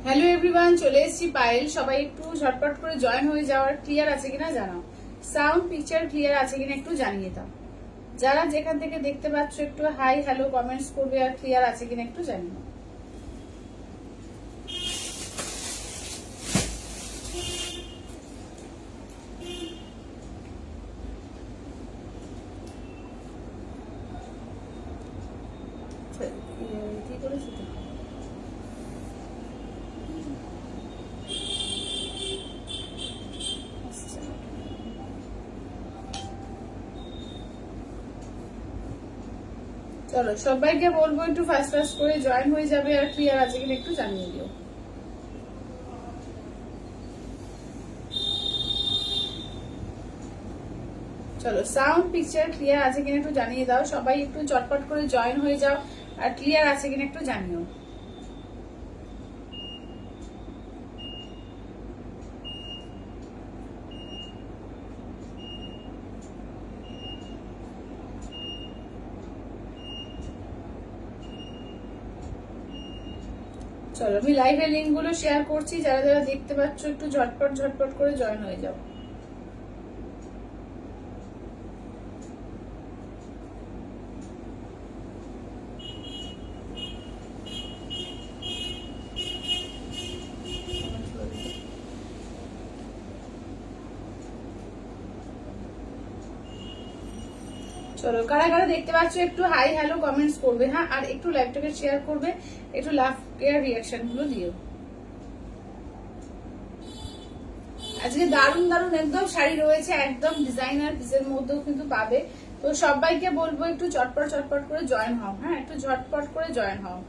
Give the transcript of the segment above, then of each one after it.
Hello everyone, চলে এসেছি পায়েল। সবাই একটু ঝটপট করে জয়েন হয়ে যাওয়ার। ক্লিয়ার আছে কিনা জানাও, সাউন্ড পিকচার ক্লিয়ার আছে কিনা একটু জানিয়ে দাও। যারা যেখান থেকে দেখতে পাচ্ছ একটু হাই হ্যালো কমেন্টস করবে, আর ক্লিয়ার আছে কিনা একটু জানিয়ে দাও। কি করেছি তো? চলো সবাইকে বলবো একটু ফাস্ট ফাস্ট করে জয়েন হয়ে যাবে, আর ক্লিয়ার আছে কিনা একটু জানিয়ে দিও। চলো সাউন্ড পিকচার ক্লিয়ার আছে কিনা একটু জানিয়ে দাও। সবাই একটু চটপট করে জয়েন হয়ে যাও, আর ক্লিয়ার আছে কিনা একটু জানিও। চলো আমি লাইভের লিঙ্ক গুলো শেয়ার করছি, যারা যারা দেখতে পাচ্ছ একটু ঝটপট ঝটপট করে জয়েন হয়ে যাও। চলো কারা কারা দেখতে পাচ্ছ একটু হাই হ্যালো কমেন্টস করবে, হ্যাঁ, আর একটু লাইভটাকে শেয়ার করবে, একটু লাভ কেয়ার রিয়াকশন গুলো দিও। আজকে দারুন দারুন একদম শাড়ি রয়েছে, একদম ডিজাইনার পিসের মধ্যেও কিন্তু পাবে। তো সবাইকে বলবো একটু চটপট চটপট করে জয়েন হও, হ্যাঁ, একটু ঝটপট করে জয়েন হও।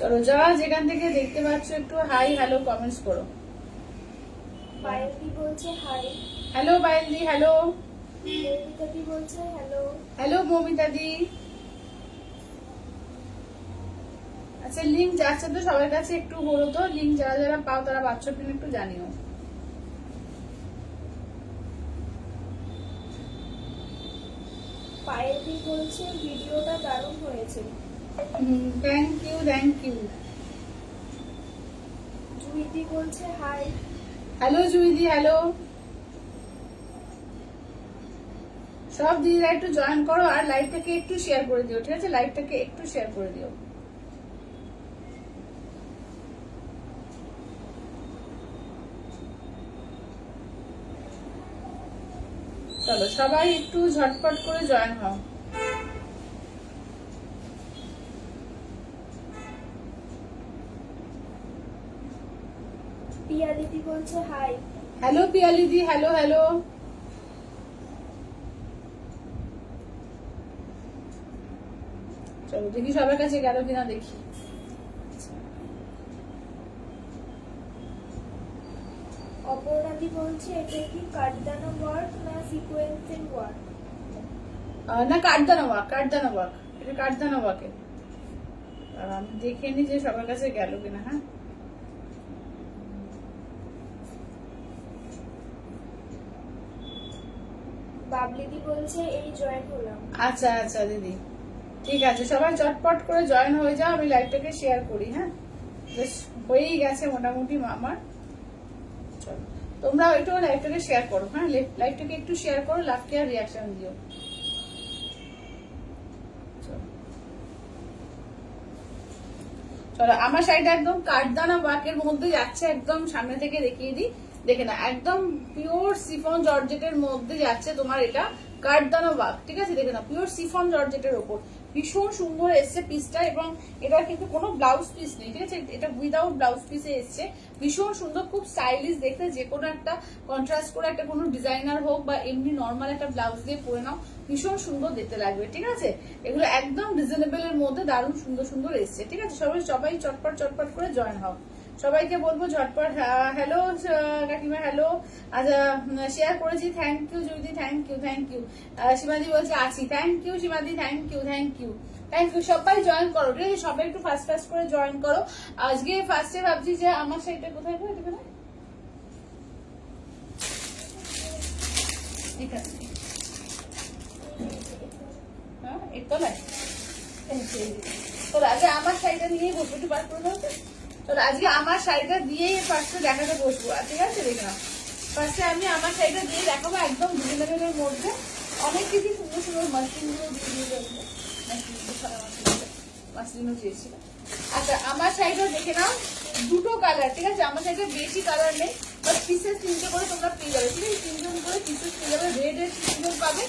চলো যারা যেখান থেকে দেখতে পাচ্ছ একটু হাই হ্যালো কমেন্টস করো। পায়েলদি বলছে হাই। হ্যালো পায়েলদি, হ্যালো। মমিতাদি বলছে হ্যালো। হ্যালো মমিতাদি। আচ্ছা লিঙ্ক যাচ্ছে তো সবার কাছে, একটু বলো তো লিঙ্ক যারা যারা পাও তারা পাচ্ছ কিনা একটু জানিও। পায়েলদি বলছে ভিডিওটা দারুণ হয়েছে। Thank you thank you. জুইদি বলছে হাই। Hello জুইদি, hello. সব দিদিরা একটু জয়েন করো, আর লাইভটাকে একটু শেয়ার করে দিও, ঠিক আছে? লাইভটাকে একটু শেয়ার করে দিও। চলো সবাই একটু ঝটপট করে জয়েন হও। পিয়ালিদি বলছে হাই। হ্যালো পিয়ালিদি, হ্যালো হ্যালো। চলো দেখি সবার কাছে গেল কিনা দেখি। অপর্ণাদি বলছে এটা কি কাঠদানা ওয়ার্ক না সিকোয়েন্সিং ওয়ার্ক? না কাঠদানা ওয়াক, কাঠদানা ওয়াক, এটা কাঠদানা ওয়াকে। আমি দেখে নি যে সবার কাছে গেল কিনা। হ্যাঁ বাবলিদি বলছে এই জয়েন হলাম। আচ্ছা আচ্ছা দিদি, ঠিক আছে, সবাই চটপট করে জয়েন হয়ে যাও, আমি লাইভটাকে শেয়ার করি। হ্যাঁ বেশ হয়েই গেছে মোটামুটি আমার। চলো তোমরা একটু লাইভটাকে শেয়ার করো, হ্যাঁ লাইভটাকে একটু শেয়ার করো, লাভ কেয়ার রিয়াকশন দিও। চলো আমার শাড়িটা একদম কাঠদানা ওয়ার্কের মধ্যে যাচ্ছে, একদম সামনে থেকে দেখিয়ে দিই, দেখে না, একদম পিওর সিফন জর্জেটের মধ্যে যাচ্ছে তোমার এটা কাঠদানা ওয়ার্ক, ঠিক আছে? দেখে না, পিওর সিফন জর্জেটের ওপর ভীষণ সুন্দর এসছে পিসটা, এবং এটা কিন্তু কোনো ব্লাউজ পিস নেই, ঠিক আছে? এটা উইদাউট ব্লাউজ পিসে এসছে, ভীষণ সুন্দর, খুব স্টাইলিশ দেখতে। যে কোনো একটা কন্ট্রাস্ট করে একটা কোনো ডিজাইনার হোক বা এমনি নর্মাল একটা ব্লাউজ দিয়ে পরে নাও, ভীষণ সুন্দর দেখতে লাগবে, ঠিক আছে? এগুলো একদম রিজনেবল এর মধ্যে দারুণ সুন্দর সুন্দর এসছে, ঠিক আছে? সবাই সবাই চটপট চটপট করে জয়েন হও। সবাইকে বলবো ঝটপট হ্যালো কাকিমা হ্যালো। আচ্ছা শেয়ার করেছি, থ্যাংক ইউ জুদি, থ্যাংক ইউ থ্যাংক ইউ। সীমাদি বলছে আছি, থ্যাংক ইউ সীমাদি, thank you thank you thank you. সবাই জয়েন করো, ঠিক আছে? সবাই একটু ফাস্ট ফাস্ট করে জয়েন করো। আজকে ফার্স্টে ভাবছি যে আমার সাইডটা কোথায় করে দেবে না, এখানে হ্যাঁ এর তলায়। তো আজকে আমার শাড়িটা নিয়েই বসবো, একটু বার করে দাও তো। তো আজকে আমার শাড়িটা দিয়েই ফার্স্টে দেখাতে বসবো, ঠিক আছে? দেখলাম ফার্স্টে আমি আমার শাড়িটা দিয়ে দেখাবো একদম ডিজাইনের মধ্যে। অনেক কিছু সুন্দর সুন্দর মাসলিনগুলো দিয়ে দিয়ে দেবো, মাসলিনও চেয়েছিল। আচ্ছা আমার শাড়িটা দেখে নাও, দুটো কালার, ঠিক আছে? আমার শাড়িটা বেশি কালার নেই, বাট পিসেস 3টে করে তোমরা পেয়ে যাবে, ঠিক আছে? 3জন করে পিসেস পেয়ে যাবে। রেডের 3জন পাবে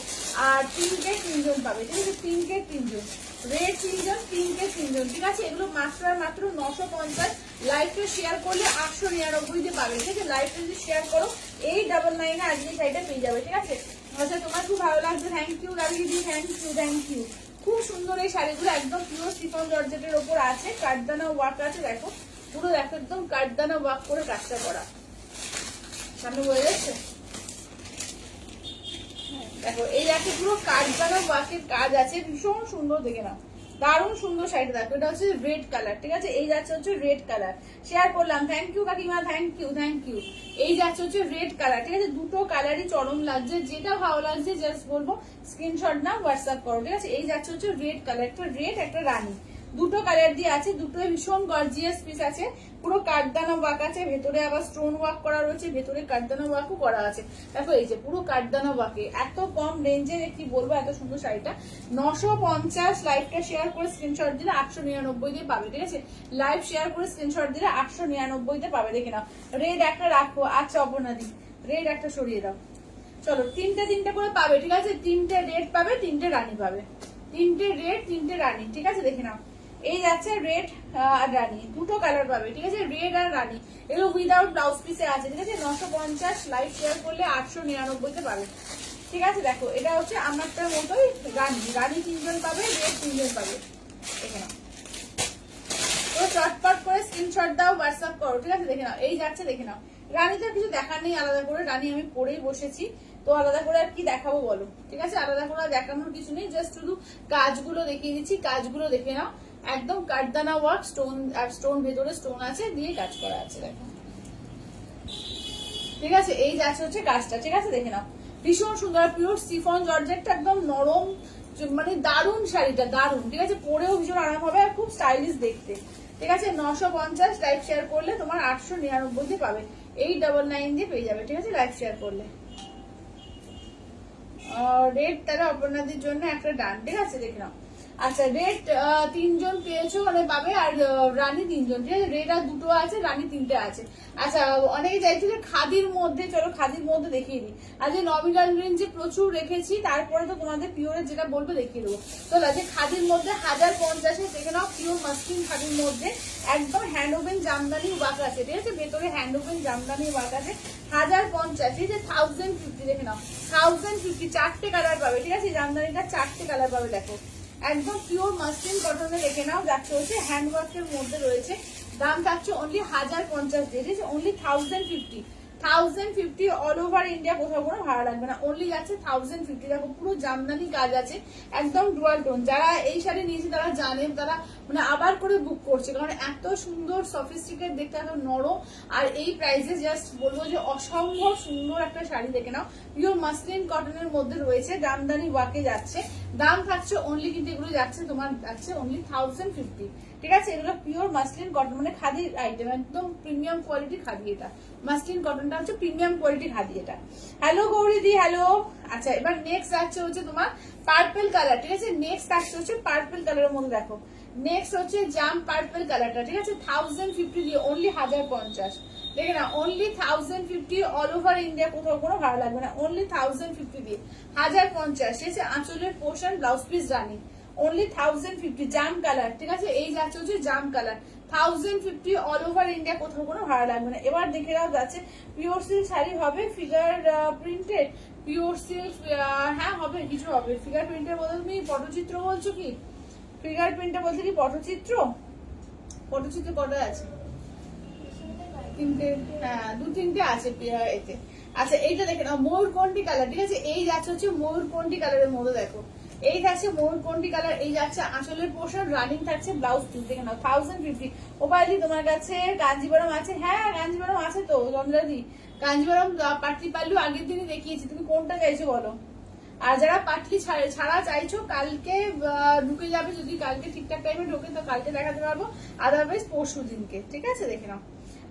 আর পিঙ্কের 3জন পাবে, ঠিক আছে? পিঙ্কের 3জন, রেড 3জন, পিঙ্কের 3জন, ঠিক আছে? এগুলো মাত্র আর মাত্র 950। লাইভটা শেয়ার করলে 899 দিয়ে পাবে, ঠিক আছে? লাইভটা যদি শেয়ার করো 899 আজকে শাড়িটা পেয়ে যাবে, ঠিক আছে? আচ্ছা তোমার খুব ভালো লাগছে, থ্যাংক ইউ রাবি দিদি, থ্যাংক ইউ থ্যাংক ইউ। খুব সুন্দর এই শাড়িগুলো, একদম পিওর শিফন জর্জেটের ওপর আছে, কাঠদানা ওয়ার্ক আছে, দেখো পুরো দেখো একদম কাঠদানা ওয়ার্ক করে কাজটা করা। সামনে বয়ে যাচ্ছে, দেখো এই দেখো পুরো কাঠদানা ওয়ার্কের কাজ আছে, ভীষণ সুন্দর, দেখে নাও দারুণ সুন্দর শাড়িটা। দেখো এটা হচ্ছে রেড কালার, ঠিক আছে? এই যাচ্ছে হচ্ছে রেড কালার, শেয়ার করলাম, থ্যাংক ইউ কাকিমা, থ্যাংক ইউ থ্যাংক ইউ। এই যাচ্ছে হচ্ছে রেড কালার, ঠিক আছে? দুটো কালারই চরম লাগছে, যেটা ভালো লাগছে জাস্ট বলবো স্ক্রিনশট না হোয়াটসঅ্যাপ করো, ঠিক আছে? এই যাচ্ছে হচ্ছে রেড কালার, একটা রেড একটা রানী, দুটো কালার দিয়ে আছে, দুটোই ভীষণ গর্জিয়াস পিস আছে। পুরো কাঠদানা ওয়ার্ক আছে, ভেতরে আবার স্টোন ওয়ার্ক করা রয়েছে, ভেতরে কাঠদানা ওয়ার্কও করা আছে। দেখো এই যে পুরো কাঠদানা ওয়ার্কে এত কম রেঞ্জের কি বলবো, এত সুন্দর শাড়িটা 950। লাইভটা শেয়ার করে স্ক্রিনশট দিলে 899 দিয়ে পাবে, ঠিক আছে? লাইভ শেয়ার করে স্ক্রিনশট দিলে 899 তে পাবে, দেখে নাও। রেড একটা রাখো, আচ্ছা অপর্ণাদি রেড একটা সরিয়ে দাও। চলো তিনটে করে পাবে, ঠিক আছে? 3টে রেড পাবে, 3টে রানী পাবে, 3টে রেড 3টে রানী, ঠিক আছে? দেখে নাও এই যাচ্ছে রেড আর রানী, দুটো কালার পাবে, ঠিক আছে? রেড আর রানী, এগুলো উইদাউট ব্লাউজ পিসে আছে, ঠিক আছে? 950। লাইভ শেয়ার করলে 899 তে পাবে, ঠিক আছে? দেখো এটা হচ্ছে আমারটার মতোই রানী, রানী 3জন পাবে, রেড 3জন পাবে, দেখে নাও। তো চটপট করে স্ক্রিনশট দাও, হোয়াটসঅ্যাপ করো, ঠিক আছে? দেখে নাও এই যাচ্ছে, দেখে নাও। রানীতে কিছু দেখার নেই আলাদা করে, রানী আমি পরেই বসেছি, তো আলাদা করে আর কি দেখাবো বলো, ঠিক আছে? আলাদা করে দেখানোর কিছু নেই, জাস্ট শুধু কাজগুলো দেখিয়ে দিচ্ছি, কাজগুলো দেখে নাও। একদম কাঠদানা ওয়ার্ক, স্টোন আর স্টোন, ভেতরে স্টোন আছে, দিয়ে কাজ করা আছে, দেখো, ঠিক আছে? এই যাচ্ছে হচ্ছে কাজটা, ঠিক আছে? দেখে নাও ভীষণ সুন্দর পিওর শিফন জর্জেটটা, একদম নরম, মানে দারুণ শাড়িটা, দারুণ, ঠিক আছে? পরেও ভীষণ আরাম হবে আর খুব স্টাইলিশ দেখতে, ঠিক আছে? 950। লাইভ শেয়ার করলে তোমার 899 দিয়ে পাবে, 899 দিয়ে পেয়ে যাবে, ঠিক আছে? লাইভ শেয়ার করলে। রেড তারা অপর্ণাদির জন্য একটা ডান, ঠিক আছে? দেখে নাও। আচ্ছা রেড 3জন পেয়েছো মানে পাবে, আর রানী 3জন, ঠিক আছে? রেড আর দুটো আছে, রানী 3টে আছে। আচ্ছা অনেকে চাইছো যে খাদির মধ্যে, চলো খাদির মধ্যে দেখিয়ে দিই। আজকে নমিনাল রেঞ্জে প্রচুর রেখেছি, তারপরে তো তোমাদের পিওরের যেটা বলবো দেখিয়ে দেবো। তো আজকে খাদির মধ্যে 1050 দেখে নাও, পিওর মাস্কিন খাদির মধ্যে একদম হ্যান্ড ওভেন জামদানি ওয়ার্ক আছে, ঠিক আছে? ভেতরে হ্যান্ড ওভেন জামদানি ওয়ার্ক আছে, 1050, ঠিক আছে? 1050 দেখে নাও, 1050, 4টে কালার পাবে, ঠিক আছে? জামদানিটা 4টে কালার পাবে, দেখো একদম পিওর মাসলিন কটনে দেখে নাও, যাচ্ছে হচ্ছে হ্যান্ড ওয়ার্কের মধ্যে রয়েছে। দাম থাকছে অনলি 1050 দিয়ে, ঠিক আছে? অনলি 1050 অল ওভার ইন্ডিয়া, কোথাও কোনো ভাড়া লাগবে না, অনলি যাচ্ছে 1050। দেখো পুরো জামদানি কাজ আছে, একদম ডুয়াল টোন। যারা এই শাড়ি নিয়েছে তারা জানেন, তারা মানে আবার করে বুক করছে, কারণ এত সুন্দর সফিস্টিকেট দেখতে, এত নরম, আর এই প্রাইসে জাস্ট বলবো যে অসম্ভব সুন্দর একটা শাড়ি দেখে নাও। পিওর মাসলিন কটনের মধ্যে রয়েছে, জামদানি ওয়ার্কে যাচ্ছে, দাম থাকছে অনলি, কিন্তু এগুলো যাচ্ছে তোমার যাচ্ছে অনলি 1050, ঠিক আছে? এগুলো পিওর মাসলিন কটন, মানে খাদির আইটেম, একদম প্রিমিয়াম কোয়ালিটি খাদি। এটা মাসলিন কটনটা হচ্ছে প্রিমিয়াম কোয়ালিটি খাদি এটা। হ্যালো গৌরীদি, হ্যালো। আচ্ছা এবার নেক্সট আসছে হচ্ছে তোমার পার্পল কালার, ঠিক আছে? নেক্সট আসছে হচ্ছে পার্পল কালারের মধ্যে, দেখো নেক্সট হচ্ছে জাম পার্পল কালারটা, ঠিক আছে? 1050 দিয়ে, অনলি 1050, দেখে না, অনলি 1050 অল ওভার ইন্ডিয়া, কোথাও কোনো ভাড়া লাগবে না, অনলি 1050 দিয়ে 1050, ঠিক আছে? আঁচলের পোর্শন, ব্লাউজ পিস রানি, অনলি 1050, জাম কালার, ঠিক আছে? এই যাচ্ছে হচ্ছে জাম কালার, 1050 অল ওভার ইন্ডিয়া, কোথাও কোনো ভাড়া লাগবে না। এবার দেখে নাও যাচ্ছে পিওর সিল্ক শাড়ি হবে, ফিগার প্রিন্টেড, পিওর সিল্ক, হ্যাঁ হবে, কিছু হবে। ফিগার প্রিন্টের বলতে তুমি পটচিত্র বলছো কি? ফিগার প্রিন্টে বলছে কি পটচিত্র? পটচিত্র কটা আছে? তিনটে, হ্যাঁ 2-3টে আছে এতে। আচ্ছা এইটা দেখে নাও ময়ূরকণ্ঠী কালার, ঠিক আছে? এই যাচ্ছে হচ্ছে ময়ূরকণ্ঠী কালারের মধ্যে, দেখো এই থাকছে ময়ূরকণ্ঠী কালার, এই যাচ্ছে আঁচলের পোর্শন, রানিং থাকছে ব্লাউজ পিস, দেখে নাও 1050। ওপাইদি তোমার কাছে কাঞ্জিবরম আছে? হ্যাঁ কাঞ্জিবরম আছে তো চন্দ্রাদি, কাঞ্জিবরম পাটলি পাল্লু আগের দিনই দেখিয়েছি, তুমি কোনটা চাইছো বলো? আর যারা পাটলি ছাড়া চাইছো কালকে ঢুকে যাবে, যদি কালকে ঠিকঠাক টাইমে ঢোকে তো কালকে দেখাতে পারবো, আদারওয়াইজ পরশু দিনকে, ঠিক আছে? দেখে নাও।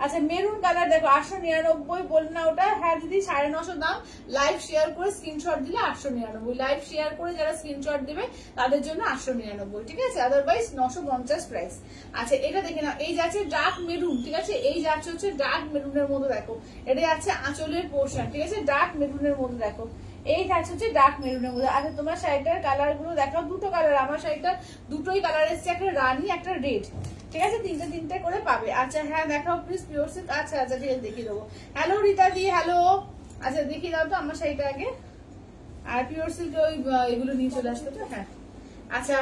আচ্ছা মেরুন কালার দেখো 899 বল না ওটা? হ্যাঁ দিদি 950 দাম, লাইভ শেয়ার করে স্ক্রিনশট দিলে 899, লাইভ শেয়ার করে যারা স্ক্রিনশট দিবে তাদের জন্য 899, ঠিক আছে? Otherwise 950 price. আচ্ছা এটা দেখে নাও, এই যাচ্ছে ডার্ক মেরুন, ঠিক আছে? এই যাচ্ছে হচ্ছে ডার্ক মেরুনের মধ্যে, দেখো এটা যাচ্ছে আঁচলের পোর্শন, ঠিক আছে? ডার্ক মেরুনের মধ্যে দেখো এই থাকছে হচ্ছে ডার্ক মেরুনের মধ্যে। আচ্ছা তোমার শাড়িটার কালার গুলো দেখাও, দুটো কালার, আমার শাড়িটা দুটোই কালার এসছে, একটা রানি একটা রেড, ঠিক আছে? তিনটে করে পাবে। আচ্ছা হ্যাঁ দেখাও প্লিজ পিওর সিল্ক। আচ্ছা আচ্ছা ঠিক আছে দেখিয়ে দেবো। হ্যালো রীতা দি, হ্যালো। আচ্ছা দেখিয়ে দাও তো আমার শাড়িটা আগে, আর পিওর সিল্ক ওই এগুলো নিয়ে চলে আসবে তো? হ্যাঁ আচ্ছা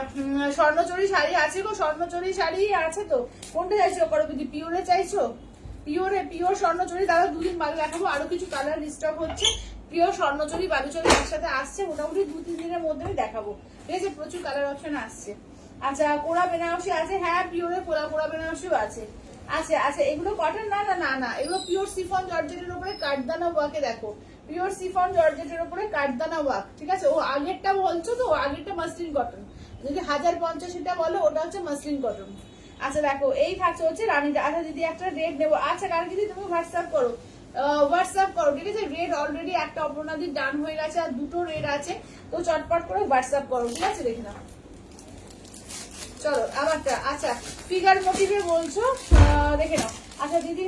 স্বর্ণচরী শাড়ি আছে গো, স্বর্ণচরী শাড়ি আছে তো? কোনটা চাইছো করবিদি, পিওরে চাইছো? পিওর স্বর্ণচরী দাদা দুদিন বাদে দেখাবো, আরো কিছু কালার স্টক হচ্ছে। পিওর স্বর্ণচরী বালুচরী একসাথে আসছে, মোটামুটি 2-3 দিনের মধ্যে আমি দেখাবো, ঠিক আছে? প্রচুর কালার অপশন আসছে। আচ্ছা কোরা বেনারসি আছে? হ্যাঁ পিওরে কোরা বেনারসিও আছে। আচ্ছা আচ্ছা এগুলো কটন? না না না না, এগুলো পিওর সিফন জর্জেটের উপরে কাঠদানা ওয়ার্কে, দেখো পিওর সিফন জর্জেটের উপরে কাঠদানা ওয়ার্ক, ঠিক আছে? ও আগেরটা বলছো তো, আগেরটা মাসলিন কটন, যদি 1050টা বলো ওটা হচ্ছে মাসলিন কটন। আচ্ছা দেখো এই থাকছে হচ্ছে রানীটা। আচ্ছা দিদি একটা রেড নেবো। আচ্ছা কারণ দিদি তুমি হোয়াটসঅ্যাপ করো, ঠিক আছে? রেড অলরেডি একটা অপর্ণাদির ডান হয়ে গেছে, আর দুটো রেড আছে, তো চটপট করে হোয়াটসঅ্যাপ করো, ঠিক আছে? দেখে নাও। চলো আমারটা, আচ্ছা ফিগার মোটিভে বলছো, দেখে নাও। আচ্ছা দিদি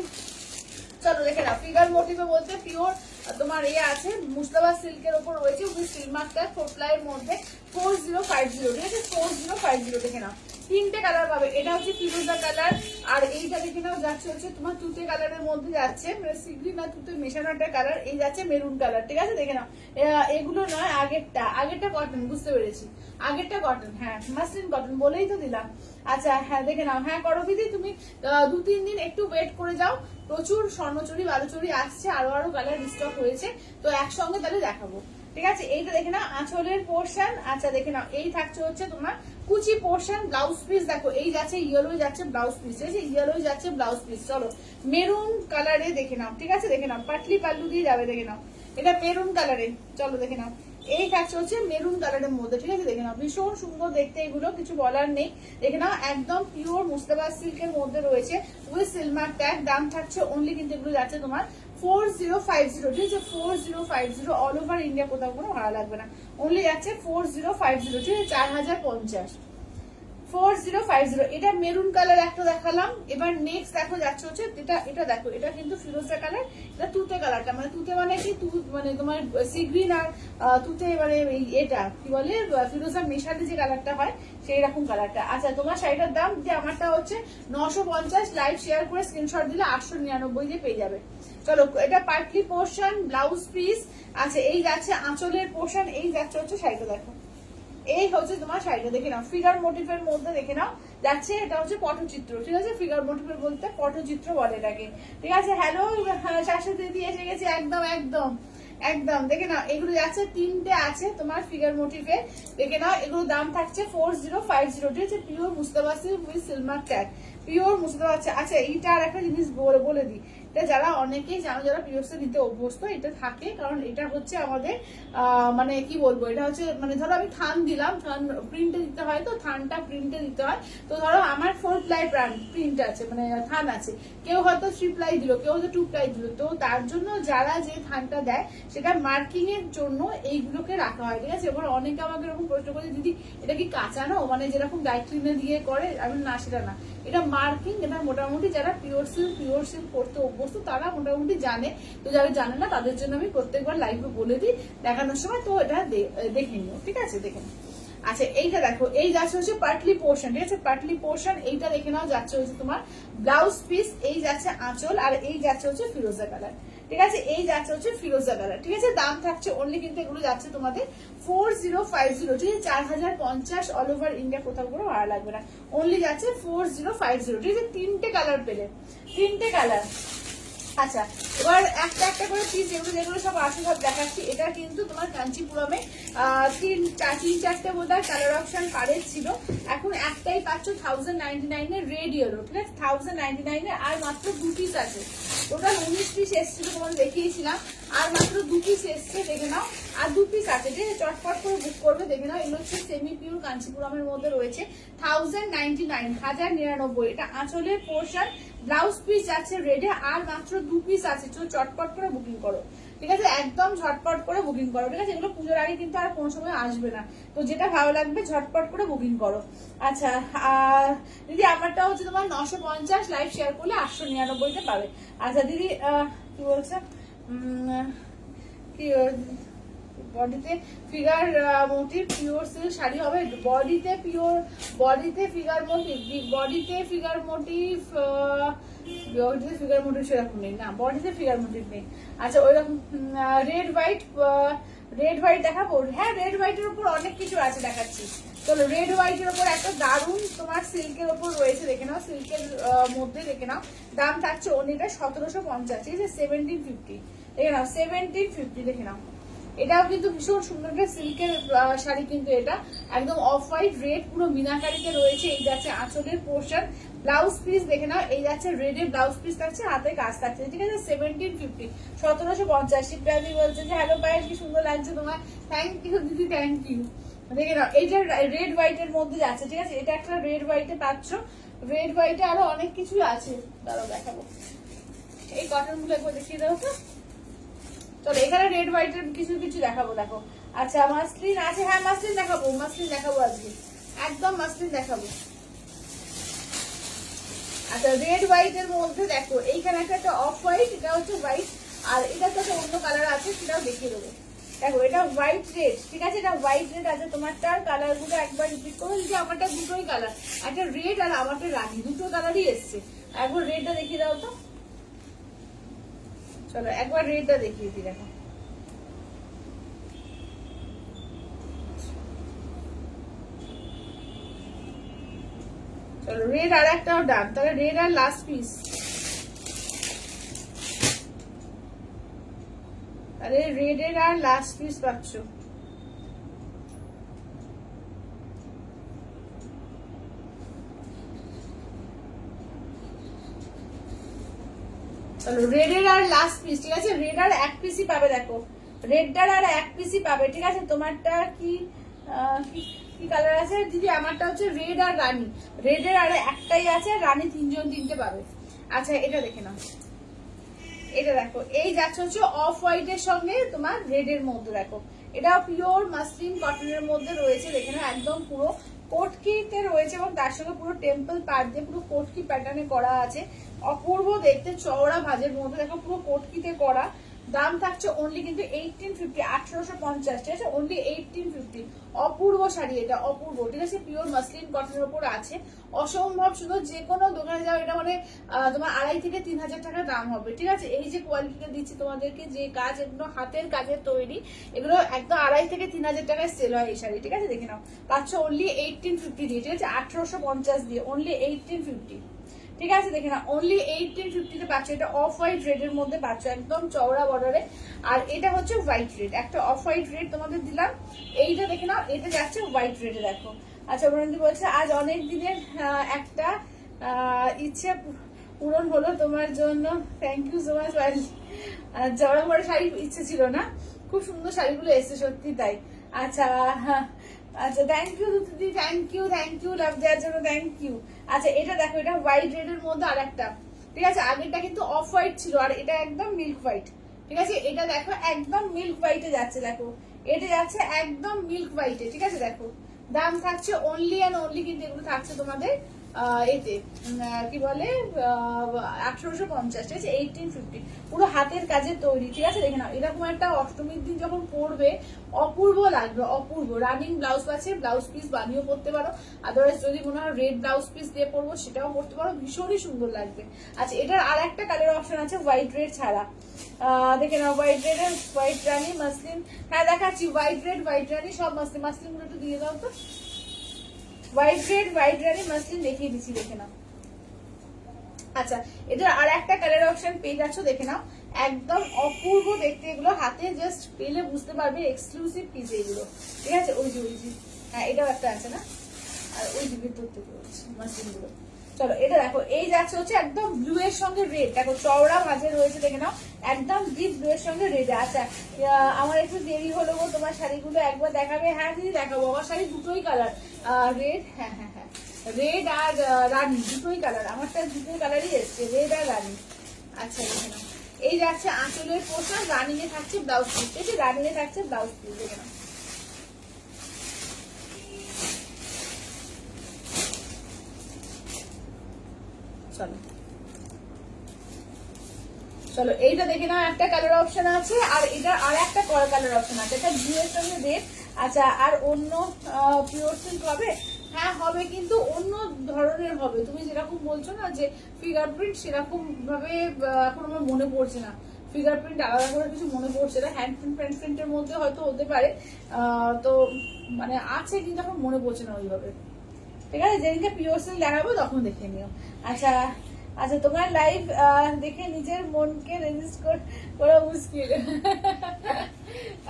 চলো দেখে নাও, ফিগার মোটিভে বলতে পিওর তোমার এ আছে মুস্তাবা সিল্কের ওপর রয়েছে, উইথ সিলমার্কটা 4 প্লাইয়ের মধ্যে 4050, ঠিক আছে? 4050 দেখে নাও। 3টে কালার পাবে, এটা হচ্ছে ফিরোজা কালার, আর এইটা দেখে নাও যাচ্ছে হচ্ছে তোমার তুতে কালারের মধ্যে যাচ্ছে, মানে সিগ্রি না তুতে মেশানো একটা কালার, এই যাচ্ছে মেরুন কালার, ঠিক আছে? দেখে নাও এগুলো নয়, আগেরটা কটন, বুঝতে পেরেছি আগেরটা কটন, হ্যাঁ মাসলিন কটন বলেই তো দিলাম। আচ্ছা হ্যাঁ দেখে নাও। হ্যাঁ করো দিদি, তুমি 2-3 দিন একটু ওয়েট করে যাও, প্রচুর স্বর্ণচুরি বালুচুরি আসছে, আরো কালার স্টক হয়েছে, তো একসঙ্গে তাহলে দেখাবো, ঠিক আছে? এইটা দেখে নাও আঁচলের পোর্শন। আচ্ছা দেখে নাও এই থাকছে হচ্ছে তোমার কুচি পোর্শন, ব্লাউজ পিস দেখো এই যাচ্ছে ইয়েলো যাচ্ছে ব্লাউজ পিস, ঠিক আছে? ইয়েলো যাচ্ছে ব্লাউজ পিস। চলো মেরুন কালারে দেখে নাও, ঠিক আছে? দেখে নাও পাটলি পাল্লু দিয়ে যাবে, দেখে নাও এটা মেরুন কালারে। চলো দেখে নাও এই থাকছে হচ্ছে মেরুন কালারের মধ্যে, ঠিক আছে? দেখে নাও ভীষণ সুন্দর দেখতে, এগুলো কিছু বলার নেই। দেখে নাও একদম পিওর মুস্তাবা সিল্কের মধ্যে রয়েছে, উইথ সিলমার ট্যাগ। দাম থাকছে অনলি, কিন্তু এগুলো যাচ্ছে তোমার 4050, ঠিক আছে? 4050 অল ওভার ইন্ডিয়া, কোথাও কোনো ভাড়া লাগবে না, অনলি যাচ্ছে 4050, ঠিক আছে? 4050, 4050। এটা মেরুন কালার একটা দেখালাম, এবার নেক্সট দেখো যাচ্ছে হচ্ছে এটা দেখো, এটা কিন্তু ফিরোজা কালার, এটা তুতে কালারটা, মানে তুতে মানে কি মানে তোমার সি গ্রিন আর তুতে, মানে এটা কি বলে ফিরোজা মেশাতে যে কালারটা হয় সেই রকম কালারটা। আচ্ছা তোমার শাড়িটার দাম যে আমারটা হচ্ছে 950, লাইভ শেয়ার করে স্ক্রিনশট দিলে 899 দিয়ে পেয়ে যাবে। চলো এটা পার্টলি পোর্শন, ব্লাউজ পিস। আচ্ছা এই যাচ্ছে আঁচলের পোর্শন, এই যাচ্ছে হচ্ছে শাড়িটা, দেখো এই হচ্ছে তোমার শাড়িটা, দেখে নাও ফিগার মোটিভের মধ্যে, দেখে নাও যাচ্ছে এটা হচ্ছে পটচিত্র, ঠিক আছে? ফিগার মোটিভের বলতে পটচিত্র বলে এটাকে, ঠিক আছে? হ্যালো শাশুড়ি দিদি এসে গেছে, একদম একদম একদম। দেখে নাও এগুলো যাচ্ছে 3টে আছে তোমার ফিগার মোটিভে, দেখে নাও এগুলো দাম থাকছে 4050, ঠিক আছে? পিওর মুস্তাবা silk with silk mark tag, pure মুস্তাবা। আচ্ছা এইটা আর একটা জিনিস বলে দিই, এটা যারা অনেকেই জানো, যারা পিওরসে নিতে অভ্যস্ত, এটা থাকে কারণ এটা হচ্ছে আমাদের মানে কি বলবো, এটা হচ্ছে মানে ধরো আমি থান দিলাম, থান প্রিন্টে দিতে হয়, তো থানটা প্রিন্টে দিতে হয়, তো ধরো আমার 4 প্লাই প্রিন্ট আছে, মানে থান আছে, কেউ হয়তো 3 প্লাই দিল, কেউ হয়তো 2 প্লাই দিল, তো তার জন্য যারা যে থানটা দেয় সেটা মার্কিং এর জন্য এইগুলোকে রাখা হয়, ঠিক আছে? এবার অনেকে আমাকে এরকম প্রশ্ন করে, দিদি এটা কি কাঁচানো, মানে যেরকম ডাই ক্লিনে দিয়ে করে? আমি না সেটা না, এটা মার্কিং, এটা মোটামুটি যারা পিওর সিল্ক করতে অভ্যস্ত তারা মোটামুটি জানে, তো যারা জানে না তাদের জন্য আমি প্রত্যেকবার লাইভে বলে দিই দেখানোর সময়, তো এটা দেখে নিও, ঠিক আছে? দেখে নিও। আচ্ছা এইটা দেখো এই যাচ্ছে হচ্ছে পাটলি পোর্শন, ঠিক আছে? পাটলি পোর্শন এইটা দেখে নাও যাচ্ছে হচ্ছে তোমার ব্লাউজ পিস, এই যাচ্ছে আঁচল, আর এই যাচ্ছে হচ্ছে ফিরোজা কালার, ঠিক আছে? এই যাচ্ছে হচ্ছে ফিরোজা কালার, ঠিক আছে? দাম থাকছে অনলি, কিন্তু এগুলো যাচ্ছে তোমাদের 4050, ঠিক আছে? 4050 অল ওভার ইন্ডিয়া, কোথাও কোনো ভাড়া লাগবে না, অনলি যাচ্ছে 4050, ঠিক আছে? 3টে কালার পেলে, 3টে কালার, আচ্ছা, এবার একটা একটা করে পিস যেগুলো যেগুলো সব আসে সব দেখাচ্ছি। এটা কিন্তু তোমার কাঞ্চিপুরমে তিন চারটে বোধহয় কালার অপশন পারের ছিল, এখন একটাই পাচ্ছ 1099 এর রেড ইয়েলো, ঠিক আছে 1099 এর, আর মাত্র 2 পিস আছে। টোটাল 19 পিস এসেছিল, তোমাদের দেখিয়েছিলাম, আর মাত্র 2 পিস এসছে, দেখে নাও। আর 2 পিস আছে, ঠিক আছে, চটপট করে বুক করবে, দেখে নাও। এগুলো হচ্ছে সেমি পিওর কাঞ্চিপুরমের মধ্যে রয়েছে 1099, 1099। এটা আঁচলের পোর্শন, ব্লাউজ পিস আছে রেডে, আর মাত্র 2 পিস আছে, চটপট করে বুকিং করো, ঠিক আছে, একদম ঝটপট করে বুকিং করো, ঠিক আছে। এগুলো পুজোর আগে কিন্তু আর কোনো সময় আসবে না, তো যেটা ভালো লাগবে ঝটপট করে বুকিং করো। আচ্ছা, আর দিদি আমারটা হচ্ছে তোমার 950, লাইভ শেয়ার করলে 899 পাবে। আচ্ছা দিদি কি বলছে, কি বডিতে figure motif pure silk sari হবে, বডিতে ফিগার মোটিভ, বডিতে ফিগার মোটিভ সেরকম নেই না, বডিতে ফিগার মোটিভ নেই। আচ্ছা ওইরকম রেড হোয়াইট দেখাবো, হ্যাঁ রেড হোয়াইটের উপর অনেক কিছু আছে, দেখাচ্ছি। চলো, রেড হোয়াইটের উপর একটা দারুন তোমার সিল্কের উপর রয়েছে, দেখে নাও, সিল্কের মধ্যে দেখে নাও। দাম থাকছে ওনিটা 1750, ঠিক আছে, 1750, দেখে নাও 1750, দেখে নাও। এটাও কিন্তু ভীষণ সুন্দর একটা সিল্কের শাড়ি, কিন্তু এটা একদম অফ হোয়াইট রেড, পুরো মিনাকারিতে রয়েছে। এই যাচ্ছে আঁচলের পোর্শন, ব্লাউজ পিস দেখে নাও, এই যাচ্ছে রেডের ব্লাউজ পিস থাকছে, হাতে কাজ থাকছে, ঠিক আছে, 1750, 1750। শিবরাজি বলছে যে হ্যালো পায়েল, কি সুন্দর লাগছে তোমার, থ্যাংক ইউ দিদি, থ্যাংক ইউ। দেখে নাও, এইটা রেড হোয়াইটের মধ্যে যাচ্ছে, ঠিক আছে, এটা একটা রেড হোয়াইটে পাচ্ছ। রেড হোয়াইটে আরো অনেক কিছু আছে, দাঁড়াও দেখাবো, এই কটন গুলো একবার দেখিয়ে দাও তো। চলো, এখানে রেড হোয়াইটের কিছু কিছু দেখাবো, দেখো। আচ্ছা, মাসলিন আছে, হ্যাঁ মাসলিন দেখাবো আজকে, একদম মাসলিন দেখাবো। আচ্ছা, রেড হোয়াইটের মধ্যে দেখো, এইখানে একটা অফ হোয়াইট, এটা হচ্ছে হোয়াইট, আর এটা তো অন্য কালার আছে, সেটাও দেখিয়ে দেবো। দেখো, এটা হোয়াইট রেড, ঠিক আছে, এটা হোয়াইট রেড আছে। তোমারটার কালার গুলো একবার রিপিট করো, যে আমারটা দুটোই কালার, একটা রেড আর আমারটা রানি, দুটো কালারই এসছে। একবার রেডটা দেখিয়ে দাও তো, চলো একবার রেডটা দেখিয়ে দিই, দেখো। চলো, রেড আর একটাও ডান, তাহলে রেড আর লাস্ট পিস, তাহলে রেড এর আর লাস্ট পিস পাচ্ছ। চলো, রেড এর আর লাস্ট পিস, ঠিক আছে, রেড আর এক পিসই পাবে, দেখো রেডটার আর এক পিসই পাবে, ঠিক আছে। তোমারটা কি কি কালার আছে দিদি? আমারটা হচ্ছে রেড আর রানী, রেড এর আর একটাই আছে, রানী তিনটে পাবে। আচ্ছা, এটা দেখে নাও, এটা দেখো, এই যাচ্ছে হচ্ছে অফ হোয়াইট এর সঙ্গে তোমার রেড এর মধ্যে, দেখো এটা পিওর মাসলিন কটনের মধ্যে রয়েছে, দেখে নাও, একদম পুরো কোটকিতে রয়েছে, এবং তার সঙ্গে পুরো টেম্পল পার্ট দিয়ে পুরো কোটকি প্যাটার্নে করা আছে, অপূর্ব দেখতে, চওড়া ভাজের মধ্যে, দেখো পুরো কোটকিতে করা। দাম থাকছে অনলি কিন্তু 1850, 1850, ঠিক আছে, অনলি 1850। অপূর্ব শাড়ি, এটা অপূর্ব, ঠিক আছে, পিওর মাসলিন কটনের উপর আছে, অসম্ভব সুন্দর। যে কোনো দোকানে যাও, এটা মানে তোমার 2500 থেকে 3000 টাকা দাম হবে, ঠিক আছে। এই যে কোয়ালিটিটা দিচ্ছি তোমাদেরকে, যে কাজ, এগুলো হাতের কাজের তৈরি, এগুলো একদম 2500 থেকে 3000 টাকায় সেল হয় এই শাড়ি, ঠিক আছে, দেখে নাও। পাচ্ছ অনলি 1850 দিয়ে, ঠিক আছে, 1850 দিয়ে, অনলি 1850, ঠিক আছে, দেখে না, অনলি 1850 তে পাচ্ছ। এটা অফ হোয়াইট রেড এর মধ্যে পাচ্ছ, একদম চওড়া বর্ডারে, আর এটা হচ্ছে হোয়াইট রেড, একটা অফ হোয়াইট রেড তোমাদের দিলাম। এইটা দেখে নাও, এটা যাচ্ছে হোয়াইট রেডে, দেখো। আচ্ছা, বরন্দি বলছে আজ অনেক দিনের একটা ইচ্ছে পূরণ হলো তোমার জন্য, থ্যাংক ইউ সো মাচ। জড়া করে শাড়ি ইচ্ছে ছিল না, খুব সুন্দর শাড়িগুলো এসছে, সত্যি তাই। আচ্ছা, আচ্ছা, থ্যাংক ইউ দিদি, থ্যাংক ইউ লাভ দেওয়ার জন্য, থ্যাংক ইউ। আচ্ছা, এটা দেখো, এটা হোয়াইট রেড এর মধ্যে আর একটা, ঠিক আছে, আগেরটা কিন্তু অফ হোয়াইট ছিল, আর এটা একদম মিল্ক হোয়াইট, ঠিক আছে। এটা দেখো, একদম মিল্ক হোয়াইটে যাচ্ছে, দেখো এটা যাচ্ছে একদম মিল্ক হোয়াইটে, ঠিক আছে, দেখো। দাম থাকছে অনলি অ্যান্ড অনলি, কিন্তু এগুলো থাকছে তোমাদের এতে কি বলে 1850, ঠিক আছে, 1850, পুরো হাতের কাজে তৈরি, ঠিক আছে, দেখে নাও। এরকম একটা অষ্টমীর দিন যখন পরবে, অপূর্ব লাগবে, অপূর্ব। রানিং ব্লাউজ আছে, ব্লাউজ পিস বানিয়েও পরতে পারো, আদারওয়াইজ যদি মনে হয় রেড ব্লাউজ পিস দিয়ে পরবো, সেটাও পরতে পারো, ভীষণই সুন্দর লাগবে। আচ্ছা, এটার আর একটা কালার অপশন আছে হোয়াইট রেড ছাড়া, দেখে নাও, হোয়াইট রেড, হোয়াইট রানি মাসলিন, হ্যাঁ দেখাচ্ছি, হোয়াইট রেড, হোয়াইট রানি সব মাসলিন, মাসলিন গুলো একটু দিয়ে দাও তো। হোয়াইট রেড, হোয়াইট রানি মাসলিন দেখিয়ে দিচ্ছি, দেখে নাও। আচ্ছা, এটার আর একটা কালার অপশন পেয়ে যাচ্ছ, দেখে নাও, একদম অপূর্ব দেখতে। এগুলো হাতে জাস্ট পেলে বুঝতে পারবে এক্সক্লুসিভ পিস এগুলো, ঠিক আছে। ওই যে হ্যাঁ, এটাও একটা আছে না, আর ওই যে ভিতর থেকে মাসলিন গুলো। চলো এটা দেখো, এই যাচ্ছে হচ্ছে একদম ব্লু এর সঙ্গে রেড, দেখো চওড়া ভাঁজে রয়েছে, দেখে নাও, একদম ডিপ ব্লু এর সঙ্গে রেড। আচ্ছা, আমার একটু দেরি হলো গো, তোমার শাড়িগুলো একবার দেখাবে? হ্যাঁ দিদি দেখাবো, আমার শাড়ি দুটোই কালার, রেড, হ্যাঁ হ্যাঁ হ্যাঁ, রেড আর রানী দুটোই কালার, আমারটা দুটোই কালারই এসছে, রেড আর রানী। আচ্ছা দেখে নাও, এই যাচ্ছে আঁচলের পোশাক, রানিং এ থাকছে ব্লাউজ পিস, ঠিক আছে, রানিং এ থাকছে ব্লাউজ পিস, দেখে নাও। চলো চলো এইটা দেখে নাও, একটা কালার অপশন আছে, আর এটা আর একটা কালার অপশন আছে, এটা ব্লু এর সঙ্গে রেড। আচ্ছা, আর অন্য পিওর সিল্ক হবে? হ্যাঁ হবে, কিন্তু অন্য ধরনের হবে। তুমি যেরকম বলছো না যে ফিঙ্গারপ্রিন্ট, সেরকম ভাবে এখন আমার মনে পড়ছে না, ফিঙ্গারপ্রিন্ট আলাদা করে কিছু মনে পড়ছে না, হ্যান্ড প্রিন্টের মধ্যে হয়তো হতে পারে, তো মানে আছে, কিন্তু এখন মনে পড়ছে না ওইভাবে, ঠিক আছে। যেদিনকে পিওর সিল্ক দেখাবো তখন দেখে নিও। আচ্ছা আচ্ছা, তোমার লাইভ দেখে নিজের মনকে রেজিস্ট করা মুশকিল।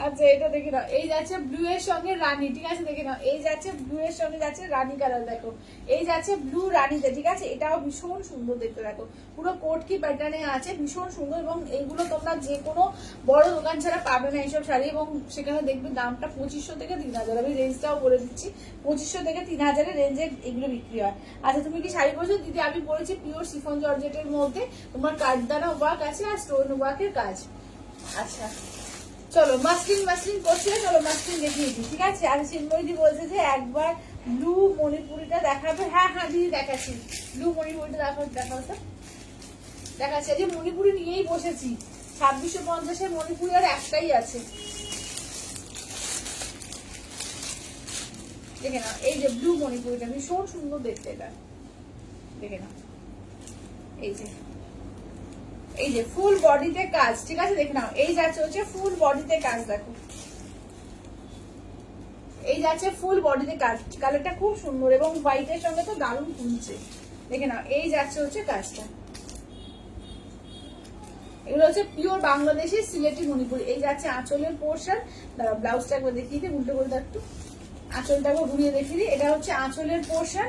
আচ্ছা, এটা দেখে নাও, এই যাচ্ছে ব্লু এর সঙ্গে রানী, ঠিক আছে, দেখে নাও, এই যাচ্ছে ব্লু এর সঙ্গে যাচ্ছে রানী কালার, দেখো এই যাচ্ছে ব্লু রানীতে, ঠিক আছে, এটাও ভীষণ সুন্দর দেখতে, দেখো পুরো কোটকি প্যাটার্নে আছে, ভীষণ সুন্দর। এবং এইগুলো তোমরা যে কোনো বড় দোকান ছাড়া পাবে না এইসব শাড়ি, এবং সেখানে দেখবে দামটা 2500 থেকে 3000, আমি রেঞ্জটাও বলে দিচ্ছি, 2500 থেকে 3000 রেঞ্জে এগুলো বিক্রি হয়। আচ্ছা, তুমি কি শাড়ি পরছো? দিদি আমি পরেছি পিওর শিফন জর্জেটের মধ্যে, তোমার কাঠদানা ওয়ার্ক আছে আর স্টোন ওয়ার্কের কাজ। আচ্ছা চলো, মাসলিন করছে, চলো মাসলিন দেখিয়ে দিই, ঠিক আছে। আর চিন্ময়দি বলছে যে একবার ব্লু মণিপুরিটা দেখাবে। হ্যাঁ হ্যাঁ দিদি দেখাচ্ছি, ব্লু মণিপুরিটা দেখাও তো, দেখাচ্ছি। আজকে মণিপুরি নিয়েই বসেছি, 2650 মণিপুরি আর একটাই আছে, দেখে নাও, এই যে ব্লু মণিপুরিটা ভীষণ সুন্দর দেখতে, এটা দেখে নাও, এই যে ফুল বডিতে কাজ, ঠিক আছে, দেখে নাও, এই যাচ্ছে হচ্ছে ফুল বডিতে কাজ, দেখো এই যাচ্ছে ফুল বডিতে কাজ, কালারটা খুব সুন্দর এবং হোয়াইটের সঙ্গে তো দারুণ ফুলছে, দেখে নাও, এই যাচ্ছে হচ্ছে কাজটা। এগুলো হচ্ছে পিওর বাংলাদেশি সিলেটি মণিপুরি। এই যাচ্ছে আঁচলের পোর্শন, ব্লাউজটা একবার দেখিয়ে দিই, উল্টো করে একটু আঁচলটা একবার ঘুরিয়ে দেখিয়ে দিই, এটা হচ্ছে আঁচলের পোর্শন,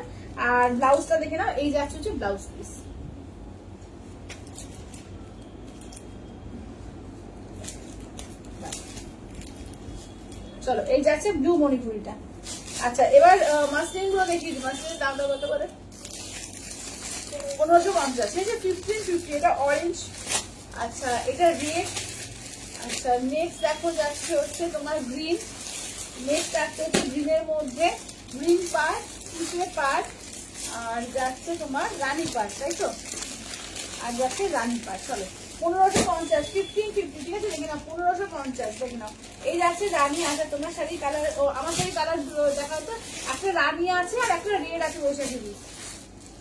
আর ব্লাউজটা দেখে নাও, এই যাচ্ছে হচ্ছে ব্লাউজ পিস। চলো, এই যাচ্ছে ব্লু মণিপুরিটা। আচ্ছা, এবার মাসলিন গুলো দেখিয়ে দিই, মাসলিনের দামটা কত করে? 1550, ঠিক আছে, 1550, এটা অরেঞ্জ। আচ্ছা, এটা রেড। আচ্ছা, নেক্সট দেখো যাচ্ছে হচ্ছে তোমার গ্রিন, নেক্সট আসছে হচ্ছে গ্রিনের মধ্যে গ্রিন পার্ট, পিচে পার্ট, আর যাচ্ছে তোমার রানী পার্ট, তাই তো, আর যাচ্ছে রানী পার্ট। চলো 1550, 1550, ঠিক আছে, দেখে নাও 1550, দেখে নাও, এই যাচ্ছে রানী। আছে তোমার শাড়ি কালার, ও আমার শাড়ি কালার দেখাও তো, একটা রানী আছে আর একটা রেড আছে, বৈশাখী,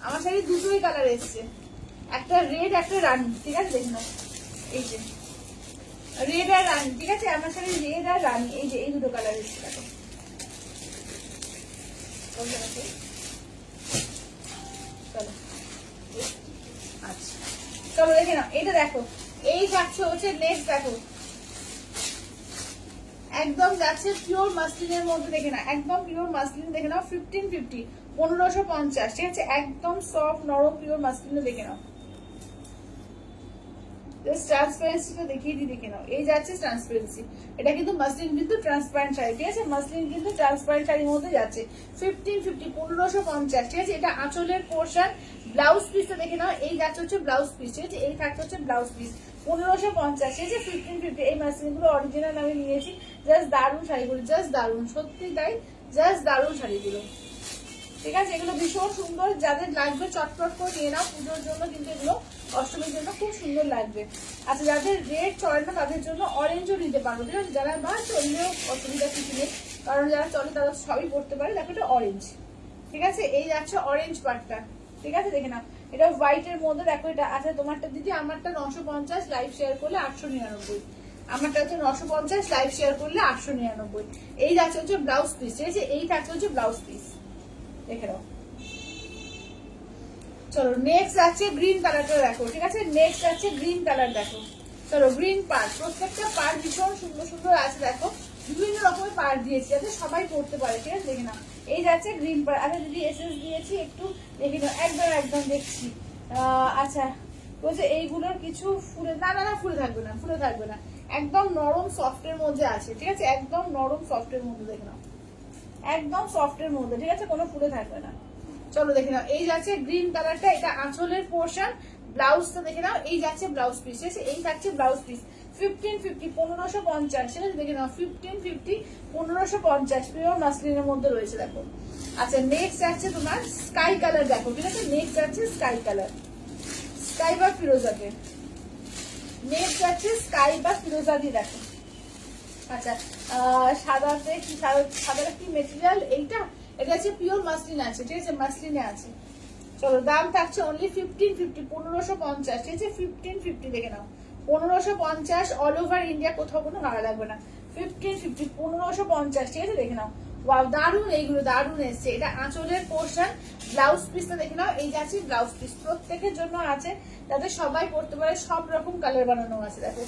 আমার শাড়ি দুটোই কালার এসছে, একটা রেড একটা রানী, ঠিক আছে, দেখে নাও, এই যে রেড আর রানী, ঠিক আছে, আমার শাড়ি রেড আর রানী, এই যে এই দুটো কালার এসছে, দেখো চলো। আচ্ছা চলো, দেখে নাও, এটা দেখো, এই যাচ্ছে হচ্ছে নেক্সট, দেখো একদম যাচ্ছে পিওর মাসলিনের মধ্যে, দেখে না, একদম পিওর মাসলিন, দেখে নাও, 1550, 1550, ঠিক আছে, একদম সফট নরম পিওর মাসলিন, দেখে নাও, ট্রান্সপারেন্সিটা দেখিয়ে দিই, দেখে নাও, এই যাচ্ছে ট্রান্সপারেন্সি, এটা কিন্তু মাসলিন কিন্তু ট্রান্সপারেন্ট শাড়ি, ঠিক আছে, মাসলিন কিন্তু ট্রান্সপারেন্ট শাড়ির মধ্যে যাচ্ছে 1550, 1550, ঠিক আছে। এটা আঁচলের পোর্শন, ব্লাউজ পিসটা দেখে নাও, এই যাচ্ছে হচ্ছে ব্লাউজ পিস, ঠিক আছে, এই থাকছে হচ্ছে ব্লাউজ পিস, 1550, ঠিক আছে, 1550। এই মাসলিন গুলো অরিজিনাল আমি নিয়েছি, জাস্ট দারুণ শাড়িগুলো, জাস্ট দারুণ, সত্যি তাই, জাস্ট দারুণ শাড়িগুলো, ঠিক আছে, এগুলো ভীষণ সুন্দর, যাদের লাগবে চটপট করে নিয়ে নাও, পুজোর জন্য কিন্তু এগুলো অষ্টমীর জন্য খুব সুন্দর লাগবে। আচ্ছা, যাদের রেড চলে না তাদের জন্য অরেঞ্জও নিতে পারবো, ঠিক আছে, যারা বা চললেও অসুবিধা কিছু নেই, কারণ যারা চলে তারা সবই পড়তে পারে, দেখো এটা অরেঞ্জ, ঠিক আছে, এই যাচ্ছে অরেঞ্জ পার্টটা, ঠিক আছে, দেখে নাও, এটা হোয়াইটের মধ্যে, দেখো এটা। আচ্ছা, তোমারটা দিদি, আমারটা 950, লাইভ শেয়ার করলে 899, আমারটা হচ্ছে 950, লাইভ শেয়ার করলে 899, এই যাচ্ছে হচ্ছে ব্লাউজ পিস, ঠিক আছে, এই থাকছে হচ্ছে ব্লাউজ পিস, দেখে নাও। চলো নেক্সট আছে গ্রিন কালারটা দেখো, ঠিক আছে? নেক্সট আছে গ্রিন কালার দেখো। চলো গ্রিন পার্ট, প্রত্যেকটা পার্ট ভীষণ সুন্দর সুন্দর আছে দেখো, বিভিন্ন রকমের পার্ট দিয়েছি যাতে সবাই পড়তে পারে, ঠিক আছে? দেখে নাও এই যাচ্ছে গ্রিন পার্ট। আচ্ছা যদি এসএস দিয়েছি একটু দেখে নাও, একদম একদম দেখছি। আচ্ছা বলছে এইগুলোর কিছু ফুলে না না না ফুলে থাকবে না, ফুলে থাকবে না, একদম নরম সফটের মধ্যে আছে, ঠিক আছে? একদম নরম সফটের মধ্যে দেখে নাও, একদম সফটের মধ্যে, ঠিক আছে? কোনো ফুলে থাকবে না। চলো দেখে নাও এই যাচ্ছে গ্রিন কালারটা, এটা আঁচলের পোর্শন। ব্লাউজটা দেখে নাও, এই যাচ্ছে ব্লাউজ পিস, ঠিক আছে? এই থাকছে ব্লাউজ পিস 1550 1550, ঠিক আছে? দেখে নাও 1550 1550 পিওর মাসলিনের মধ্যে রয়েছে দেখো। আচ্ছা নেক্সট যাচ্ছে তোমার স্কাই কালার দেখো, ঠিক আছে? নেক্সট যাচ্ছে স্কাই কালার, স্কাই বা ফিরোজাতে। নেক্সট যাচ্ছে স্কাই বা ফিরোজাদি দেখো। আচ্ছা সাদাতে কি, সাদাটা কি মেটেরিয়াল? এইটা এটা হচ্ছে পিওর মাসলিন আছে, ঠিক আছে? মাসলিনে আছে। চলো দাম থাকছে অনলি 1550 1550, ঠিক আছে? 1550 দেখে নাও 1550 অল ওভার ইন্ডিয়া, কোথাও কোনো ভাড়া লাগবে না। 1550 1550, ঠিক আছে? দেখে নাও ওয়াও দারুন, এইগুলো দারুন এসছে। এটা আঁচলের পোর্শন, ব্লাউজ পিসটা দেখে নাও, এই যাচ্ছে ব্লাউজ পিস, প্রত্যেকের জন্য আছে যাতে সবাই পড়তে পারে, সব রকম কালার বানানো আছে দেখো।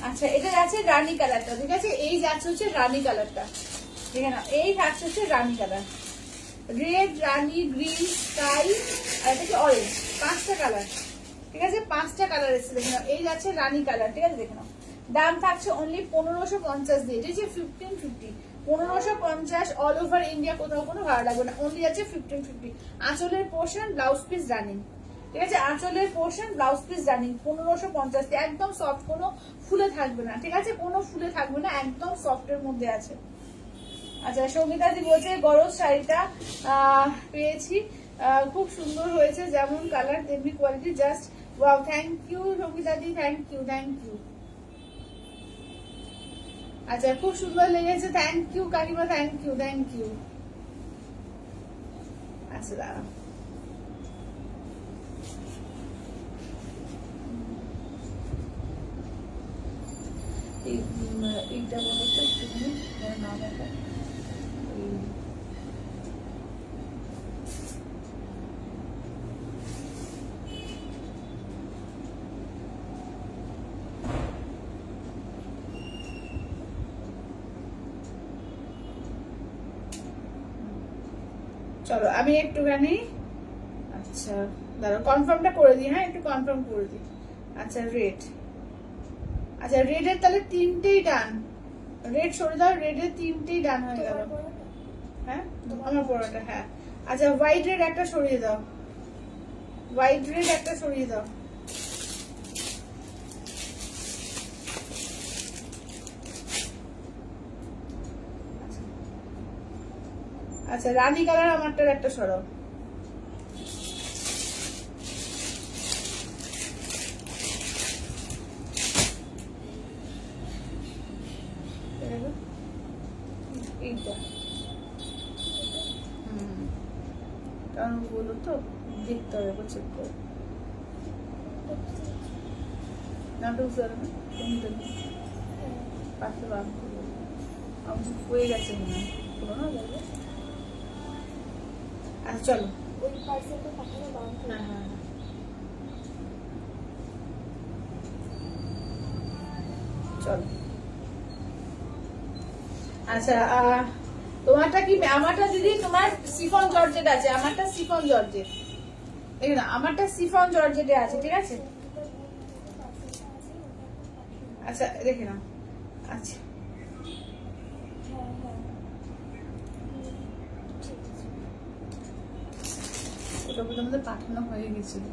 আচ্ছা এটা যাচ্ছে রানী কালারটা, ঠিক আছে? এই যাচ্ছে হচ্ছে রানী কালারটা, দেখে নাও এই যাচ্ছে হচ্ছে রানী কালার, রেড, রানী, গ্রিন, স্কাই আর এটা কি অরেঞ্জ, 5টা কালার, ঠিক আছে? 5টা কালার এসছে দেখে নাও, এই যাচ্ছে রানী কালার, ঠিক আছে? দেখে নাও দাম থাকছে অনলি 1550 দিয়ে, ঠিক আছে? 1550 1550 অল ওভার ইন্ডিয়া, কোথাও কোনো ভাড়া লাগবে না, অনলি আছে 1550। আঁচলের পোর্শন, ব্লাউজ পিস রানিং, ঠিক আছে? আঁচলের পোর্শন, ব্লাউজ পিস রানিং 1550, একদম সফট, কোনো ফুলে থাকবে না, ঠিক আছে? কোনো ফুলে থাকবে না, একদম সফটের মধ্যে আছে। আচ্ছা সঙ্গীতাদি বলছে গরজ শাড়িটা পেয়েছি, খুব সুন্দর হয়েছে, যেমন কালার তেমনি quality, just wow. Thank you সঙ্গীতাদি, থ্যাংক ইউ, থ্যাংক ইউ। আচ্ছা খুব সুন্দর লেগেছে, থ্যাংক ইউ কাকিমা, থ্যাংক ইউ, থ্যাংক ইউ। আচ্ছা দাঁড়া এইটা বলতে তুমি না দেখা চলো আমি একটুখানি, আচ্ছা দাঁড়াও কনফার্মটা করে দিই, হ্যাঁ একটু কনফার্ম করে দিই। আচ্ছা রেড, আচ্ছা রেডের তাহলে 3টেই ডান, রেড সরে দাও, রেডের 3টেই ডান হয়ে গেল, হ্যাঁ আমার পড়াটা, হ্যাঁ। আচ্ছা হোয়াইট রেড একটা সরিয়ে দাও, হোয়াইট রেড একটা সরিয়ে দাও। আচ্ছা রানী কালার আমারটার একটা সরাও, এইটা কারণ বলো তো দেখতে হবে, চেক করে নাটক স্যার না কোনটা পাশে বাদ আমি হয়ে গেছে মনে হয় কোনো না বলবো। আচ্ছা চলো ওই পার্সেলটা পাঠানো বাউন্ড করে। হ্যাঁ হ্যাঁ চলো। আচ্ছা তোমারটা কি, আমারটা দিদি তোমার সিফন জর্জেট আছে, আমারটা সিফন জর্জেট, দেখে না আমারটা সিফন জর্জেটে আছে, ঠিক আছে? আচ্ছা দেখে নাও, আচ্ছা ওটা বলে আমাদের পাঠানো হয়ে গেছিল।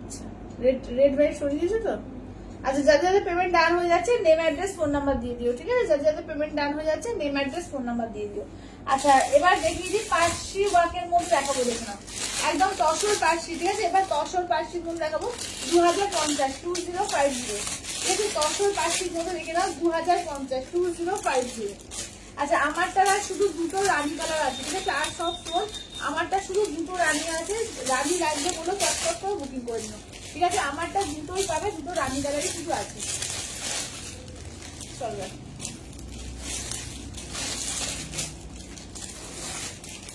আচ্ছা রেড রেড হোয়াইট সরিয়ে দিয়েছো তো? আচ্ছা যাদের যাদের পেমেন্ট ডান হয়ে যাচ্ছে নেম অ্যাড্রেস ফোন নাম্বার দিয়ে দিও, ঠিক আছে? যাদের যাদের পেমেন্ট ডান হয়ে যাচ্ছে নেম অ্যাড্রেস ফোন নাম্বার দিয়ে দিও। আচ্ছা এবার দেখিয়ে দিই পার্সি ওয়ার্কের মধ্যে দেখাবো, দেখে নাও একদম তসর পার্সি, ঠিক আছে? এবার তসর পার্সির মধ্যে দেখাবো 2050 2050, ঠিক আছে? তসর পার্সির মধ্যে দেখে নাও 2050 2050। আচ্ছা আমারটা শুধু দুটো রানী কালার আছে, ঠিক আছে? আর সব ফোন আমারটা শুধু দুটো রানী আছে, রানী লাগবে বলে চটপট করে বুকিং করে নিও, ঠিক আছে? আমারটা দুটোই পাবে, দুটো রানী কালারই শুধু আছে। চলো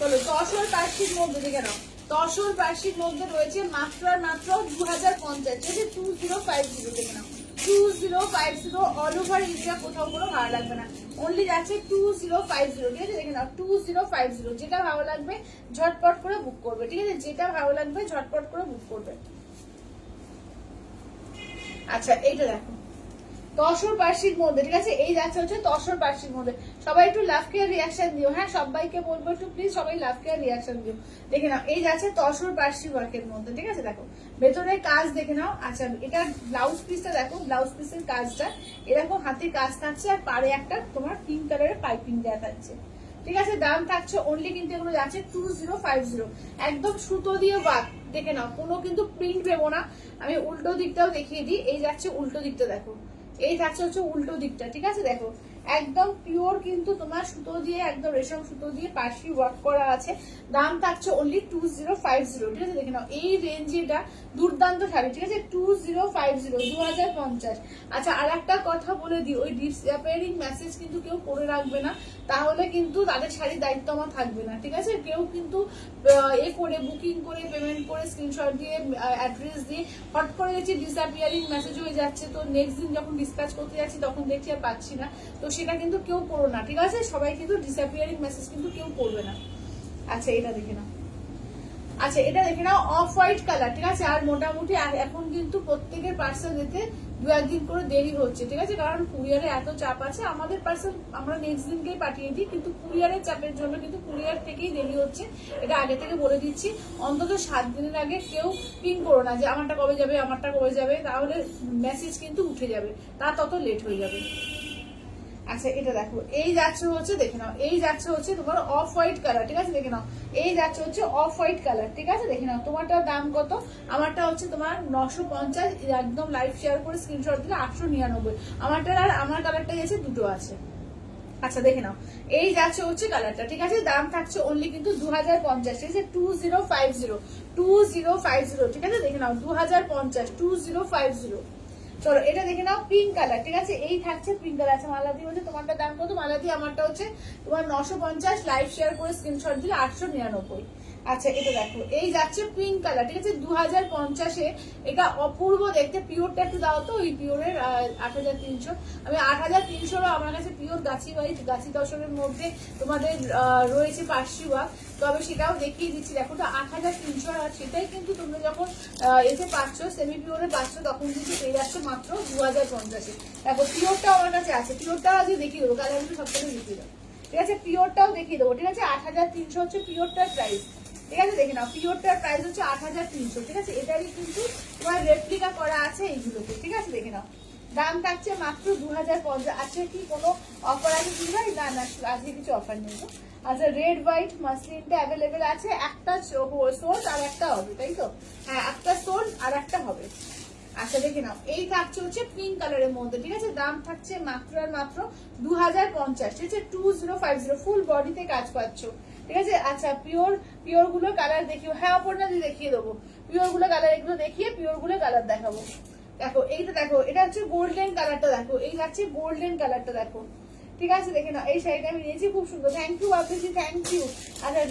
চলো তসর পার্সির মধ্যে দেখে নাও, তসর পার্সির মধ্যে রয়েছে মাত্র আর মাত্র 2050, ঠিক আছে 2050 দেখে নাও 2050 অল ওভার ইন্ডিয়া, কোথাও কোনো ভালো লাগবে না, অনলি যাচ্ছে 2050, ঠিক আছে দেখে নাও 2050, যেটা ভালো লাগবে ঝটপট করে বুক করবে, ঠিক আছে যেটা ভালো লাগবে ঝটপট করে বুক করবে। আচ্ছা এইটা দেখো তসর পার্সির মধ্যে, ঠিক আছে এই যাচ্ছে হচ্ছে তসর পার্সির মধ্যে, সবাই একটু লাভ কেয়ার রিয়াকশন দিও, হ্যাঁ সবাইকে বলবো একটু প্লিজ সবাই লাভ কেয়ার রিয়াকশন দিও। দেখে নাও এই যাচ্ছে তসর পার্সি ওয়ার্কের মধ্যে, ঠিক আছে দেখো ভেতরে কাজ দেখে নাও। আচ্ছা এটা ব্লাউজ পিসটা দেখো, ব্লাউজ পিসের কাজটা এরকম হাতে কাজ থাকছে আর পারে একটা তোমার পিঙ্ক কালারের পাইপিং দেওয়া থাকছে, ঠিক আছে দাম থাকছে অনলি কিন্তু এগুলো যাচ্ছে 2050, একদম সুতো দিয়ে ওয়ার্ক, দেখে নাও কোনো কিন্তু প্রিন্ট পেবো না। আমি উল্টো দিকটাও দেখিয়ে দিই, এই যাচ্ছে উল্টো দিকটা দেখো, এই থাকছে হচ্ছে উল্টো দিকটা, ঠিক আছে দেখো একদম পিওর কিন্তু তোমার সুতো দিয়ে একদম রেশম সুতো দিয়ে পার্সি ওয়ার্ক করা আছে, দাম থাকছে অনলি 2050, ঠিক আছে দেখে নাও এই রেঞ্জে এটা দুর্দান্ত শাড়ি, ঠিক আছে 2050 2050। আচ্ছা আর একটা কথা বলে দিই, ওই ডিসঅ্যাপিয়ারিং মেসেজ কিন্তু কেউ করে রাখবে না, তাহলে কিন্তু তাদের শাড়ির দায়িত্ব আমার থাকবে না, ঠিক আছে কেউ কিন্তু এ করে বুকিং করে পেমেন্ট করে স্ক্রিনশট দিয়ে অ্যাড্রেস দিয়ে হট করে দেখছি ডিসঅ্যাপিয়ারিং মেসেজ হয়ে যাচ্ছে, তো নেক্সট দিন যখন ডিসপ্যাচ করতে যাচ্ছি তখন দেখছি আর পাচ্ছি না, তো সেটা কিন্তু কেউ করো না, ঠিক আছে সবাই কিন্তু ডিসঅ্যাপিয়ারিং মেসেজ কিন্তু কেউ করবে না। আচ্ছা এটা দেখে নাও, আচ্ছা এটা দেখে নাও অফ হোয়াইট কালার, ঠিক আছে আর মোটামুটি এখন কিন্তু প্রত্যেকের পার্সেল দিতে 2-1 দিন করে দেরি হচ্ছে, ঠিক আছে কারণ কুরিয়ারে এত চাপ আছে, আমাদের পার্সেল আমরা নেক্সট দিনকেই পাঠিয়ে দিই, কিন্তু কুরিয়ারের চাপের জন্য কিন্তু কুরিয়ার থেকেই দেরি হচ্ছে, এটা আগে থেকে বলে দিচ্ছি। অন্তত 7 দিনের আগে কেউ পিং করো না যে আমারটা কবে যাবে আমারটা কবে যাবে, তাহলে মেসেজ কিন্তু উঠে যাবে, তা তত লেট হয়ে যাবে। আচ্ছা এটা দেখো এই যাচ্ছে হচ্ছে দেখে নাও, এই যাচ্ছে হচ্ছে তোমার অফ হোয়াইট কালার, ঠিক আছে দেখে নাও এই যাচ্ছে হচ্ছে অফ হোয়াইট কালার, ঠিক আছে দেখে নাও তোমারটার দাম কত, আমারটা হচ্ছে তোমার 950, একদম লাইভ শেয়ার করে স্ক্রিনশট দিলে 899, আমারটার আর আমার কালারটাই আছে দুটো আছে। আচ্ছা দেখে নাও এই যাচ্ছে হচ্ছে কালারটা, ঠিক আছে দাম থাকছে অনলি কিন্তু 2050, ঠিক আছে 2050, ঠিক আছে দেখে নাও 2050 2050। চলো এটা দেখে নাও পিঙ্ক কালার, ঠিক আছে এই থাকছে পিঙ্ক কালার। আচ্ছা মালাদি বলছে তোমারটা দাম কত, মালাদি আমারটা হচ্ছে তোমার 950, লাইভ শেয়ার করে স্ক্রিনশট দিলে 899। আচ্ছা এটা দেখো এই যাচ্ছে পিঙ্ক কালার, ঠিক আছে 2050-এ, এটা অপূর্ব দেখতে, পিওরটা একটু দাও তো, ওই পিওরের 8300, আমি 8300 আমার কাছে পিওর গাছি হোয়াইট গাছি দশরের মধ্যে তোমাদের রয়েছে পার্সি ওয়ার্ক, তবে সেটাও দেখিয়ে দিচ্ছি দেখো তো 8300, আর সেটাই কিন্তু তোমরা যখন এতে পাচ্ছ সেমি পিওরে পাচ্ছ তখন কিন্তু পেয়ে যাচ্ছে মাত্র 2050-এ। দেখো পিওরটাও আমার কাছে আছে, পিওরটাও আজকে দেখিয়ে দেবো, কালারগুলো সবথেকে দেখিয়ে দেবো, ঠিক আছে পিওরটাও দেখিয়ে দেবো, ঠিক আছে 8300 হচ্ছে পিওরটার প্রাইস, ঠিক আছে দেখে নাও পিওরটার প্রাইস হচ্ছে 8300, ঠিক আছে এটারই কিন্তু তোমার রেপ্লিকা করা আছে এইগুলোতে, ঠিক আছে দেখে নাও দাম থাকছে মাত্র 2050। আজকে কি কোনো অফার আছে কি ভাই, না না আজকে কিছু অফার নেই তো। আচ্ছা রেড হোয়াইট মাসলিনটা অ্যাভেলেবেল আছে, একটা সোর্স আর একটা হবে তাই তো, হ্যাঁ একটা সোর্স আর একটা হবে। আচ্ছা দেখে নাও এই থাকছে হচ্ছে পিঙ্ক কালারের মধ্যে, ঠিক আছে দাম থাকছে মাত্র আর মাত্র 2050, ঠিক আছে 2050 ফুল বডিতে কাজ পাচ্ছ, ঠিক আছে। আচ্ছা পিওর গুলো কালার দেখিও, হ্যাঁ অপর্ণা দিয়ে দেখিয়ে দেবো, পিওর গুলো কালার এগুলো দেখিয়ে পিওর গুলো কালার দেখাবো। দেখো এইটা দেখো এটা হচ্ছে গোল্ডেন কালারটা, দেখো এই যাচ্ছে গোল্ডেন কালারটা দেখো, ঠিক আছে দেখে নাও এই শাড়িটা আমি নিয়েছি খুব সুন্দর, থ্যাংক ইউ আবৃতি থ্যাংক ইউ। আচ্ছা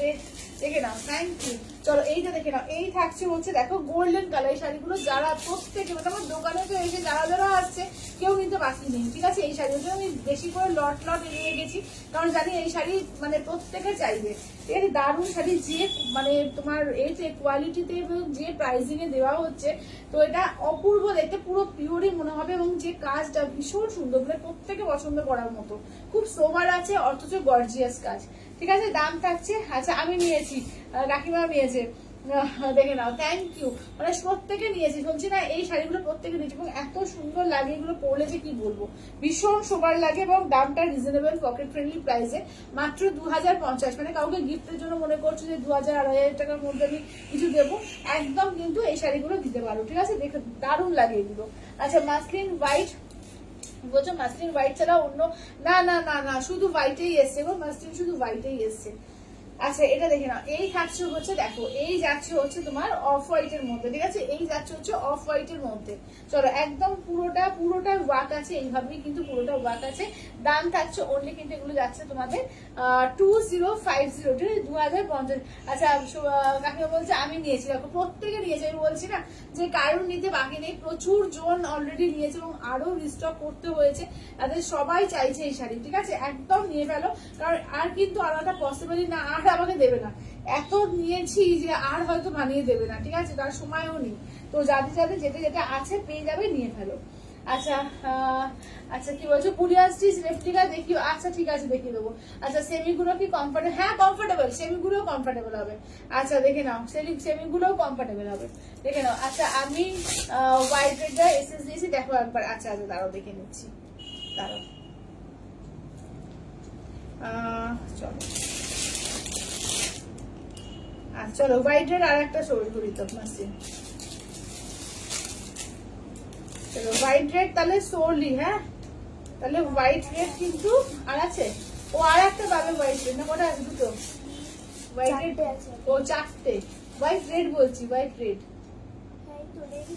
দেখে নাও থ্যাংক ইউ। চলো এইটা দেখে নাও এই থাকছে হচ্ছে দেখো গোল্ডেন কালার, এই শাড়িগুলো যারা প্রত্যেকে মানে আমার দোকানে তো এসে যারা যারা আসছে কেউ কিন্তু বাকি নেই, ঠিক আছে এই শাড়িগুলো আমি বেশি করে লট এনে রেখেছি, কারণ জানি এই শাড়ি মানে প্রত্যেকে চাইবে, ঠিক আছে দারুণ শাড়ি যে মানে তোমার এতে কোয়ালিটিতে এবং যে প্রাইসিং এ দেওয়া হচ্ছে, তো এটা অপূর্ব দেখতে পুরো পিওরই মনে হবে, এবং যে কাজটা ভীষণ সুন্দর মানে প্রত্যেকে পছন্দ করার মতো, খুব সোবার আছে অথচ গর্জিয়াস কাজ, ঠিক আছে দাম থাকছে। আচ্ছা আমি নিয়েছি, কাকিমা নিয়েছে, দেখে নাও থ্যাংক ইউ, মানে প্রত্যেকে নিয়েছি শুনছি না এই শাড়িগুলো প্রত্যেকে নিয়েছি, এবং এত সুন্দর লাগে এগুলো পরলে যে কি বলবো, ভীষণ সোবার লাগে, এবং দামটা রিজনেবল পকেট ফ্রেন্ডলি প্রাইসে মাত্র 2050, মানে কাউকে গিফটের জন্য মনে করছো যে 2000-2500 টাকার মধ্যে আমি কিছু দেবো, একদম কিন্তু এই শাড়িগুলো দিতে পারো, ঠিক আছে দেখে দারুণ লাগে এগুলো। আচ্ছা মাসলিন হোয়াইট বলছো, মাসলিন হোয়াইট ছাড়া অন্য, না না না না শুধু হোয়াইটেই এসছে গো, মাসলিন শুধু হোয়াইটেই এসছে। আচ্ছা এটা দেখে নাও, এই থাকছে হচ্ছে দেখো, এই যাচ্ছে হচ্ছে তোমার অফ হোয়াইটের মধ্যে, ঠিক আছে, এই যাচ্ছে হচ্ছে অফ হোয়াইটের মধ্যে। চলো একদম পুরোটা ওয়ার্ক আছে, এইভাবেই কিন্তু পুরোটা ওয়ার্ক আছে। দাম থাকছে অনলি কিন্তু এগুলো যাচ্ছে তোমাদের 2050, 2050। আচ্ছা কাকিমা বলছে আমি নিয়েছি, দেখো প্রত্যেকে নিয়েছে, আমি বলছি না যে কারণ নিতে বাকি নেই, প্রচুর জন অলরেডি নিয়েছে এবং আরো রিস্টক করতে হয়েছে, তাদের সবাই চাইছে এই শাড়ি, ঠিক আছে, একদম নিয়ে ফেলো, কারণ আর কিন্তু আলাদা পসিবলই না, আর আমাকে দেবে না, এত নিয়েছি যে আর হয়তো বানিয়ে দেবে না, ঠিক আছে, তার সময়ও নেই। তো যাদের যাদের যেটা যেটা আছে পেয়ে যাবে, নিয়ে ফেলো। আচ্ছা আচ্ছা কি বলছো, পুলিয়া স্টিচ রেপ্লিকা দেখিও, আচ্ছা ঠিক আছে দেখিয়ে দেবো। আচ্ছা সেমিগুলো কি কমফোর্টেবল? হ্যাঁ কমফোর্টেবল, সেমিগুলো কমফোর্টেবল হবে। আচ্ছা দেখে নাও, সেমিগুলোও কমফোর্টেবল হবে, দেখে নাও। আচ্ছা আমি হোয়াইট রেডটা এসএস দিয়েছি, দেখো একবার। আচ্ছা আচ্ছা দাঁড়াও দেখে নিচ্ছি, দাঁড়াও। চলো আচ্ছা চলো হোয়াইট রেড আর একটা শো করি তো মাসি। চলো হোয়াইট রেড তাহলে সোরলি, হ্যাঁ তাহলে হোয়াইট রেড কিন্তু আর আছে, ও আর একটা পাবে হোয়াইট রেড, না কটা আছে? দুটো হোয়াইট রেড আছে। ও চারটে হোয়াইট রেড বলছি, হোয়াইট রেড। হ্যাঁ তো রেডি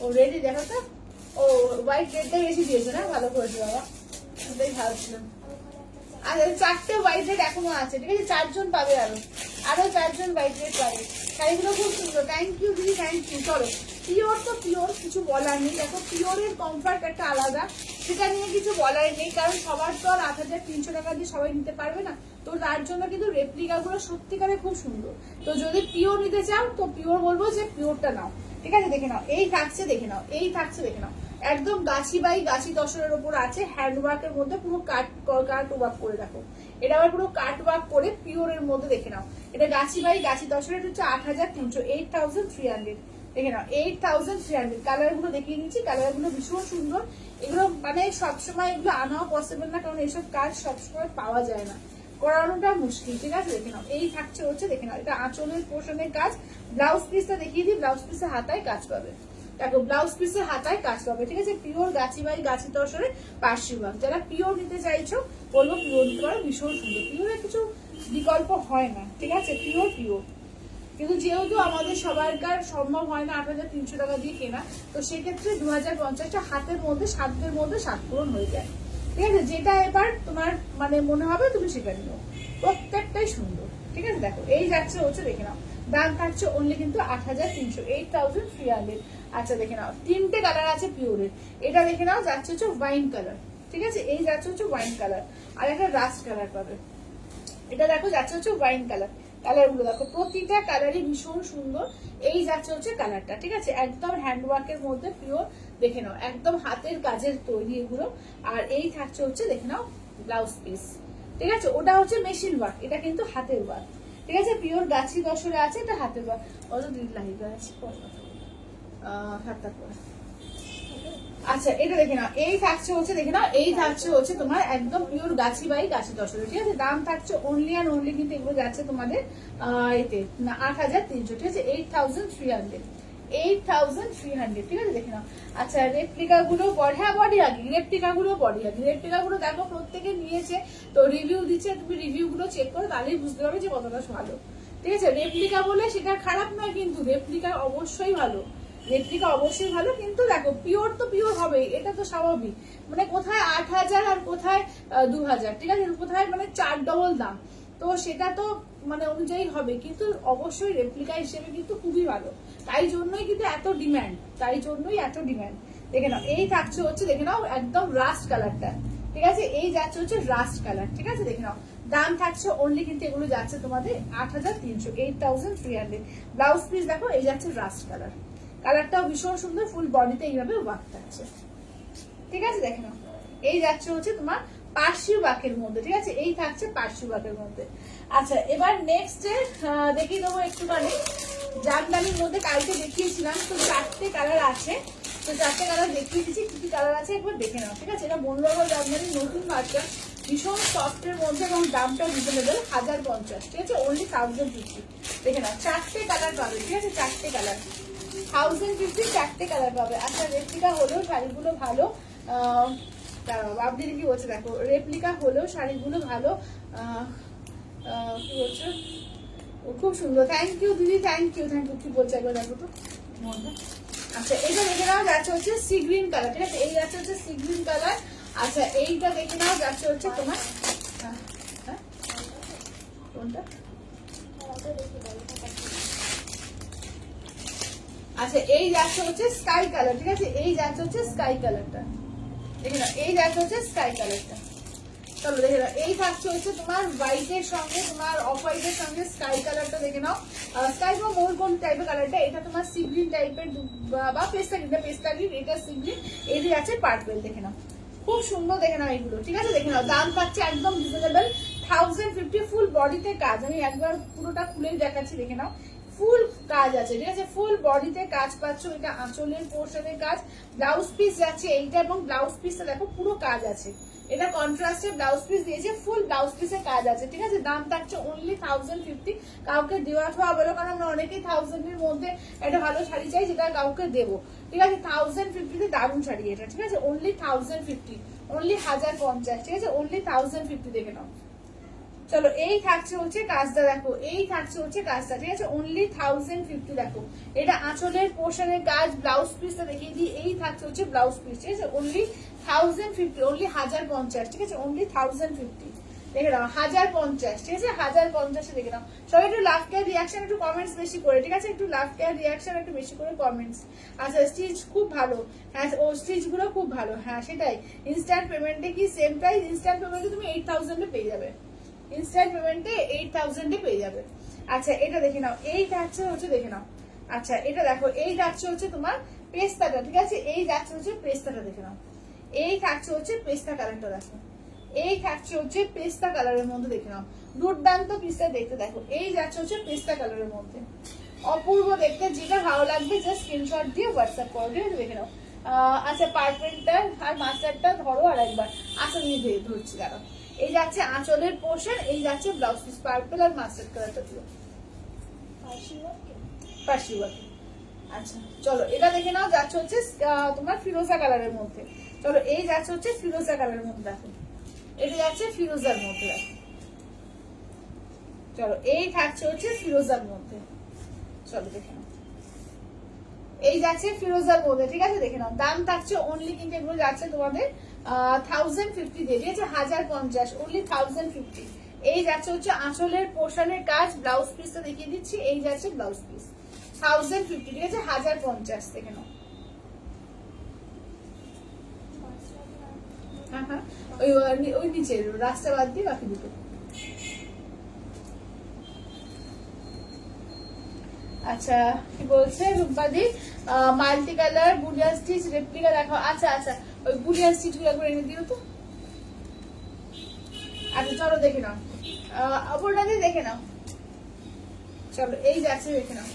ও রেডি দেখো তো, ও হোয়াইট রেডটাই বেশি দিয়েছে না, ভালো করেছে বাবা, এটাই ভালো ছিল। আর চারটে হোয়াইট রেড এখনো আছে, ঠিক আছে, চারজন পাবে, আরো চারজন হোয়াইট রেড পাবে। শাড়িগুলো খুব সুন্দর, থ্যাংক ইউ দিদি, থ্যাংক ইউ। চলো পিওর তো পিওর, কিছু বলার নেই, দেখো পিওরের কমফর্ট একটা আলাদা, সেটা নিয়ে কিছু বলার নেই, কারণ সবার তো আর 8300 টাকা দিয়ে সবাই নিতে পারবে না, তো তার জন্য কিন্তু রেপ্লিকা গুলো সত্যিকারে খুব সুন্দর। তো যদি পিওর নিতে চাও তো পিওর বলবো যে পিওরটা নাও, ঠিক আছে, দেখে নাও, এই থাকছে দেখে নাও, এই থাকছে দেখে নাও, একদম গাছি বাই গাছি দশরের উপর আছে, হ্যান্ডওয়ার্কের মধ্যে পুরো কাট ওয়ার্ক করে, দেখো এটা আবার পুরো কাট ওয়ার্ক করে পিওরের মধ্যে, দেখে নাও, এটা গাছি বাই গাছি দশরের হচ্ছে 8300, 8300, দেখে নাও 8300। কালার গুলো দেখিয়ে দিচ্ছি, কালার গুলো ভীষণ সুন্দর, এগুলো মানে সবসময় এগুলো আনাও পসিবল না, কারণ এসব কাজ সবসময় পাওয়া যায় না, করানোটা মুশকিল, ঠিক আছে, দেখে নাও, এই থাকছে হচ্ছে দেখে নাও, এটা আঁচলের পোর্শনের কাজ। ব্লাউজ পিসটা দেখিয়ে দিই, ব্লাউজ পিসে হাতায় কাজ পাবে, দেখো ব্লাউজ পিসে হাতায় কাজ পাবে, ঠিক আছে, pure Gachhi by Gachhi দশরে Parsi work. যারা পিওর নিতে চাইছো বলবো পিওর নিতে পারো, ভীষণ সুন্দর, পিওরের কিছু বিকল্প হয় না, ঠিক আছে, পিওর পিওর। কিন্তু যেহেতু আমাদের সবাইকার সম্ভব হয় না 8300 টাকা দিয়ে কেনা, তো সেক্ষেত্রে 2050টা হাতের মধ্যে, সাধ্যের মধ্যে সাত পূরণ হয়ে যায়, ঠিক আছে, যেটা এবার তোমার মানে মনে হবে তুমি সেটা নিও, প্রত্যেকটাই সুন্দর, ঠিক আছে। দেখো এই যাচ্ছে হচ্ছে দেখে নাও, দাম থাকছে অনলি কিন্তু 8300, 8300। আচ্ছা দেখে নাও, তিনটে কালার আছে পিওরের, এটা দেখে নাও যাচ্ছে হচ্ছে ওয়াইন কালার, ঠিক আছে, এই যাচ্ছে হচ্ছে ওয়াইন কালার, আর একটা রাস্ট কালার পাবে, এটা দেখো যাচ্ছে হচ্ছে ওয়াইন কালার। কালার গুলো দেখো প্রতিটা কালারই ভীষণ সুন্দর, এই যাচ্ছে হচ্ছে কালারটা, ঠিক আছে, একদম হ্যান্ডওয়ার্কের মধ্যে পিওর, দেখে নাও একদম হাতের কাজের তৈরি এগুলো। আর এই থাকছে হচ্ছে দেখে নাও ব্লাউজ পিস, ঠিক আছে, ওটা হচ্ছে মেশিন ওয়ার্ক, এটা কিন্তু হাতের ওয়ার্ক, ঠিক আছে, পিওর গাছি দশরে আছে, এটা হাতের ওয়ার্ক। অত দিন লাইভে আছে হাতটা করে। আচ্ছা এটা দেখে নাও, এই থাকছে হচ্ছে দেখে নাও, এই থাকছে হচ্ছে তোমার একদম পিওর গাছি বাই গাছি দশরে, ঠিক আছে, দাম থাকছে অনলি অ্যান্ড অনলি কিন্তু এগুলো যাচ্ছে তোমাদের এতে না 8300, ঠিক আছে, 8300, 8300, ঠিক আছে, দেখে নাও। আচ্ছা রেপ্লিকা গুলো হ্যাঁ বডি আগে, রেপ্লিকা গুলো বডি আগে, রেপ্লিকা গুলো দেখো প্রত্যেকে নিয়েছে, তো রিভিউ দিচ্ছে, তুমি রিভিউ গুলো চেক করো, তাহলেই বুঝতে পারবে যে কতটা ভালো, ঠিক আছে, রেপ্লিকা বলে সেটা খারাপ নয়, কিন্তু রেপ্লিকা অবশ্যই ভালো, রেপ্লিকা অবশ্যই ভালো, কিন্তু দেখো পিওর তো পিওর হবে, এটা তো স্বাভাবিক, মানে কোথায় 8000 আর কোথায় 2000, ঠিক আছে, কোথায় মানে 4 ডবল দাম, তো সেটা তো মানে অনুযায়ী হবে, কিন্তু অবশ্যই রেপ্লিকা হিসেবে কিন্তু খুবই ভালো, তাই জন্যই কিন্তু এত ডিমান্ড, তাই জন্যই এত ডিমান্ড। দেখে নাও এই থাকছে হচ্ছে দেখে নাও একদম রাস্ট কালারটা, ঠিক আছে, এই যাচ্ছে হচ্ছে রাস্ট কালার, ঠিক আছে, দেখে নাও, দাম থাকছে অনলি কিন্তু এগুলো যাচ্ছে তোমাদের 8300, 8300। ব্লাউজ পিস দেখো এই যাচ্ছে রাস্ট কালার, কালারটাও ভীষণ সুন্দর, ফুল বডিতে এইভাবে ওয়ার্ক থাকছে, ঠিক আছে, দেখে নাও, এই যাচ্ছে হচ্ছে তোমার পার্সি ওয়ার্কের মধ্যে, ঠিক আছে, এই থাকছে পার্সি ওয়ার্কের মধ্যে। আচ্ছা এবার নেক্সট দেখিয়ে দেবো একটুখানি জামদানির মধ্যে, কালকে দেখিয়েছিলাম, তো 4টে কালার আছে, তো 4টে কালার দেখিয়ে দিচ্ছি, কি কি কালার আছে একবার দেখে নাও, ঠিক আছে, এটা বন্ধুবাবু জামদানির নতুন ভার্সন, ভীষণ সফটের মধ্যে এবং দামটা রিজনেবল, 1050, ঠিক আছে, অনলি 1050, দেখে নাও 4টে কালার পাবে, ঠিক আছে, 4টে কালার 1050, 4টে কালার পাবে। আচ্ছা রেপ্লিকা হলেও শাড়িগুলো ভালো, আপনি কি বলছে দেখো রেপ্লিকা হলেও শাড়িগুলো ভালো, কি বলছো? ও খুব সুন্দর, থ্যাংক ইউ দিদি, থ্যাংক ইউ কি বলছে একবার দেখো তো মনটা। আচ্ছা এটা দেখে নাও যাচ্ছে হচ্ছে সি গ্রিন কালার, ঠিক আছে, এই যাচ্ছে হচ্ছে সি গ্রিন কালার। আচ্ছা এইটা দেখে নাও যাচ্ছে হচ্ছে তোমার কোনটা? আচ্ছা এই যাচ্ছে হচ্ছে স্কাই কালার, ঠিক আছে, এই যাচ্ছে হচ্ছে স্কাই কালারটা, দেখে নাও এই যাচ্ছে হচ্ছে স্কাই কালারটা। চলো দেখে নাও, এই থাকছে হচ্ছে তোমার হোয়াইটের সঙ্গে, তোমার অফ হোয়াইটের সঙ্গে স্কাই কালারটা দেখে নাও, স্কাই বা মোর গোল্ড টাইপের কালারটা। এটা তোমার সি গ্রিন টাইপের বা পেস্তা গ্রিন, এটা সি গ্রিন, এটি আছে পার্পল, দেখে নাও খুব সুন্দর, দেখে নাও এইগুলো, ঠিক আছে। দেখে নাও দাম পাচ্ছে একদম রিজনেবল, 1050, ফুল বডিতে কাজ। আমি একবার পুরোটা খুলে দেখাচ্ছি, দেখে নাও ফুল কাজ আছে, ঠিক আছে, ফুল বডিতে কাজ পাচ্ছ। এটা আঁচলের পোর্শনের কাজ, ব্লাউজ পিস যাচ্ছে এইটা, এবং ব্লাউজ পিসটা দেখো পুরো কাজ আছে। এটা কন্ট্রাস্টে ব্লাউজ পিস দিয়েছে, ফুল ব্লাউজ পিসের কাজ আছে, ঠিক আছে। দাম থাকছে অনলি 1050। কাউকে দেওয়া ঠোয়া বলো, কারণ আমরা অনেকেই 1000 এর মধ্যে একটা ভালো শাড়ি চাই যেটা কাউকে দেবো, ঠিক আছে। 1050 দারুণ শাড়ি এটা, ঠিক আছে, অনলি 1050, অনলি 1050, ঠিক আছে, অনলি 1050 দেখে নাও। চলো এই থাকছে হচ্ছে কাজটা, দেখো এই থাকছে হচ্ছে কাজটা, ঠিক আছে, অনলি 1050 দেখো। এটা আঁচলের পোর্শনের কাজ, ব্লাউজ পিসটা দেখিয়ে দিই, এই থাকছে হচ্ছে ব্লাউজ পিস, ঠিক আছে, অনলি 1050, অনলি 1050, ঠিক আছে, অনলি 1050 দেখে নাও, 1050, ঠিক আছে, 1050 দেখে নাও। সবাই একটু লাভ কেয়ার রিয়াকশন, একটু কমেন্টস বেশি করে, ঠিক আছে, একটু লাভ কেয়ার রিয়াকশন একটু বেশি করে কমেন্টস। আচ্ছা স্টিচ খুব ভালো, হ্যাঁ ও স্টিচ গুলো খুব ভালো, হ্যাঁ সেটাই। ইনস্ট্যান্ট পেমেন্টে কি সেম প্রাইস? ইনস্ট্যান্ট পেমেন্টে তুমি 8000 এ পেয়ে যাবে, ইনস্ট্যান্ট পেমেন্টে 8000 এ পেয়ে যাবে। আচ্ছা এটা দেখে নাও, এই যাচ্ছে হচ্ছে দেখে নাও। আচ্ছা এটা দেখো, এই যাচ্ছে হচ্ছে তোমার পেস্তাটা, ঠিক আছে, এই যাচ্ছে হচ্ছে পেস্তাটা, দেখে নাও এই থাকছে হচ্ছে পেস্তা কালারটা, দেখো এই থাকছে হচ্ছে পেস্তা কালারের মধ্যে, দেখে নাও দুর্দান্ত পিসটা দেখতে, দেখো এই যাচ্ছে হচ্ছে পেস্তা কালারের মধ্যে, অপূর্ব দেখতে। যেটা ভালো লাগবে জাস্ট স্ক্রিনশট দিয়ে হোয়াটসঅ্যাপ করো, ঠিক আছে, দেখে নাও। আচ্ছা পার্পেলটা আর মাস্টারটা ধরো আর একবার, আচ্ছা নিয়ে ধরছি দাঁড়াও। এই যাচ্ছে আঁচলের পোর্শন, এই যাচ্ছে ব্লাউজ পিস, পার্পল আর মাস্টার্ড কালারটা দিও, পার্সি ওয়ার্ক। আচ্ছা চলো এটা দেখে নাও, যাচ্ছে হচ্ছে তোমার ফিরোজা কালারের মধ্যে। চলো এই যাচ্ছে হচ্ছে ফিরোজা কালারের মধ্যে, দেখো এটা যাচ্ছে ফিরোজার মধ্যে, দেখো চলো এই থাকছে হচ্ছে ফিরোজার মধ্যে, চলো দেখে নাও এই যাচ্ছে ফিরোজার মধ্যে, ঠিক আছে, দেখে নাও। দাম থাকছে অনলি, কিন্তু এগুলো যাচ্ছে তোমাদের 1050 দিয়ে, ঠিক আছে, 1050, অনলি 1050। এই যাচ্ছে হচ্ছে আঁচলের পোর্শনের কাজ, ব্লাউজ পিসটা দেখিয়ে দিচ্ছি, এই যাচ্ছে ব্লাউজ পিস 1050, ঠিক আছে, 1050 দেখে নাও। হ্যাঁ হ্যাঁ ওই নিচের রাস্তা বাদ দিয়ে বাকি দুটো। আচ্ছা কি বলছে রূপাদি, multi colour bullion stitch replica দেখো। আচ্ছা আচ্ছা ওই বুলিয়ান স্টিচ গুলো করে এনে দিও তো। আচ্ছা চলো দেখে নাও, অপরটা দিয়ে দেখে নাও। চলো এই যাচ্ছে দেখে নাও,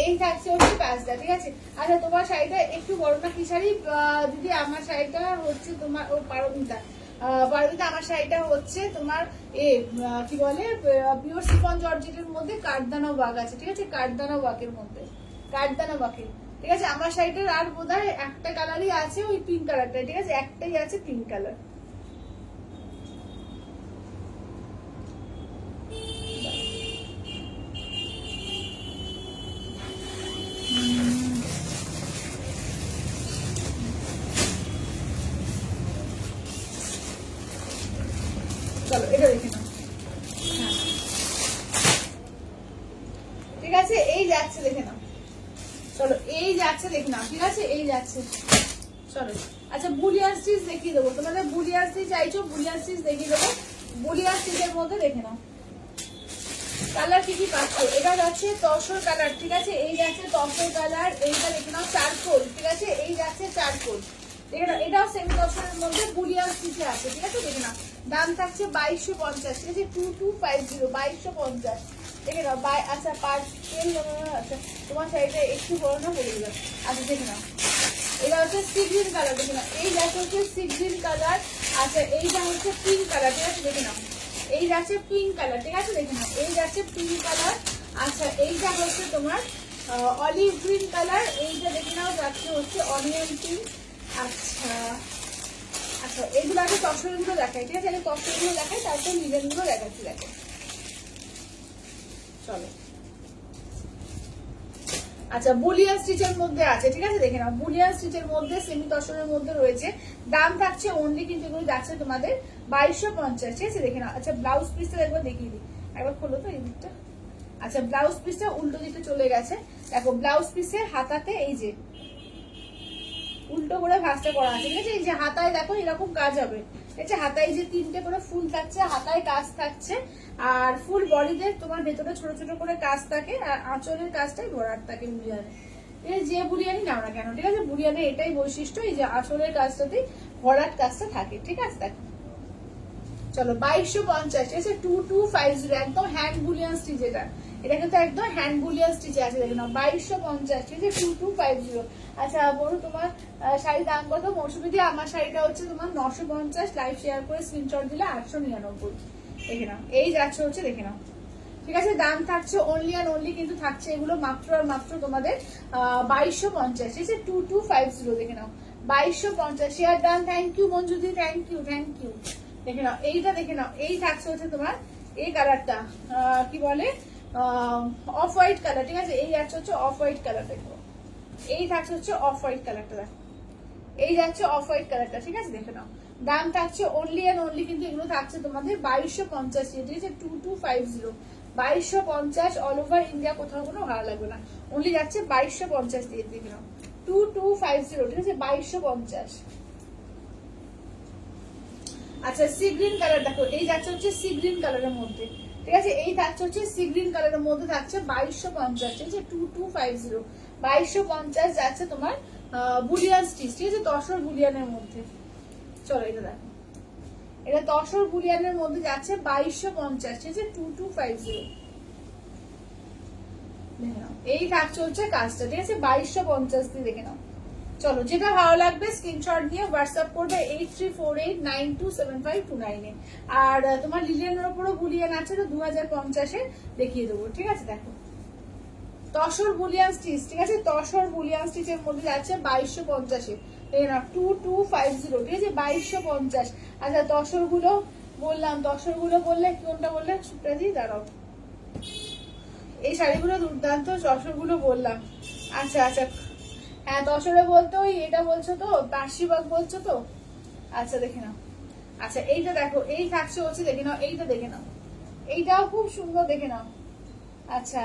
এই থাকছে হচ্ছে কাজটা, ঠিক আছে। আচ্ছা তোমার শাড়িটা একটু বড় না কি শাড়ি দিদি? আমার শাড়িটা হচ্ছে তোমার ও পারমিতা, পারমিতা আমার শাড়িটা হচ্ছে তোমার কি বলে পিওর শিফন জর্জেটের মধ্যে কাঠদানা ওয়ার্ক আছে, ঠিক আছে, কাঠদানা ওয়ার্কের মধ্যে, কাঠদানা ওয়ার্কের, ঠিক আছে। আমার শাড়িটার আর বোধহয় একটা কালারই আছে, ওই পিঙ্ক কালারটা, ঠিক আছে, একটাই আছে পিঙ্ক কালার। চলো এটা দেখে নাও, হ্যাঁ ঠিক আছে, এই যাচ্ছে দেখে নাও। চলো এই যাচ্ছে দেখে নাও, ঠিক আছে, এই যাচ্ছে। চলো আচ্ছা বুলিয়ান স্টিচ দেখিয়ে দেবো তোমাদের, বুলিয়ান স্টিচ চাইছো, বুলিয়ান স্টিচ দেখিয়ে দেবো। বুলিয়ান স্টিচের মধ্যে দেখে নাও কালার কি কি পাচ্ছ। এটা যাচ্ছে তসর কালার, ঠিক আছে, এই যাচ্ছে তসর কালার, এইটা দেখে নাও চারকোল, ঠিক আছে, এই যাচ্ছে চারকোল, দেখে নাও এটাও সেমি তসরের মধ্যে বুলিয়ান স্টিচে আছে, ঠিক আছে, দেখে নাও। দাম থাকছে 2250, ঠিক আছে, 2250, 2250 দেখে নাও। আচ্ছা পার্সেল, আচ্ছা তোমার শাড়িটা একটু বড় না বলে দিলাম। আচ্ছা দেখে নাও এটা হচ্ছে সি গ্রিন কালার, দেখে নাও এই যাচ্ছে হচ্ছে সি গ্রিন কালার। আচ্ছা এইটা হচ্ছে পিঙ্ক কালার, ঠিক আছে, দেখে নাও এই যাচ্ছে পিঙ্ক কালার, ঠিক আছে, দেখে নাও এই যাচ্ছে পিঙ্ক কালার। আচ্ছা এইটা হচ্ছে তোমার অলিভ গ্রিন কালার, এইটা দেখে নাও যাচ্ছে হচ্ছে অনিয়ন পিঙ্ক। আচ্ছা আচ্ছা এইগুলো আগে তসরগুলো দেখাই, ঠিক আছে, আগে তসরগুলো দেখাই, তারপর লিলেনগুলো দেখাচ্ছি, দেখো চলো আচ্ছা বুলিয়ান স্টিচের মধ্যে আছে, ঠিক আছে দেখে নাও, বুলিয়ান স্টিচের মধ্যে সেমি তসরের মধ্যে রয়েছে, দাম থাকছে অনলি কিন্তু এগুলো যাচ্ছে তোমাদের 2250, ঠিক আছে দেখে নাও। আচ্ছা ব্লাউজ পিসটা একবার দেখিয়ে দিই, একবার খোলো তো এই দিকটা। আচ্ছা ব্লাউজ পিসটা উল্টো দিকে চলে গেছে, দেখো ব্লাউজ পিসের হাতাতে এই যে উল্টো করে ভাঁজটা করা আছে, ঠিক আছে, এই যে হাতায় দেখো এরকম কাজ হবে, ঠিক আছে, হাতায় যে 3টে করে ফুল থাকছে, হাতায় কাজ থাকছে, আর ফুল বডিতে তোমার ভেতরে ছোট ছোট করে কাজ থাকে, আর আঁচলের কাজটাই ভরাট থাকে বুলিয়ানে, যে বুলিয়ানি নাও না কেন, ঠিক আছে, বুলিয়ানে এটাই বৈশিষ্ট্য, এই যে আঁচলের কাজটাতেই ভরাট কাজটা থাকে, ঠিক আছে দেখো। চলো 2250, ঠিক আছে 2250, একদম হ্যান্ড বুলিয়ান স্টিচ, এটা কিন্তু একদম হ্যান্ড বুলিয়ান স্টিচে আছে, দেখে নাও 2250, ঠিক আছে 2250। আচ্ছা বলো তোমার শাড়ির দাম কত? মৌসুমী দিয়ে আমার শাড়িটা হচ্ছে তোমার 950, লাইভ শেয়ার করে স্ক্রিনশট দিলে 899, দেখে নাও এই যাচ্ছে হচ্ছে, দেখে নাও, ঠিক আছে, দাম থাকছে অনলি আর অনলি কিন্তু থাকছে এগুলো মাত্র আর মাত্র তোমাদের 2250, ঠিক আছে 2250, দেখে নাও 2250, শেয়ার ডান, থ্যাংক ইউ মঞ্জুদি, থ্যাংক ইউ থ্যাংক ইউ। দেখে নাও এইটা, দেখে নাও এই থাকছে হচ্ছে তোমার এই কালারটা কি বলে অফ হোয়াইট কালার, ঠিক আছে, এই যাচ্ছে হচ্ছে অফ হোয়াইট কালার, দেখো এই থাকছে হচ্ছে অফ হোয়াইট কালারটা, দেখো এই যাচ্ছে অফ হোয়াইট কালারটা, ঠিক আছে দেখে নাও, দাম থাকছে অনলি এন্ড অনলি কিন্তু এগুলো থাকছে তোমাদের 2250, ঠিক আছে 2250, 2250 অল ওভার ইন্ডিয়া, কোথাও কোনো ভাড়া লাগবে না, অনলি যাচ্ছে 2250 দিয়ে, দেখে নাও 2250, ঠিক আছে 2250। আচ্ছা সি গ্রিন কালার দেখো, এই যাচ্ছে হচ্ছে সি গ্রিন কালারের মধ্যে, ঠিক আছে, এই থাকছে হচ্ছে সি গ্রিন কালারের মধ্যে থাকছে 2250, ঠিক আছে 2250, 2250 যাচ্ছে তোমার বুলিয়ান স্টিচ, ঠিক আছে তসর বুলিয়ানের মধ্যে। চলো এটা দেখো, এটা তসর বুলিয়ানের মধ্যে যাচ্ছে 2250, ঠিক আছে 2250, দেখে নাও এই থাকছে হচ্ছে কাজটা, ঠিক আছে 2250 দিয়ে, দেখে নাও। চলো যেটা ভালো লাগবে স্ক্রিনশট দিয়ে হোয়াটসঅ্যাপ করবে 8348927529 আর তোমার লিলিয়ানের উপরও বুলিয়ান আছে তো 2050 দেখিয়ে দেবো, ঠিক আছে দেখো তসর বুলিয়ান স্টিচ, ঠিক আছে তসর বুলিয়ান স্টিচের মধ্যে যাচ্ছে 2250, এই না 2250, ঠিক আছে 2250। আচ্ছা তসর গুলো বললাম, তসর গুলো বললে কোনটা বললে সুপ্রাজি, দাঁড়াও এই শাড়িগুলো দুর্দান্ত, তসর গুলো বললাম, আচ্ছা আচ্ছা হ্যাঁ তসরে বলতো ওই এটা বলছো তো, বার্ষিবাগ বলছো তো, আচ্ছা দেখে নাও। আচ্ছা এইটা দেখো এই থাকছে হচ্ছে, দেখে নাও এইটা, দেখে নাও এইটাও খুব সুন্দর, দেখে নাও। আচ্ছা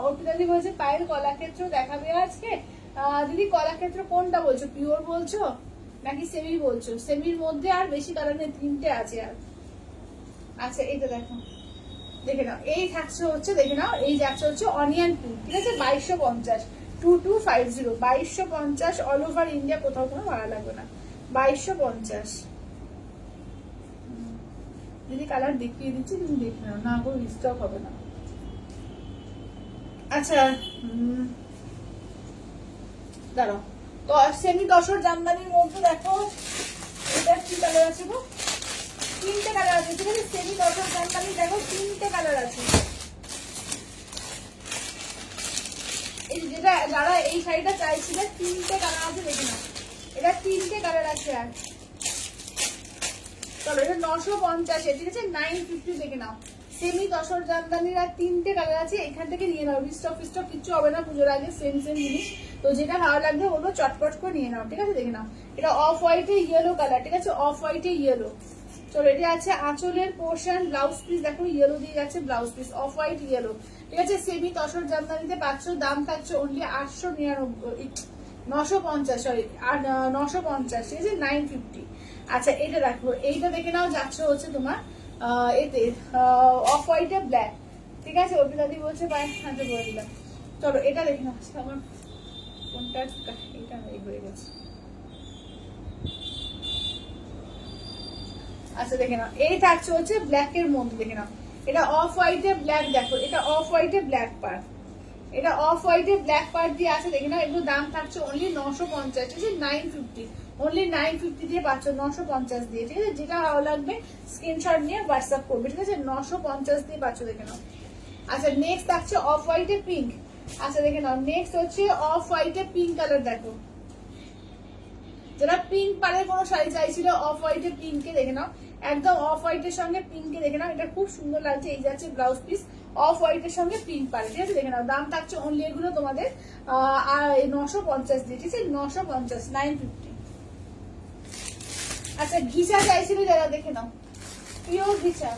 অর্পিতা দি বলছে পায়েল কলাক্ষেত্র দেখাবে আজকে, দিদি কলাক্ষেত্র কোনটা বলছো, পিওর বলছো নাকি সেমি বলছো? সেমির মধ্যে আর বেশি কালার নেই, 3টে আছে আর। আচ্ছা এইটা দেখো, দেখে নাও এই থাকছে হচ্ছে, দেখে নাও এই যাচ্ছে হচ্ছে অনিয়ন পিঙ্ক, ঠিক আছে 2250, 2250, 2250 অল ওভার ইন্ডিয়া, কোথাও কোনো ভাড়া লাগবে না, 2250। দিদি কালার দেখিয়ে দিচ্ছি, তুমি দেখে নাও, না কোনো স্টক হবে না। আচ্ছা দাঁড়াও তো সেমি তসর জামদানির মধ্যে দেখো এটা কি কালার আছে গো, 3টে কালার আছে, ঠিক আছে সেমি তসর জামদানি দেখো 3টে কালার আছে, এই যেটা যারা এই শাড়িটা চাইছিলে 3টে কালার আছে, দেখে নাও এটা 3টে কালার আছে। আর চলো এটা 950, ঠিক আছে 950, দেখে নাও সেমি তসর জামদানির আর 3টে কালার আছে, এখান থেকে নিয়ে নাও, রিস্টক ফিস্টক কিছু হবে না, পুজোর আগে সেম সেম জিনিস, তো যেটা ভালো লাগবে ওগুলো চটপট করে নিয়ে নাও, ঠিক আছে দেখে নাও এটা অফ হোয়াইটে ইয়েলো কালার, ঠিক আছে অফ হোয়াইটে ইয়েলো। চলো এটা আছে আঁচলের পোর্শন, ব্লাউজ পিস দেখো ইয়েলো দিয়ে যাচ্ছে, blouse piece off white yellow, ঠিক আছে সেমি তসর জামদানিতে পাচ্ছ, দাম থাকছে অনলি 950, সরি 950, ঠিক আছে 950। আচ্ছা এটা দেখো এইটা দেখে নাও যাচ্ছে হচ্ছে তোমার এতে অফ হোয়াইটে ব্ল্যাক, ঠিক আছে অর্পিতাদি বলছে পায়ে হাতে বলে দিলাম। চলো এটা দেখে নাও, আমার কোনটা এটা হয়ে গেছে। আচ্ছা দেখে নাও এই থাকছে হচ্ছে ব্ল্যাক এর মধ্যে, দেখে নাও এটা অফ হোয়াইটে ব্ল্যাক, দেখো এটা অফ হোয়াইটে ব্ল্যাক পার্ট, এটা অফ হোয়াইটে ব্ল্যাক পার্ট দিয়ে আছে, দেখে নাও এগুলো দাম থাকছে অনলি 950, ঠিক আছে 950, অনলি 950 দিয়ে পাচ্ছ 950 দিয়ে, ঠিক আছে যেটা ভালো লাগবে স্ক্রিনশট নিয়ে হোয়াটসঅ্যাপ করবে, ঠিক আছে 950 দিয়ে পাচ্ছ, দেখে নাও। আচ্ছা নেক্সট থাকছে অফ হোয়াইটে পিঙ্ক, আচ্ছা দেখে নাও নেক্সট হচ্ছে অফ হোয়াইটে পিঙ্ক কালার, দেখো যারা পিঙ্ক পাড়ের কোনো শাড়ি চাইছিল অফ হোয়াইটে পিঙ্কে, দেখে নাও একদম অফ হোয়াইটের সঙ্গে পিঙ্কে, দেখে নাও এটা খুব সুন্দর লাগছে, এই যাচ্ছে ব্লাউজ পিস অফ হোয়াইটের সঙ্গে প্রিন্ট পারে, ঠিক আছে দেখে নাও। দাম থাকছে অনলি এগুলো তোমাদের 950 দিয়ে, ঠিক আছে 950, 950। আচ্ছা ঘিচা চাইছিল যারা, দেখে নাও পিওর ঘিচা,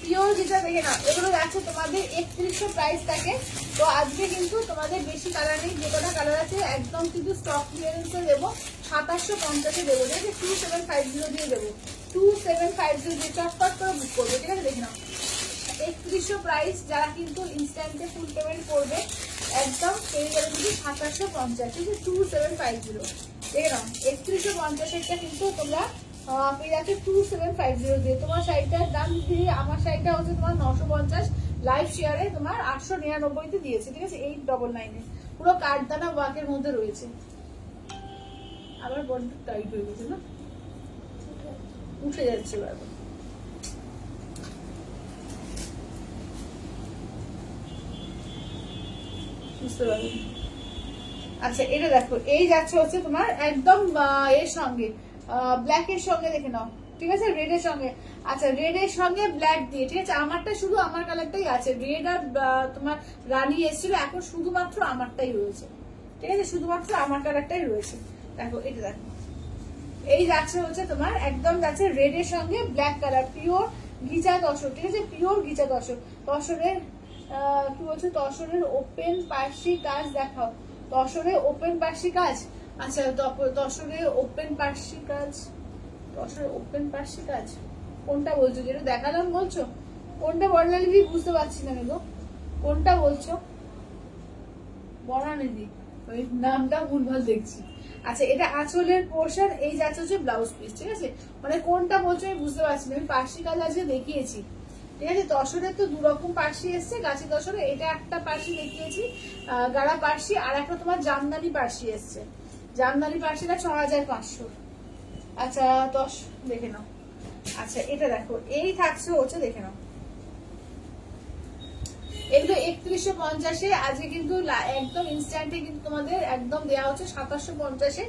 পিওর ঘিচা দেখে নাও। এগুলো যাচ্ছে তোমাদের 3100 প্রাইস থাকে। তো আজকে কিন্তু তোমাদের বেশি কালার নেই, যে কটা কালার আছে একদম কিন্তু স্টক ক্লিয়ারেন্সে দেবো, 2750 দেবো, ঠিক আছে 2750 দিয়ে দেবো, 2750 দিয়ে চটপট করে বুক করবে, ঠিক আছে দেখে নাও। 3100 প্রাইস, যারা কিন্তু ইনস্ট্যান্টে ফুল পেমেন্ট করবে একদম পেয়ে গেলে কিন্তু 2750, ঠিক আছে 2750 দেখে নাও। 3150 কিন্তু তোমরা পেয়ে যাচ্ছে 2750 দিয়ে। তোমার শাড়িটার দাম দিয়ে আমার শাড়িটা হচ্ছে তোমার 950, লাইভ শেয়ারে তোমার 899 তে দিয়েছে, ঠিক আছে 899 পুরো কাঠদানা ওয়ার্কের মধ্যে রয়েছে। আবার বড্ড টাইট হয়ে গেছে না, উঠে যাচ্ছে বারবার। বুঝতে পারবেন। আচ্ছা এটা দেখো, এই যাচ্ছে হচ্ছে তোমার একদম এর সঙ্গে ব্ল্যাক এর সঙ্গে, দেখে নাও ঠিক আছে রেড এর সঙ্গে। আচ্ছা রেড এর সঙ্গে ব্ল্যাক দিয়ে, ঠিক আছে আমারটা শুধু আমার কালারটাই আছে, রেড আর তোমার রানী এসেছিল, এখন শুধুমাত্র আমারটাই রয়েছে, ঠিক আছে শুধুমাত্র আমার কালারটাই রয়েছে। দেখো এটা দেখো, এই যাচ্ছে হচ্ছে তোমার একদম যাচ্ছে রেড এর সঙ্গে ব্ল্যাক কালার, পিওর ঘিচা তসর, ঠিক আছে পিওর ঘিচা তসর। তসরের কি বলছো, তসরের ওপেন পার্সি কাজ দেখাও, তসরে ওপেন পার্সি কাজ। আচ্ছা তসরে ওপেন পার্সি কাজ, তসরে ওপেন পার্সি কাজ কোনটা বলছো, যেটা দেখালাম বলছো, কোনটা বর্ণালী দি বুঝতে পারছি না গো, কোনটা বলছো বর্ণালী দি, ওই নামটা ভুলভাল দেখছি। আচ্ছা এটা আঁচলের পোর্শন, এই যাচ্ছে হচ্ছে ব্লাউজ পিস, ঠিক আছে মানে কোনটা বলছো আমি বুঝতে পারছি না। আমি পার্সি কাজ আজকে দেখিয়েছি, ঠিক আছে তসরের তো দুরকম পার্সি এসছে, গাছি তসরে এটা একটা পার্সি দেখিয়েছি গাড়া পার্সি, আর একটা তোমার জামদানি পার্সি এসছে, জামদানি পার্সিটা 6500। আচ্ছা দশ দেখে নাও। আচ্ছা এটা দেখো, এই থাকছে হচ্ছে দেখে নাও, এগুলো 3150 আজকে কিন্তু একদম ইনস্ট্যান্টে কিন্তু তোমাদের একদম দেওয়া হচ্ছে 2750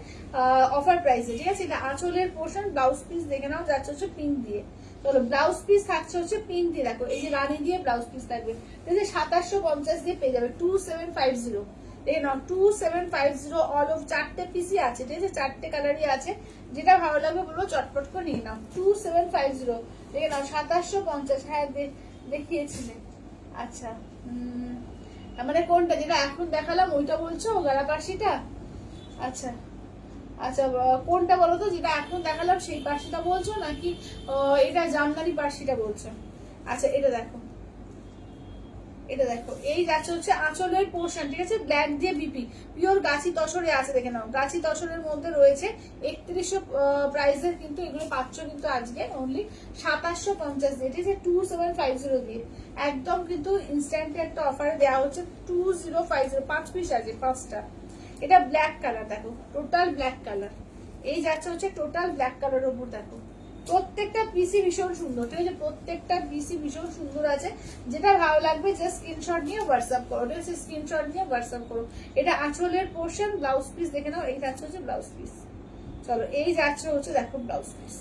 অফার প্রাইসে, ঠিক আছে। এটা আঁচলের পোর্শন, ব্লাউজ পিস দেখে নাও যাচ্ছে হচ্ছে পিঙ্ক দিয়ে। চলো ব্লাউজ পিস থাকছে হচ্ছে পিঙ্ক দিয়ে, দেখো এই যে রানী দিয়ে ব্লাউজ পিস থাকবে, ঠিক আছে 2750 দিয়ে পেয়ে যাবে 2750, দেখে নাও 2750 অল অফ 4টে পিসই আছে, ঠিক আছে 4টে কালারই আছে, যেটা ভালো লাগবে বলবো চটপট করে নিয়ে নাও 2750 দেখে নাও 2750। হ্যাঁ দেখিয়েছিলে। আচ্ছা মানে কোনটা, যেটা এখন দেখালাম ওইটা বলছো গাড়া পার্সিটা? আচ্ছা আচ্ছা কোনটা বলো তো, যেটা এখন দেখালাম সেই পার্সিটা বলছো নাকি এটা জামদানি পার্সিটা বলছো? আচ্ছা এটা দেখো, এটা দেখো এই যাচ্ছে হচ্ছে আঁচলের পোর্শন, ঠিক আছে ব্ল্যাক দিয়ে বিপি, পিওর গাছি তসরে আছে, দেখে নাও গাছি তসরের মধ্যে রয়েছে। 3100 প্রাইসের কিন্তু এগুলো পাচ্ছ কিন্তু আজকে অনলি 2750 দিয়ে, ঠিক আছে 2750 দিয়ে একদম কিন্তু ইনস্ট্যান্ট একটা অফারে দেওয়া হচ্ছে 2050, 5 পিস আছে 5টা। এটা ব্ল্যাক কালার, দেখো টোটাল ব্ল্যাক কালার, এই যাচ্ছে হচ্ছে টোটাল ব্ল্যাক কালারের উপর, দেখো প্রত্যেকটা পিসি ভীষণ সুন্দর, ঠিক আছে প্রত্যেকটা পিসি ভীষণ সুন্দর আছে, যেটা ভালো লাগবে জাস্ট স্ক্রিনশট নিয়ে হোয়াটসঅ্যাপ করো, ঠিক আছে স্ক্রিনশট নিয়ে হোয়াটসঅ্যাপ করো। এটা আঁচলের পোর্শন, ব্লাউজ পিস দেখে নাও, এই যাচ্ছে হচ্ছে ব্লাউজ পিস। চলো এই যাচ্ছে হচ্ছে দেখো ব্লাউজ পিস,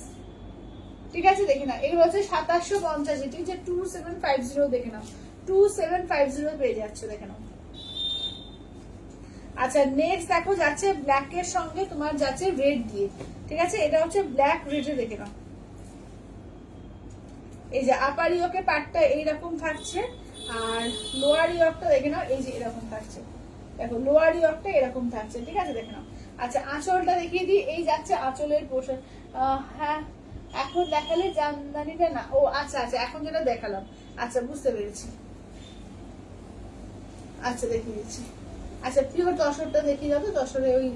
ঠিক আছে দেখে নাও এগুলো হচ্ছে 2750, ঠিক আছে 2750 দেখে নাও 2750 পেয়ে যাচ্ছে, দেখে নাও। আচ্ছা নেক্সট দেখো যাচ্ছে ব্ল্যাক এর সঙ্গে তোমার যাচ্ছে রেড দিয়ে, ঠিক আছে এটা হচ্ছে ব্ল্যাক রেডে, দেখে নাও এই যে আপার ইয়কের পার্টটা এইরকম থাকছে, আর লোয়ার ইয়কটা দেখে নাও এই যে এরকম থাকছে, দেখো লোয়ার ইয়কটা এরকম থাকছে, ঠিক আছে দেখে নাও। আচ্ছা আঁচলটা দেখিয়ে দিই, এই যাচ্ছে আঁচলের পোর্শন। হ্যাঁ এখন দেখালে জামদানিটা না, ও আচ্ছা আচ্ছা এখন যেটা দেখালাম, আচ্ছা বুঝতে পেরেছি, আচ্ছা দেখিয়ে দিচ্ছি। আচ্ছা পিওর তসরটা দেখিয়ে যাবে, তসরে ওই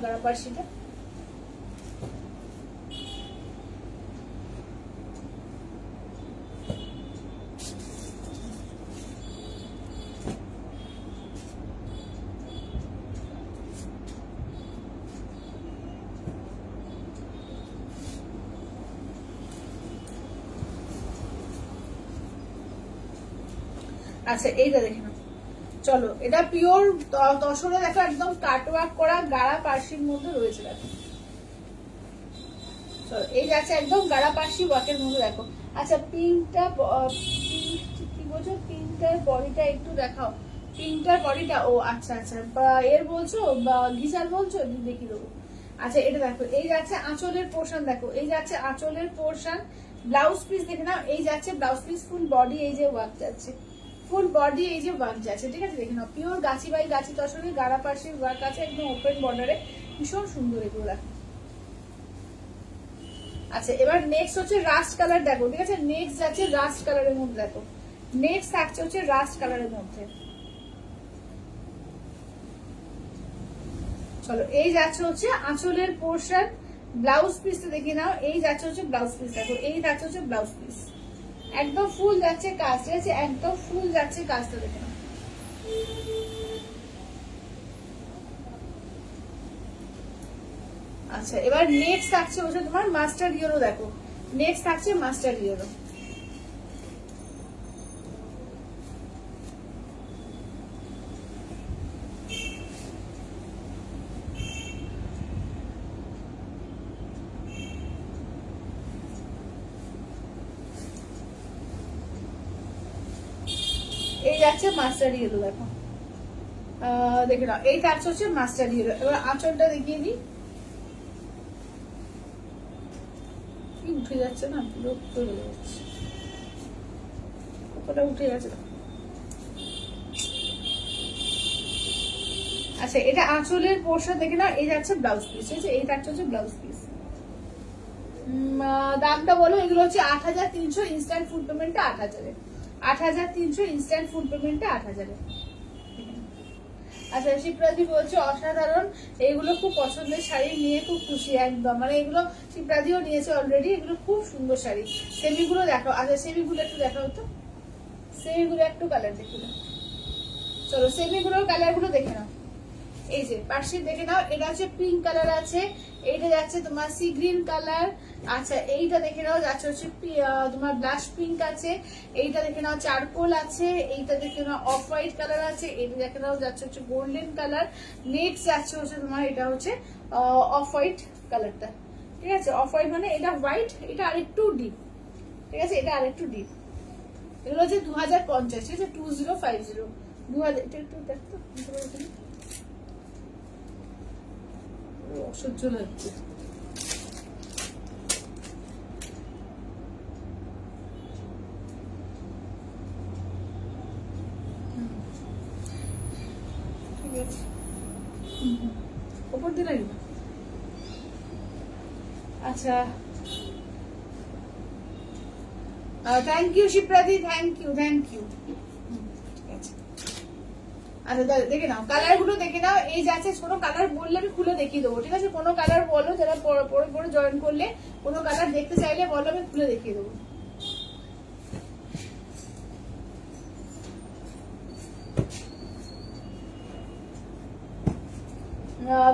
গাড়া পার্সিটা। আচ্ছা এইটা দেখে নাও, চলো এটা পিওর তসরে দেখো একদম কাটওয়ার্ক করা গাড়া পার্সির মধ্যে রয়েছে, দেখো চলো এই যাচ্ছে একদম গাড়া পার্সি ওয়ার্কের মধ্যে, দেখো আচ্ছা পিঙ্কটা কি বলছো, পিঙ্কটার বডিটা একটু দেখাও, পিঙ্কটার বডিটা, ও আচ্ছা আচ্ছা, এর বলছো বা ঘিসার বলছো, দেখিয়ে দেবো। আচ্ছা এটা দেখো, এই যাচ্ছে আঁচলের পোর্শন, দেখো এই যাচ্ছে আঁচলের পোর্শন, ব্লাউজ পিস দেখে নাও, এই যাচ্ছে ব্লাউজ পিস, ফুল বডি এই যে ওয়ার্ক যাচ্ছে, ফুল বডি এই যে ওয়ার্ক যাচ্ছে, ঠিক আছে দেখে নাও, পিওর গাছি বাই গাছি তসরে গাড়া পাশে ওয়ার্ক আছে, একদম ওপেন বর্ডারে, ভীষণ সুন্দর এগুলো দেখো। আচ্ছা এবার নেক্সট হচ্ছে রাস্ট কালার, দেখো ঠিক আছে, নেক্সট যাচ্ছে রাস্ট কালারের মধ্যে, দেখো নেক্সট থাকছে হচ্ছে রাস্ট কালারের মধ্যে। চলো এই যাচ্ছে হচ্ছে আঁচলের পোর্শন, ব্লাউজ পিসটা দেখে নাও, এই যাচ্ছে হচ্ছে ব্লাউজ পিস, দেখো এই যাচ্ছে হচ্ছে ব্লাউজ পিস, একদম ফুল যাচ্ছে কাজ, ঠিক আছে, একদম ফুল যাচ্ছে কাজটা দেখে নাও। আচ্ছা এবার নেক্সট থাকছে হচ্ছে তোমার মাস্টার ইয়েলো, দেখো নেক্সট থাকছে মাস্টার ইয়েলো। এই যাচ্ছে মাস্টার ইয়েলো, দেখো দেখে নাও, এই থাকছে হচ্ছে মাস্টার ইয়েলো। এবার আঁচলটা দেখিয়ে দিই, কি উঠে যাচ্ছে না, বিরক্ত হয়ে যাচ্ছে, কতটা উঠে যাচ্ছে। আচ্ছা এটা আঁচলের পোর্শন দেখে নাও, এই যাচ্ছে ব্লাউজ পিস, ঠিক আছে, এই থাকছে হচ্ছে ব্লাউজ পিস। দামটা বলো, এগুলো হচ্ছে ৮৩০০, ইনস্ট্যান্ট ফুড পেমেন্টে ৮০০০, ৮৩০০ ইনস্ট্যান্ট ফুড পেমেন্টে ৮০০০। আচ্ছা শিপ্রাদি বলছে অসাধারণ, এইগুলো খুব পছন্দের শাড়ি, নিয়ে খুব খুশি একদম, মানে এগুলো শিপ্রাদিও নিয়েছে অলরেডি, এগুলো খুব সুন্দর শাড়ি। সেমিগুলো দেখো, আচ্ছা সেমিগুলো একটু দেখাও তো, সেমিগুলো একটু কালার দেখে নাও, চলো সেমিগুলোর কালার গুলো দেখে নাও। এই যে পার্সি দেখে নাও, এটা হচ্ছে পিঙ্ক কালার আছে, এইটা যাচ্ছে তোমার সি গ্রিন কালার, আচ্ছা এইটা দেখে নাও যাচ্ছে হচ্ছে তোমার ব্লাশ পিঙ্ক আছে, এইটা দেখে নাও চারকোল আছে, এইটা দেখে নাও অফ হোয়াইট কালার আছে, এইটা দেখে নাও যাচ্ছে হচ্ছে গোল্ডেন কালার, নেক্সট যাচ্ছে হচ্ছে তোমার এটা হচ্ছে অফ হোয়াইট কালারটা, ঠিক আছে, অফ হোয়াইট মানে এটা হোয়াইট, এটা আরেকটু ডিপ, ঠিক আছে, এটা আরেকটু ডিপ। এগুলো হচ্ছে 2050, ঠিক আছে, 2050, 2000, এটা একটু দেখতো অসহ্য লাগছে। ঠিক আছে ওপর দিয়ে লাগবে। আচ্ছা থ্যাংক ইউ শিপ্রাদি, থ্যাংক ইউ থ্যাংক ইউ। ঠিক আছে আচ্ছা দেখে নাও, কালার গুলো দেখে নাও, এই যাচ্ছে, কোনো কালার বললে আমি খুলে দেখিয়ে দেবো, ঠিক আছে, কোনো কালার বলো, যারা পরে পরে জয়েন করলে কোনো কালার দেখতে চাইলে বলো, আমি খুলে দেখিয়ে দেবো।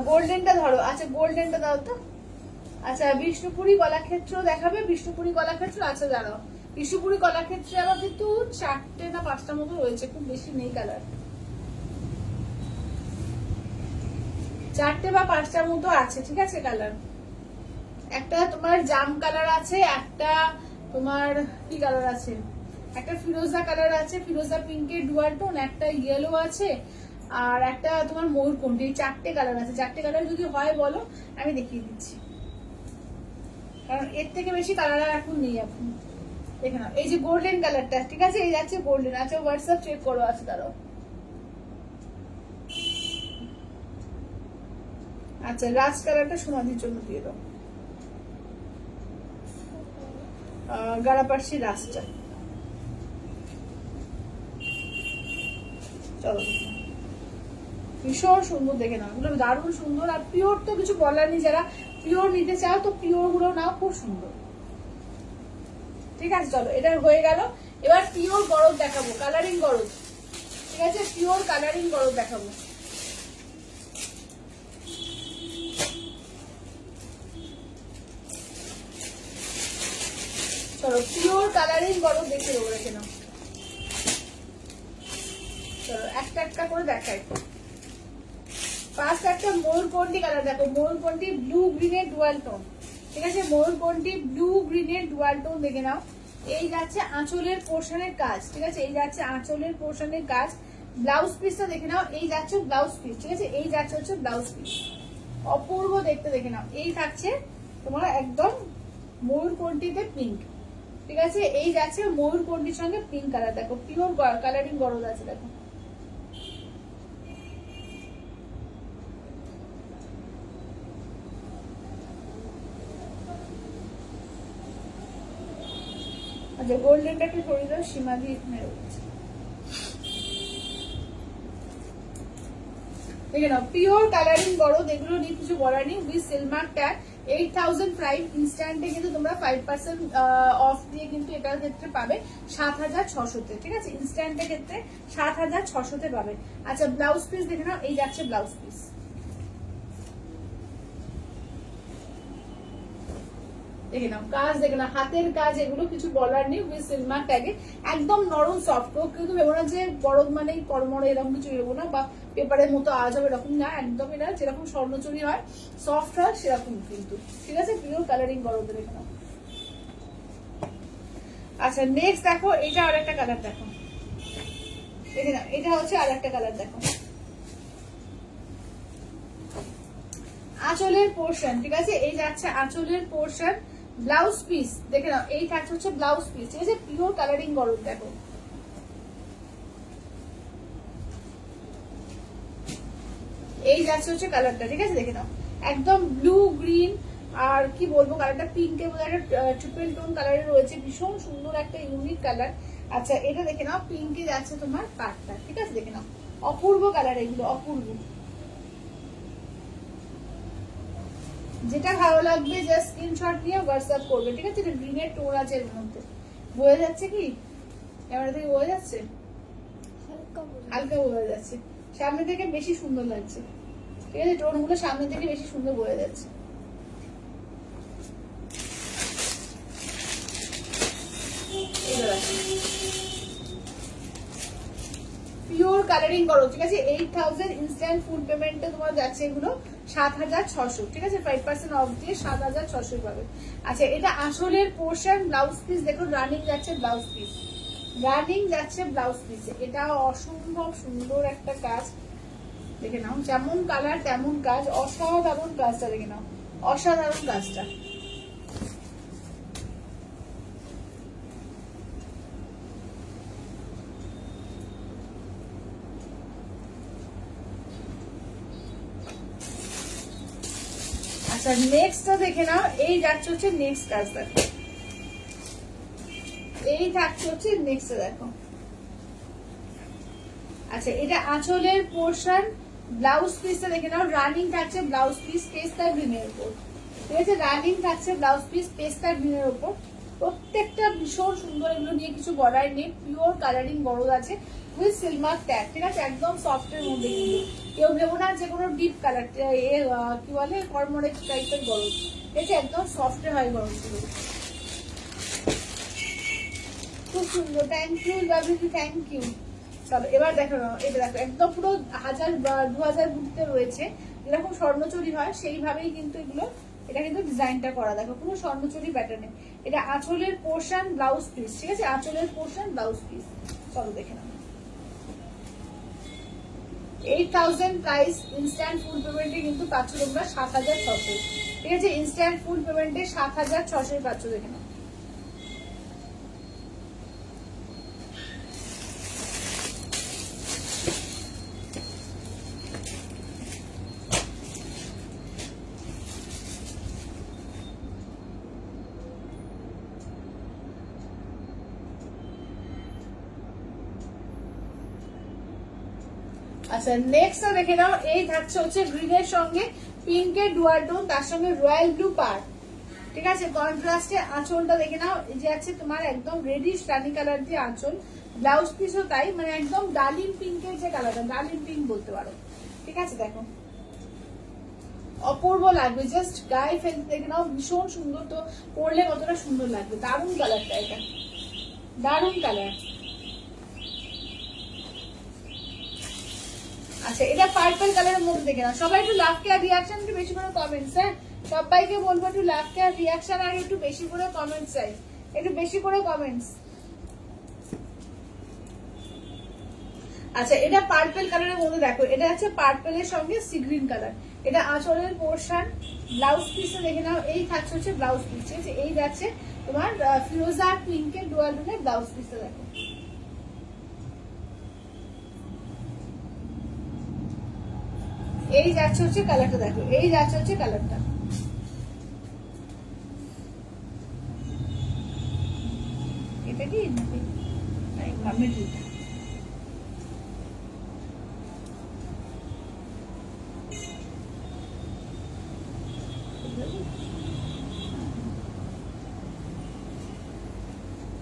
গোল্ডেনটা ধরো, আচ্ছা গোল্ডেনটা দাও তো। আচ্ছা বিষ্ণুপুরি কলাক্ষেত্র দেখাবে, বিষ্ণুপুরি কলাক্ষেত্র, আচ্ছা দাঁড়াও, বিষ্ণুপুরি কলাক্ষেত্রে আমার কিন্তু 4টে না 5টা মতো রয়েছে, খুব বেশি নেই কালার, 4টে বা 5টার মতো আছে, ঠিক আছে কালার। একটা তোমার জাম কালার আছে, একটা তোমার কি কালার আছে, একটা ফিরোজা কালার আছে, ফিরোজা পিঙ্কের ডুয়াল টোন, একটা ইয়েলো আছে, আর একটা তোমার ময়ূরকণ্ঠী, 4টে কালার আছে। 4টে কালার যদি হয় বলো, আমি দেখিয়ে দিচ্ছি, কারণ এর থেকে বেশি কালার এখন নেই এখন। দেখে নাও এই যে গোল্ডেন কালারটা, ঠিক আছে, এই যাচ্ছে গোল্ডেন, আচ্ছা হোয়াটসঅ্যাপ চেক করো, আছে দাঁড়াও। আচ্ছা লাস্ট কালারটা সোনাদির জন্য দিয়ে দাও, গাড়াপার্সি লাস্টটা, চলো ভীষণ সুন্দর, দেখে নাও এগুলো দারুণ সুন্দর, আর পিওর তো কিছু বলার নেই, যারা পিওর নিতে চাও তো পিওর গুলো নাও, খুব সুন্দর, ঠিক আছে। চলো এটা হয়ে গেল, এবার পিওর গরজ দেখাবো, কালারিং গরজ, ঠিক আছে, পিওর কালারিং গরজ দেখাবো। চলো পিওর কালারিং গরজ দেখে দেবো, রেখে নাও, চলো একটা একটা করে দেখাই। ফার্স্ট একটা ময়ূরকণ্ঠী কালার দেখো, ময়ূরকণ্ঠী ব্লু গ্রিনের ডুয়াল টোন, ঠিক আছে, ময়ূরকণ্ঠী ব্লু গ্রিনের ডুয়াল টোন দেখে নাও, এই যাচ্ছে আঁচলের পোর্শনের কাজ, ঠিক আছে, এই যাচ্ছে আঁচলের পোর্শনের কাজ। ব্লাউজ পিসটা দেখে নাও, এই যাচ্ছে ব্লাউজ পিস, ঠিক আছে, এই যাচ্ছে হচ্ছে ব্লাউজ পিস, অপূর্ব দেখতে, দেখে নাও। এই থাকছে তোমার একদম ময়ূরকণ্ঠীতে পিঙ্ক, ঠিক আছে, এই যাচ্ছে ময়ূরকণ্ঠীর সঙ্গে পিঙ্ক কালার, দেখো পিওর কালারিং গরজ আছে, দেখো। আচ্ছা গোল্ডেনটা একটু সরিয়ে দাও, সীমাদি এখানে রয়েছে, দেখে নাও পিওর কালারিং গরজ, এগুলো নিয়ে কিছু বলার নেই। উইথ সিলমার্ক ট্যাগ, 8005 ইনস্ট্যান্টে কিন্তু তোমরা 5% অফ দিয়ে কিন্তু এটার ক্ষেত্রে পাবে 7600-তে, ঠিক আছে, ইনস্ট্যান্টের ক্ষেত্রে 7600-তে পাবে। আচ্ছা ব্লাউজ পিস দেখে নাও, এই যাচ্ছে ব্লাউজ পিস, দেখে নাও কাজ, দেখে নাও হাতের কাজ, এগুলো কিছু বলার নেই। উইথ সিলমার্ক ট্যাগে একদম নরম সফট, কিন্তু ভেবো না যে বড় মানে কড়মড়ে এরকম কিছু ভেবো না, বা পেপারের মতো আওয়াজ হবে এরকম না, একদম এটা যেরকম স্বর্ণচুরি হয় সফট হয় সেরকম কিন্তু, ঠিক আছে, পিওর কালারিং গরমে, দেখে নাও। আচ্ছা নেক্সট দেখো, এটা আর একটা কালার দেখো, দেখে নাও এটা হচ্ছে আর একটা কালার, দেখো আঁচলের পোর্শন, ঠিক আছে, এই যাচ্ছে আঁচলের পোর্শন। ব্লাউজ পিস দেখে নাও, এই থাকছে হচ্ছে ব্লাউজ পিস, ঠিক আছে, পিওর কালারিং গরম, দেখো এই যাচ্ছে হচ্ছে কালারটা, ঠিক আছে, দেখে নাও একদম ব্লু গ্রিন আর কি বলবো কালারটা পিঙ্কের মধ্যে একটা ট্রিপল টোন কালারে রয়েছে, ভীষণ সুন্দর একটা ইউনিক কালার। আচ্ছা এটা দেখে নাও, পিঙ্কে যাচ্ছে তোমার পাটটা, ঠিক আছে, দেখে নাও অপূর্ব কালার, এগুলো অপূর্ব। যেটা ভালো লাগবে জাস্ট স্ক্রিনশট নিয়ে হোয়াটসঅ্যাপ করবে, ঠিক আছে, এটা গ্রিনের টোন আছে এর মধ্যে, বোঝা যাচ্ছে কি ক্যামেরা থেকে বোঝা যাচ্ছে, হালকা বোঝা যাচ্ছে, সামনে থেকে বেশি সুন্দর লাগছে, ঠিক আছে, টোন গুলো সামনে থেকে বেশি সুন্দর বোঝা যাচ্ছে। পিওর কালারিং করো, ঠিক আছে, 8000 ইনস্ট্যান্ট ফুল পেমেন্টে তোমার যাচ্ছে এগুলো 7600, ঠিক আছে, 5% অফ দিয়ে 7600 পাবে। আচ্ছা এটা আঁচলের পোর্শন, ব্লাউজ পিস দেখো রানিং যাচ্ছে ব্লাউজ পিস, রানিং যাচ্ছে ব্লাউজ পিসে, এটা অসম্ভব সুন্দর একটা কাজ, দেখে নাও যেমন কালার তেমন কাজ, অসাধারণ কাজটা, দেখে নাও অসাধারণ কাজটা। আচ্ছা নেক্সটটা দেখে নাও, এই যাচ্ছে হচ্ছে নেক্সট কাজ, দেখো এই থাকছে হচ্ছে নেক্সট, দেখো আচ্ছা এটা আঁচলের পোর্শন, ব্লাউজ পিসটা দেখে নাও রানিং থাকছে ব্লাউজ পিস পেস্তা গ্রিনের উপর, ঠিক আছে, রানিং থাকছে ব্লাউজ পিস পেস্তা গ্রিনের উপর, প্রত্যেকটা ভীষণ সুন্দর, এগুলো নিয়ে কিছু বলার নেই, পিওর কালারিং গরজ আছে উইথ সিলমার্ক ট্যাগ, ঠিক আছে, একদম সফটের মধ্যে, কিন্তু কেউ ভেবো না যে কোনো ডিপ কালার, কি বলে কর্মরেক টাইপের গরজ, ঠিক আছে, একদম সফটের হয় গরজগুলো, খুব সুন্দর, thank you lovely, thank you. চলো এবার দেখো এটা দেখো একদম পুরো 1000-2000 বুটিতে রয়েছে, যেরকম স্বর্ণচুরি হয় সেইভাবেই কিন্তু এগুলো, এটা কিন্তু ডিজাইনটা করা, দেখো পুরো স্বর্ণচুরি প্যাটার্নে, এটা আঁচলের পোর্শন ব্লাউজ পিস, ঠিক আছে, আঁচলের পোর্শন ব্লাউজ পিস, চলো দেখে নাও। 8000 প্রাইস, ইনস্ট্যান্ট ফুল পেমেন্টে কিন্তু পাচ্ছ তোমরা 7600, ঠিক আছে, ইনস্ট্যান্ট ফুল পেমেন্টে 7600 পাচ্ছ, দেখে নাও। আচ্ছা নেক্সট দেখে নাও, এই থাকছে হচ্ছে গ্রিনের সঙ্গে পিঙ্কের ডুয়াল টোন, তার সঙ্গে রয়্যাল ব্লু পার্ট, ঠিক আছে, কন্ট্রাস্টে আঁচলটা দেখে নাও, এই যে আছে তোমার একদম রেডিশ রানি কালার দিয়ে আঁচল, ব্লাউজ পিসও তাই, মানে একদম ডার্লিং পিঙ্কের যে কালারটা, ডার্লিং পিঙ্ক বলতে পারো, ঠিক আছে, দেখো অপূর্ব লাগবে, জাস্ট গায়ে ফেলতে দেখে নাও, ভীষণ সুন্দর, তো পরলে কতটা সুন্দর লাগবে, দারুণ কালারটা, এটা দারুণ কালার। আচ্ছা এটা পার্পল কালারের মধ্যে দেখে না, সবাই একটু লাভ কেয়ার রিয়াকশন, একটু বেশি করে কমেন্টস, হ্যাঁ সবাইকে বলবো একটু লাভ কেয়ার রিয়াকশন আর একটু বেশি করে কমেন্টস চাই, একটু বেশি করে কমেন্টস। আচ্ছা এটা পার্পল কালারের মধ্যে দেখো, এটা হচ্ছে পার্পলের সঙ্গে সি গ্রিন কালার। এটা আঁচলের পোর্শন। ব্লাউজ পিসটা দেখে নাও, এই থাকছে হচ্ছে ব্লাউজ পিস, ঠিক আছে? এই যাচ্ছে তোমার ফিরোজা পিঙ্কের ডুয়াল টোনের ব্লাউজ পিসটা দেখো। এই যাচ্ছে হচ্ছে কালারটা দেখো, এই যাচ্ছে হচ্ছে কালারটা। এটা কি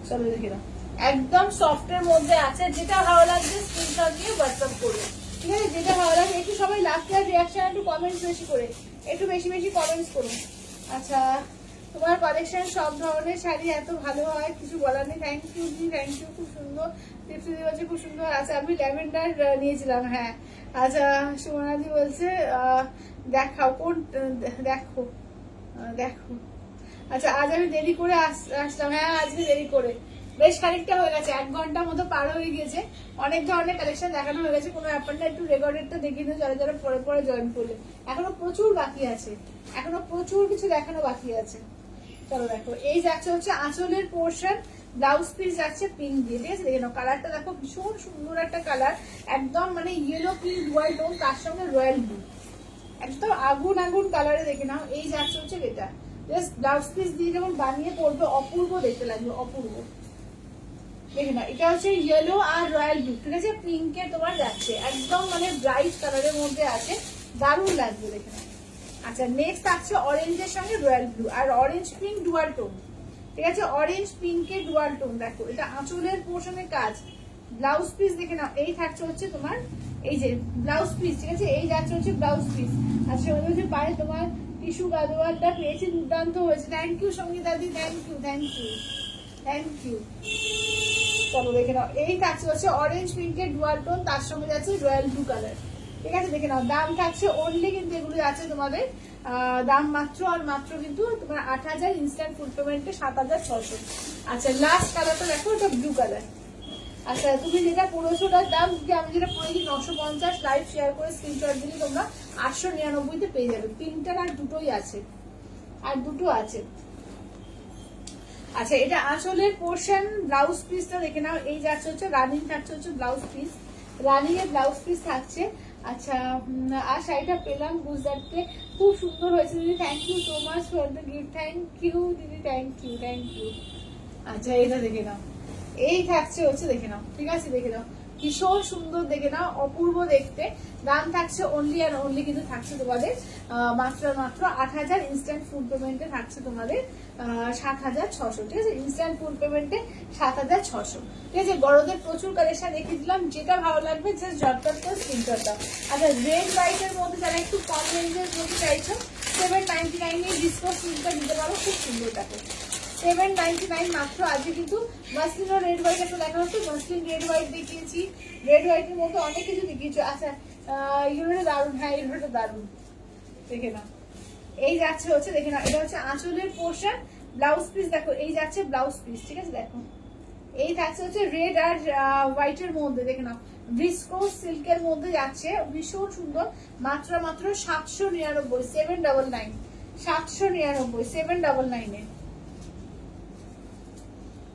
চলো দেখে নাও, একদম সফটের মধ্যে আছে। যেটা ভালো লাগবে স্ক্রিনশট দিয়ে হোয়াটসঅ্যাপ করবে, ঠিক আছে? যেটা ভালো লাগে একটু সবাই লাস্ট ইয়ার রিয়াকশন একটু কমেন্টস বেশি করে, একটু বেশি বেশি কমেন্টস করুন। আচ্ছা তোমার কালেকশন সব ধরনের শাড়ি এত ভালো হয়, কিছু বলার নেই। থ্যাংক ইউ দি, থ্যাংক ইউ, খুব সুন্দর। টিপসি হচ্ছে খুব সুন্দর। আচ্ছা আমি ল্যাভেন্ডার নিয়েছিলাম, হ্যাঁ। আচ্ছা সুমনাদি বলছে দেখাও কোন, দেখো দেখো। আচ্ছা আজ আমি দেরি করে আসলাম, হ্যাঁ আজকে দেরি করে, বেশ খানিকটা হয়ে গেছে, 1 ঘন্টা মতো পার হয়ে গিয়েছে। অনেক ধরনের কালেকশন দেখানো হয়ে গেছে, কোনো ব্যাপারটা একটু রেকর্ডেডটা দেখিয়ে দিও যারা যারা পরে পরে জয়েন করলে। এখনো প্রচুর বাকি আছে, এখনো প্রচুর কিছু দেখানো বাকি আছে। চলো দেখো, এই যাচ্ছে হচ্ছে আঁচলের পোর্শন, ব্লাউজ পিস যাচ্ছে পিঙ্ক দিয়ে, ঠিক আছে? দেখে নাও কালারটা দেখো, ভীষণ সুন্দর একটা কালার, একদম মানে ইয়েলো পিঙ্ক ডুয়াল টোন, তার সঙ্গে রয়্যাল ব্লু, একদম আগুন আগুন কালারে। দেখে নাও এই যাচ্ছে হচ্ছে এটা, জাস্ট ব্লাউজ পিস দিয়ে যখন বানিয়ে পরবে অপূর্ব দেখতে লাগবে, অপূর্ব। দেখে না এটা হচ্ছে ইয়েলো আর রয়্যাল ব্লু, ঠিক আছে? পিঙ্কে তোমার যাচ্ছে একদম মানে ব্রাইট কালারের মধ্যে আছে, দারুণ লাগবে, দেখে না। আচ্ছা নেক্সট আছে অরেঞ্জের সঙ্গে রয়্যাল ব্লু আর অরেঞ্জ পিঙ্ক ডুয়াল টোন, ঠিক আছে? অরেঞ্জ পিঙ্কের ডুয়াল টোন। দেখো এটা আঁচলের পোর্শনের কাজ, ব্লাউজ পিস দেখে নাও, এই থাকছে হচ্ছে তোমার এই যে ব্লাউজ পিস, ঠিক আছে? এই যাচ্ছে হচ্ছে ব্লাউজ পিস। আচ্ছা ওই যে পারে তোমার টিস্যু গাদোয়ালটা পেয়েছি, দুর্দান্ত হয়েছে। থ্যাংক ইউ সঙ্গীতা দি, thank you, thank you, thank you. চলো দেখে নাও, এই থাকছে হচ্ছে অরেঞ্জ পিঙ্কের ডুয়াল টোন, তার সঙ্গে যাচ্ছে রয়্যাল ব্লু কালার, ঠিক আছে? দেখে নাও দাম থাকছে অনলি কিন্তু এগুলো আছে তোমাদের দাম মাত্র আর মাত্র কিন্তু তোমার 8000, ইনস্ট্যান্ট ফুল পেমেন্টে 7600। আচ্ছা লাস্ট কালারটা দেখো, এটা ব্লু কালার। আচ্ছা তুমি যেটা পড়েছো ওটার দাম, আমি যেটা পড়েছি 950, লাইভ শেয়ার করে স্ক্রিনশট দিলে তোমরা 899 তে পেয়ে যাবে। তিনটার আর দুটোই আছে, আর দুটো আছে। আচ্ছা এটা আঁচলের পোর্শন, ব্লাউজ পিসটা দেখে নাও, এই যাচ্ছে হচ্ছে রানিং থাকছে হচ্ছে ব্লাউজ পিস, রানিং এর ব্লাউজ পিস থাকছে। আচ্ছা আর শাড়িটা পেলাম গুজরাটে, খুব সুন্দর হয়েছে দিদি, thank you so much for the gift, thank you দিদি, থ্যাংক ইউ, থ্যাংক ইউ। আচ্ছা এটা দেখে নাও, এই থাকছে হচ্ছে দেখে নাও, ঠিক আছে? দেখে নাও ভীষণ সুন্দর, দেখে নাও অপূর্ব দেখতে। দাম থাকছে অনলি আর অনলি কিন্তু থাকছে তোমাদের মাত্র মাত্র 8000, ইনস্ট্যান্ট ফুল পেমেন্টে থাকছে তোমাদের 7600, ঠিক আছে? ইনস্ট্যান্ট ফুল পেমেন্টে 7600, ঠিক আছে? বড়দের প্রচুর কালেকশন দেখিয়ে দিলাম, যেটা ভালো লাগবে জাস্ট ঝটপট করে স্ক্রিনশট দাও। আচ্ছা রেড হোয়াইটের মধ্যে যারা একটু কম রেঞ্জের মধ্যে চাইছো, 799 এর ডিসকাউন্ট স্ক্রিনটা দিতে পারো, খুব সুন্দর দেখো, 799 মাত্র। আজকে কিন্তু মাসলিন ও রেড হোয়াইট একটা দেখা হচ্ছে, মাসলিন রেড হোয়াইট দেখিয়েছি, রেড হোয়াইটের মধ্যে অনেক কিছু দেখিয়েছো। আচ্ছা এগুলোটা দারুণ, হ্যাঁ এগুলোটা দারুণ, দেখে নাও এই যাচ্ছে হচ্ছে, দেখে নাও এটা হচ্ছে আঁচলের পোর্শন, ব্লাউজ পিস দেখো এই যাচ্ছে ব্লাউজ পিস, ঠিক আছে? দেখো এই থাকছে হচ্ছে রেড আর হোয়াইটের মধ্যে, দেখে নাও ভিসকোস সিল্কের মধ্যে যাচ্ছে, ভীষণ সুন্দর, মাত্র মাত্র 799, 799, 799, 799 এ।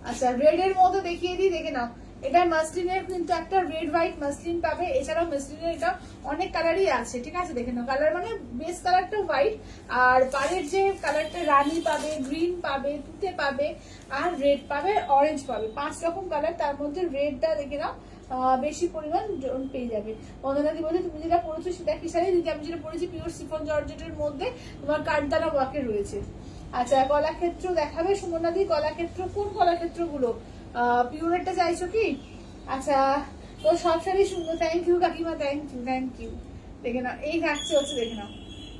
আচ্ছা রেড এর মধ্যে দেখিয়ে দিই, দেখে নাও এটা মাসলিনের কিন্তু একটা রেড হোয়াইট মাসলিন পাবে, এছাড়াও মাসলিনের এটা অনেক কালারই আছে, ঠিক আছে? দেখে নাও কালার মানে বেস কালারটা হোয়াইট, আর পাড়ের যে কালারটা রানী পাবে, গ্রিন পাবে, তুতে পাবে, আর রেড পাবে, অরেঞ্জ পাবে, 5 রকম কালার, তার মধ্যে রেডটা দেখে নাও বেশি পরিমাণ পেয়ে যাবে। বন্দনাদি বলছে তুমি যেটা পড়েছো সেটা কি শাড়ি দিদি? আমি যেটা পড়েছি পিওর সিফন জর্জেটের মধ্যে তোমার কাঠদানা ওয়াকে রয়েছে। আচ্ছা কলাক্ষেত্র দেখাবে সুমনাদি? কলাক্ষেত্র কোন কলাক্ষেত্র গুলো? পিওরেরটা চাইছো কি? আচ্ছা তো সব শাড়ি সুন্দর, থ্যাংক ইউ কাকিমা, থ্যাংক ইউ, থ্যাংক ইউ। দেখে নাও এই যাচ্ছে হচ্ছে, দেখে নাও,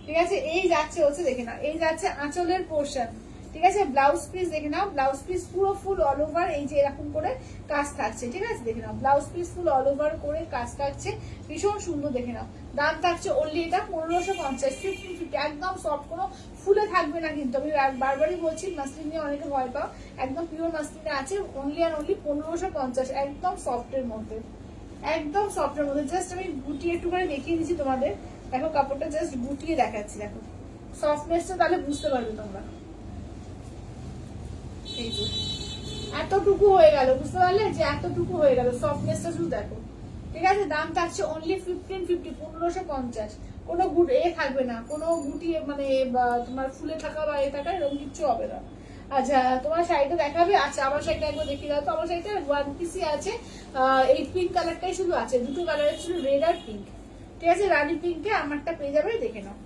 ঠিক আছে? এই যাচ্ছে হচ্ছে, দেখে নাও এই যাচ্ছে আঁচলের পোর্শন, ঠিক আছে। ব্লাউজ পিস দেখে নাও, ব্লাউজ পিস পুরো ফুল অল ওভার এই যে এরকম করে কাজ থাকছে, ঠিক আছে দেখে নাও, blouse piece full all over করে কাজ থাকছে, ভীষণ সুন্দর দেখে নাও। দাম থাকছে অনলি এটা 1550, 1550, একদম সফট, কোনো ফুলে থাকবে না কিন্তু, আমি বারবারই বলছি মাসলিন নিয়ে অনেকে ভয় পাও, একদম পিওর মাসলিনে আছে, অনলি আর অনলি 1550, একদম সফটের মধ্যে, একদম সফটের মধ্যে। জাস্ট আমি গুটিয়ে একটুখানি দেখিয়ে দিচ্ছি তোমাদের, দেখো কাপড়টা জাস্ট গুটিয়ে দেখাচ্ছি, দেখো সফটনেসটা তাহলে বুঝতে পারবে তোমরা। এই যে এতটুকু হয়ে গেল, বুঝতে পারলে যে এতটুকু হয়ে গেল, সফটনেসটা শুধু দেখো, ঠিক আছে। দাম থাকছে অনলি 1550, 1550, কোনো থাকবে না, কোনো গুটি মানে তোমার ফুলে থাকা বা থাকা এরকম কিচ্ছু হবে না। আচ্ছা তোমার শাড়িটা দেখাবে, আচ্ছা আমার শাড়িটা একবার দেখিয়ে দাও তো। আমার শাড়িটা ওয়ান পিসই আছে, এই পিঙ্ক কালারটাই শুধু আছে, দুটো কালারের ছিল রেড আর পিঙ্ক, ঠিক আছে। রানী পিঙ্কে আমারটা পেয়ে যাবে, দেখে নাও।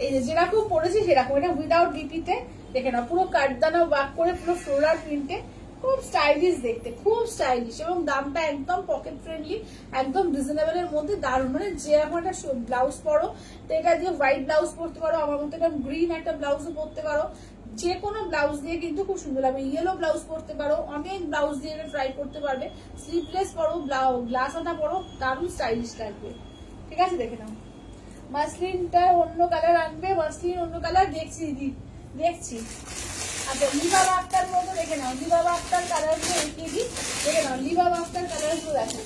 এই যে যেরকম পড়েছি সেরকম, এটা উইদাউট ডিপিতে, দেখে নাও পুরো কাঠদানা ওয়ার্ক করে পুরো ফ্লোরাল প্রিন্টে, খুব স্টাইলিশ দেখতে, খুব স্টাইলিশ, এবং দামটা একদম পকেট ফ্রেন্ডলি, একদম রিজনেবল এর মধ্যে, দারুণ। মানে যে এখন একটা ব্লাউজ পরো তো এটা দিয়ে হোয়াইট ব্লাউজ পরতে পারো, আমার মতো একটা গ্রিন একটা ব্লাউজও পরতে পারো, যে কোনো ব্লাউজ দিয়ে কিন্তু খুব সুন্দর লাগবে। ইয়েলো ব্লাউজ পরতে পারো, অনেক ব্লাউজ দিয়ে ট্রাই করতে পারবে, স্লিভলেস পরো, গ্লাস আটা পরো, দারুণ স্টাইলিশ লাগবে, ঠিক আছে দেখে নাও। মাসলিনটা অন্য কালার আনবে, মাসলিন অন্য কালার দেখছি দিদি, দেখছি। আচ্ছা লিভা বাফটার মতো দেখে নাও, লিভা বাফটার কালার গুলো দেখিয়ে দিই, দেখে নাও লিভা বাফটার কালার গুলো দেখো,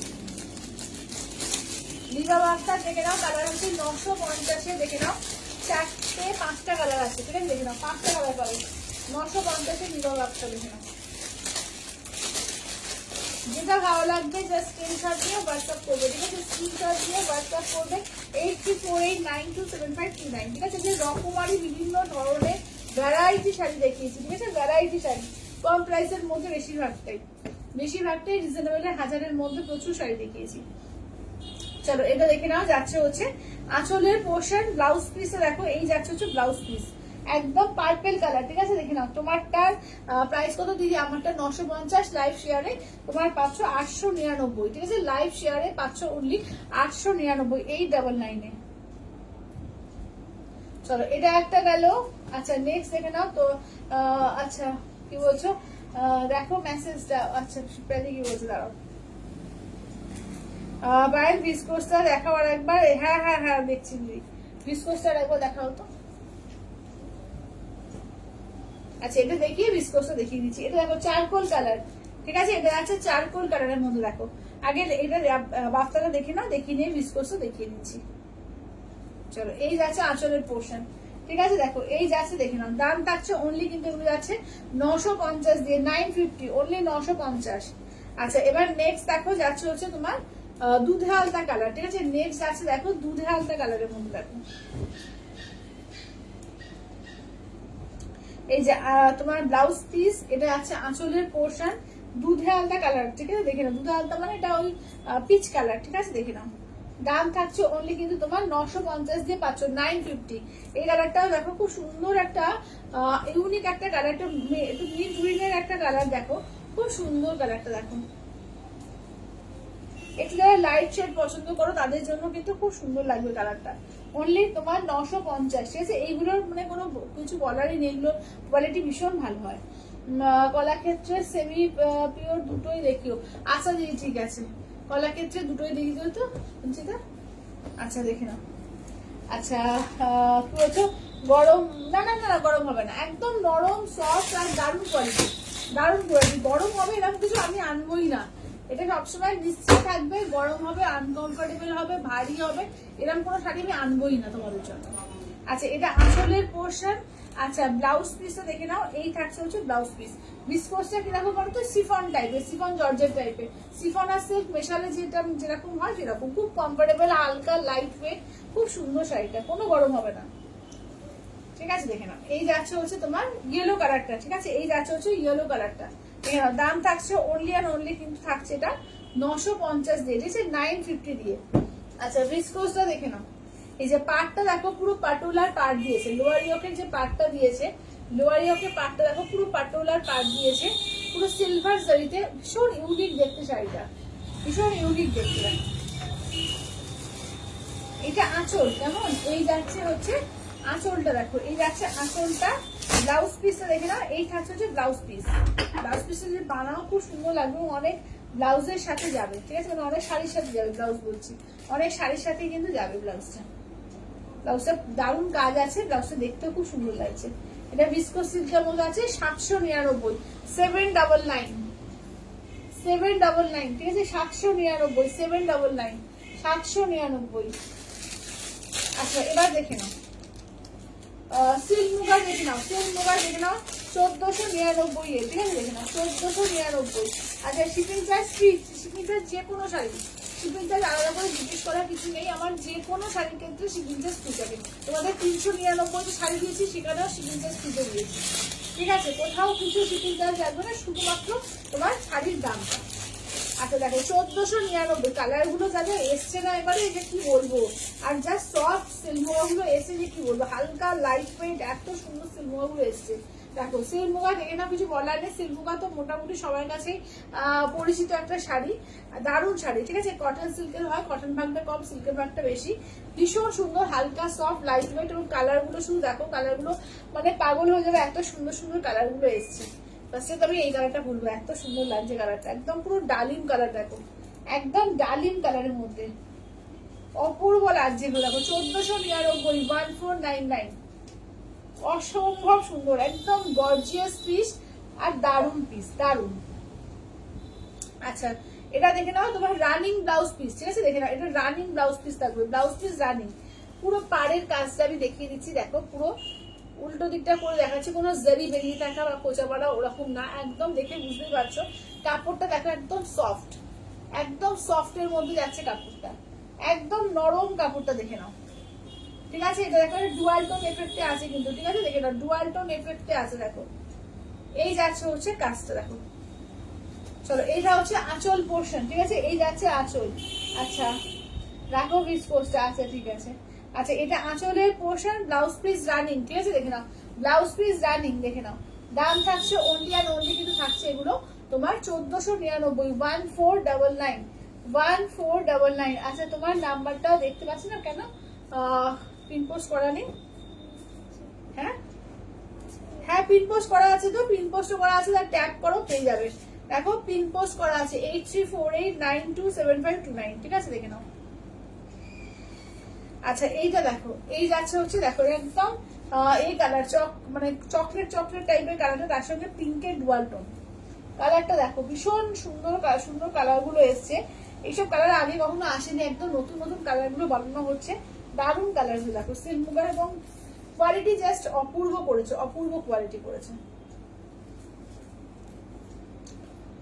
লিভা বাফটার দেখে নাও, কালার হচ্ছে 950, দেখে নাও 4-5টা কালার আছে, ঠিক আছে দেখে নাও 5টা কালার পাবে, 950 লিভা বাফটার দেখে নাও। যেটা ভালো লাগবে জাস্ট স্ক্রিনশট দিয়ে হোয়াটসঅ্যাপ করবে, ঠিক আছে, স্ক্রিনশট দিয়ে হোয়াটসঅ্যাপ করবে 8348927529, ঠিক আছে। যে রকমারি বিভিন্ন ধরনের ভ্যারাইটি শাড়ি দেখিয়েছি, ঠিক আছে, ভ্যারাইটি শাড়ি কম প্রাইসের মধ্যে, বেশিরভাগটাই রিজনেবলের, হাজারের মধ্যে প্রচুর শাড়ি দেখিয়েছি। চলো এটা দেখে নাও, যাচ্ছে হচ্ছে আঁচলের পোর্শন, ব্লাউজ পিসে দেখো, এই যাচ্ছে হচ্ছে ব্লাউজ পিস, একদম পার্পেল কালার, ঠিক আছে দেখে নাও। তোমারটার প্রাইস কত দিদি? আমারটা 950, লাইভ শেয়ারে তোমার 899, ঠিক আছে, লাইভ শেয়ারে 899, 899। চলো এটা একটা গেল। আচ্ছা নেক্সট দেখে নাও তো, আচ্ছা কি বলছো দেখো মেসেজটা, আচ্ছা কি বলছো দাঁড়াও, বাইরে ভিসকোসটা দেখাও আর একবার, হ্যাঁ হ্যাঁ হ্যাঁ দেখছি দিদি, ভিসকোসটা একবার দেখাও তো। আচ্ছা এটা দেখিয়ে ভিসকোসটা দেখিয়ে দিচ্ছি, এটা দেখো চারকোল কালার, ঠিক আছে, এটা আছে চারকোল কালারের মধ্যে, দেখো আগে এটা বাফটাটা দেখে নাও, দেখিয়ে নিয়ে ভিসকোসটা দেখিয়ে দিচ্ছি। চলো এই যাচ্ছে আঁচলের পোর্শন, ঠিক আছে দেখো এই যাচ্ছে দেখে নাও। দাম থাকছে অনলি কিন্তু এগুলো যাচ্ছে 950 দিয়ে, 950, অনলি 950। আচ্ছা এবার নেক্সট দেখো যাচ্ছে হচ্ছে তোমার দুধে আলতা কালার, ঠিক আছে, নেক্সট যাচ্ছে দেখো দুধে আলতা কালারের মধ্যে, দেখো এই যে তোমার ব্লাউজ পিস, এটা আছে আঁচলের পোর্শন, দুধে আলতা কালার, ঠিক আছে দেখে নাও, দুধে আলতা মানে এটা ওই পিচ কালার, ঠিক আছে দেখে নাও। দাম থাকছে অনলি কিন্তু তোমার 950 দিয়ে পাচ্ছ, 950। এই কালারটাও দেখো খুব সুন্দর একটা ইউনিক একটা কালার, একটু মিড গ্রিনের একটা কালার, দেখো খুব সুন্দর কালারটা, দেখো একটু যারা লাইট শেড পছন্দ করো তাদের জন্য কিন্তু খুব সুন্দর লাগবে কালারটা, অনলি তোমার 950, ঠিক আছে। এইগুলোর মানে কোনো কিছু বলারই নেই, এগুলোর কোয়ালিটি ভীষণ ভালো হয়। কলাক্ষেত্রে সেমি পিওর দুটোই দেখিও, আচ্ছা দিদি ঠিক আছে, কলাক্ষেত্রে দুটোই দেখিয়ে দিও তো রঞ্জিতা, আচ্ছা দেখে নাও। আচ্ছা কি বলছো গরম, না না না গরম হবে না, একদম নরম সফট আর দারুণ কোয়ালিটি, দারুণ কোয়ালিটি। গরম হবে এরকম কিছু আমি আনবোই না, এটা সবসময় নিশ্চিত থাকবে, গরম হবে, আনকমফোর্টেবল হবে, ভারী হবে, এরকম কোনো শাড়ি আমি আনবোই না তোমাদের জন্য। আচ্ছা এটা আঁচলের পোর্শন। আচ্ছা ব্লাউজ পিসটা দেখে নাও, এই থাকছে হচ্ছে ব্লাউজ পিস, বিস্কোসটা কিরকম বলো তো, সিফন টাইপের, সিফন জর্জেট টাইপের, সিফন আর সিল্ক মেশালে যেটা যেরকম হয় সেরকম, খুব কমফোর্টেবল, হালকা লাইট ওয়েট, খুব সুন্দর শাড়িটা, কোনো গরম হবে না, ঠিক আছে দেখে নাও। এই যাচ্ছে হচ্ছে তোমার ইয়েলো কালারটা, ঠিক আছে, এই যাচ্ছে হচ্ছে ইয়েলো কালারটা, দেখে নাও। দাম থাকছে অনলি আর অনলি কিন্তু থাকছে এটা 950 দিয়ে, ঠিক আছে, 950 দিয়ে। আচ্ছা ভিসকোসটা দেখে নাও, এই যে পার্টটা দেখো পুরো পাটোলার পার্ট দিয়েছে, লোয়ার ইয়োকের যে পার্টটা দিয়েছে, লোয়ার ইয়োকের পার্টটা দেখো পুরো পাটোলার পার্ট দিয়েছে, পুরো সিলভার জরিতে, ভীষণ ইউনিক দেখতে শাড়িটা, ভীষণ ইউনিক দেখতে। এটা আঁচল কেমন, এই যাচ্ছে হচ্ছে আঁচলটা, দেখো এই যাচ্ছে আঁচলটা। ব্লাউজ পিসটা দেখে নাও, এই থাকছে হচ্ছে ব্লাউজ পিস। ব্লাউজ পিসটা যদি বানাও খুব সুন্দর লাগবে, অনেক ব্লাউজের সাথে যাবে, ঠিক আছে, মানে অনেক শাড়ির সাথে যাবে, ব্লাউজ বলছি অনেক শাড়ির সাথেই কিন্তু যাবে ব্লাউজটা। ব্লাউজটা দারুণ কাজ আছে, ব্লাউজটা দেখতেও খুব সুন্দর লাগছে। এটা ভিসকো সিল্কের মধ্যে আছে, 799, 799, 799, ঠিক আছে, 799, 799, 799। আচ্ছা এবার দেখে নাও সিল্ক মুগা দেখে নাও, সিল্ক মুগা দেখে নাও 1499 এ, ঠিক আছে, দেখে নাও 1499। আচ্ছা shipping charge free, shipping charge যে কোনো শাড়ি, শিপিং চার্জ আলাদা করে জিজ্ঞেস করার কিছু নেই, আমার যে কোনো শাড়ির ক্ষেত্রে শিপিং চার্জ ফ্রি থাকে। তোমাদের 399 যে শাড়ি দিয়েছি সেখানেও শিপিং চার্জ ফ্রিতে দিয়েছি, ঠিক আছে, কোথাও কিছু শিপিং চার্জ লাগবে না, শুধুমাত্র তোমার শাড়ির দামটা। আচ্ছা দেখো 1499, কালার গুলো যাদের এসছে না এবারে, এটা কি বলবো, আর যা সফট সিল্মোয়া গুলো এসে যে কি বলবো, হালকা লাইট ওয়েট, এত সুন্দর সিল্মোয়া গুলো এসছে। দেখো সিল্মোয়া দেখে না, কিছু বলার নেই, সিল্মোয়া তো মোটামুটি সবার কাছেই পরিচিত একটা শাড়ি, দারুণ শাড়ি, ঠিক আছে, কটন সিল্কের হয়, কটন ভাগটা কম, সিল্কের ভাগটা বেশি, ভীষণ সুন্দর, হালকা সফট লাইট ওয়েট, এবং কালার গুলো শুধু দেখো, কালার গুলো মানে পাগল হয়ে যাবে, এত সুন্দর সুন্দর কালার গুলো এসছে। ফার্স্টে তো আমি এই কালারটা বলবো, এত সুন্দর লাগছে কালারটা, একদম পুরো ডালিম কালার, দেখো একদম ডালিম কালারের মধ্যে অপূর্ব লাগছে এগুলো, দেখো 1499, 1499, অসম্ভব সুন্দর, একদম গর্জিয়াস পিস আর দারুন পিস, দারুন। আচ্ছা এটা দেখে নাও তোমার রানিং ব্লাউজ পিস, ঠিক আছে, দেখে নাও এটা রানিং ব্লাউজ পিস থাকবে, ব্লাউজ পিস রানিং, পুরো পাড়ের কাজটা আমি দেখিয়ে দিচ্ছি, দেখো পুরো উল্টো দিকটা করে দেখাচ্ছি, কোনো জারি বেরিয়ে থাকা বা কোচা পাড়া ওরকম না, একদম দেখে বুঝতেই পারছো। কাপড়টা দেখো একদম সফট, একদম সফটের মধ্যে যাচ্ছে কাপড়টা, একদম নরম কাপড়টা, দেখে নাও, ঠিক আছে, এটা দেখো ডুয়াল টোন এফেক্টে আছে কিন্তু, ঠিক আছে, দেখে নাও ডুয়াল টোন এফেক্টে আছে, দেখো এই যাচ্ছে হচ্ছে কাজটা, দেখো চলো এইটা হচ্ছে আঁচল পোর্শন, ঠিক আছে, এই যাচ্ছে আঁচল। আচ্ছা রাখো ভিসকোসটা, আচ্ছা ঠিক আছে। আচ্ছা এটা আঁচলের পোর্শন, ব্লাউজ পিস রানিং, ঠিক আছে, দেখে নাও ব্লাউজ পিস রানিং, দেখে নাও দাম থাকছে অনলি অ্যান্ড অনলি কিন্তু থাকছে এগুলো তোমার 1499, 1499, 1499। আচ্ছা তোমার নাম্বারটাও দেখতে পাচ্ছি না কেন, পিন পোস্ট করা নেই, হ্যাঁ হ্যাঁ পিন পোস্ট করা আছে, তো পিন পোস্ট করা আছে, তার ট্যাগ করো পেয়ে যাবে, দেখো পিন পোস্ট করা আছে 8348927529, ঠিক আছে, দেখে নাও। আচ্ছা এইটা দেখো, এই যাচ্ছে হচ্ছে দেখো একদম এই কালার মানে চকলেট চকলেট টাইপের কালারটা, তার সঙ্গে পিঙ্কের ডুয়াল টোন কালারটা, দেখো ভীষণ সুন্দর সুন্দর কালার গুলো এসছে, এইসব কালার আগে কখনো আসেনি, একদম নতুন নতুন কালার গুলো বানানো হচ্ছে, দারুণ কালার গুলো দেখো, সিল্ক মুগার, এবং কোয়ালিটি জাস্ট অপূর্ব করেছে, অপূর্ব কোয়ালিটি করেছে,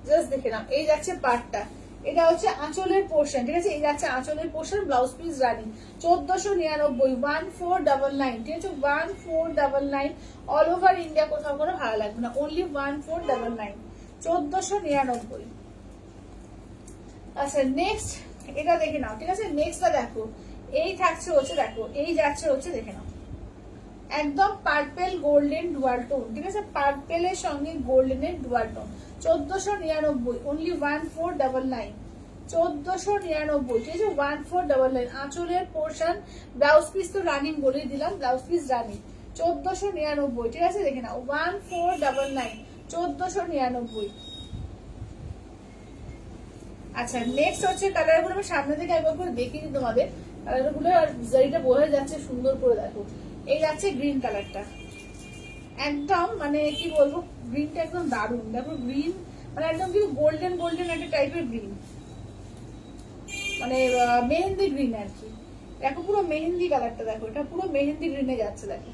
জাস্ট দেখে নাও। এই যাচ্ছে পার্টটা, এটা হচ্ছে আঁচলের পোর্শন, ঠিক আছে, এই যাচ্ছে আঁচলের পোর্শন, ব্লাউজ পিস রানিং 1499, 1499, ঠিক আছে, 1499, অল ওভার ইন্ডিয়া, কোথাও কোনো ভালো লাগবে না, অনলি 1499, 1499। আচ্ছা নেক্সট এটা দেখে নাও, ঠিক আছে, নেক্সটটা দেখো, এই থাকছে হচ্ছে, দেখো এই যাচ্ছে হচ্ছে, দেখে নাও একদম পার্পেল গোল্ডেন ডুয়াল টোন, ঠিক আছে, পার্পেলের সঙ্গে গোল্ডেনের ডুয়াল টোন, 1499, অনলি 1499, 1499, ঠিক আছে, 1499। আঁচলের পোর্শন, ব্লাউজ পিস তো রানিং বলেই দিলাম, ব্লাউজ পিস রানিং 1499, ঠিক আছে, দেখে নাও 1499, 1499। আচ্ছা নেক্সট হচ্ছে কালার গুলো, আমি সামনে থেকে একবার করে দেখিয়ে দিই তোমাদের কালার গুলো, আর জারিটা বোঝা যাচ্ছে সুন্দর করে, দেখো এই যাচ্ছে গ্রিন কালারটা, একদম মানে কি বলবো, গ্রিনটা একদম দারুণ, দেখো গ্রিন মানে একদম কিন্তু গোল্ডেন গোল্ডেন একটা টাইপের গ্রিন, মানে মেহেন্দি গ্রিন আর কি, দেখো পুরো মেহেন্দি কালারটা, দেখো এটা পুরো মেহেন্দি গ্রিনে যাচ্ছে, দেখো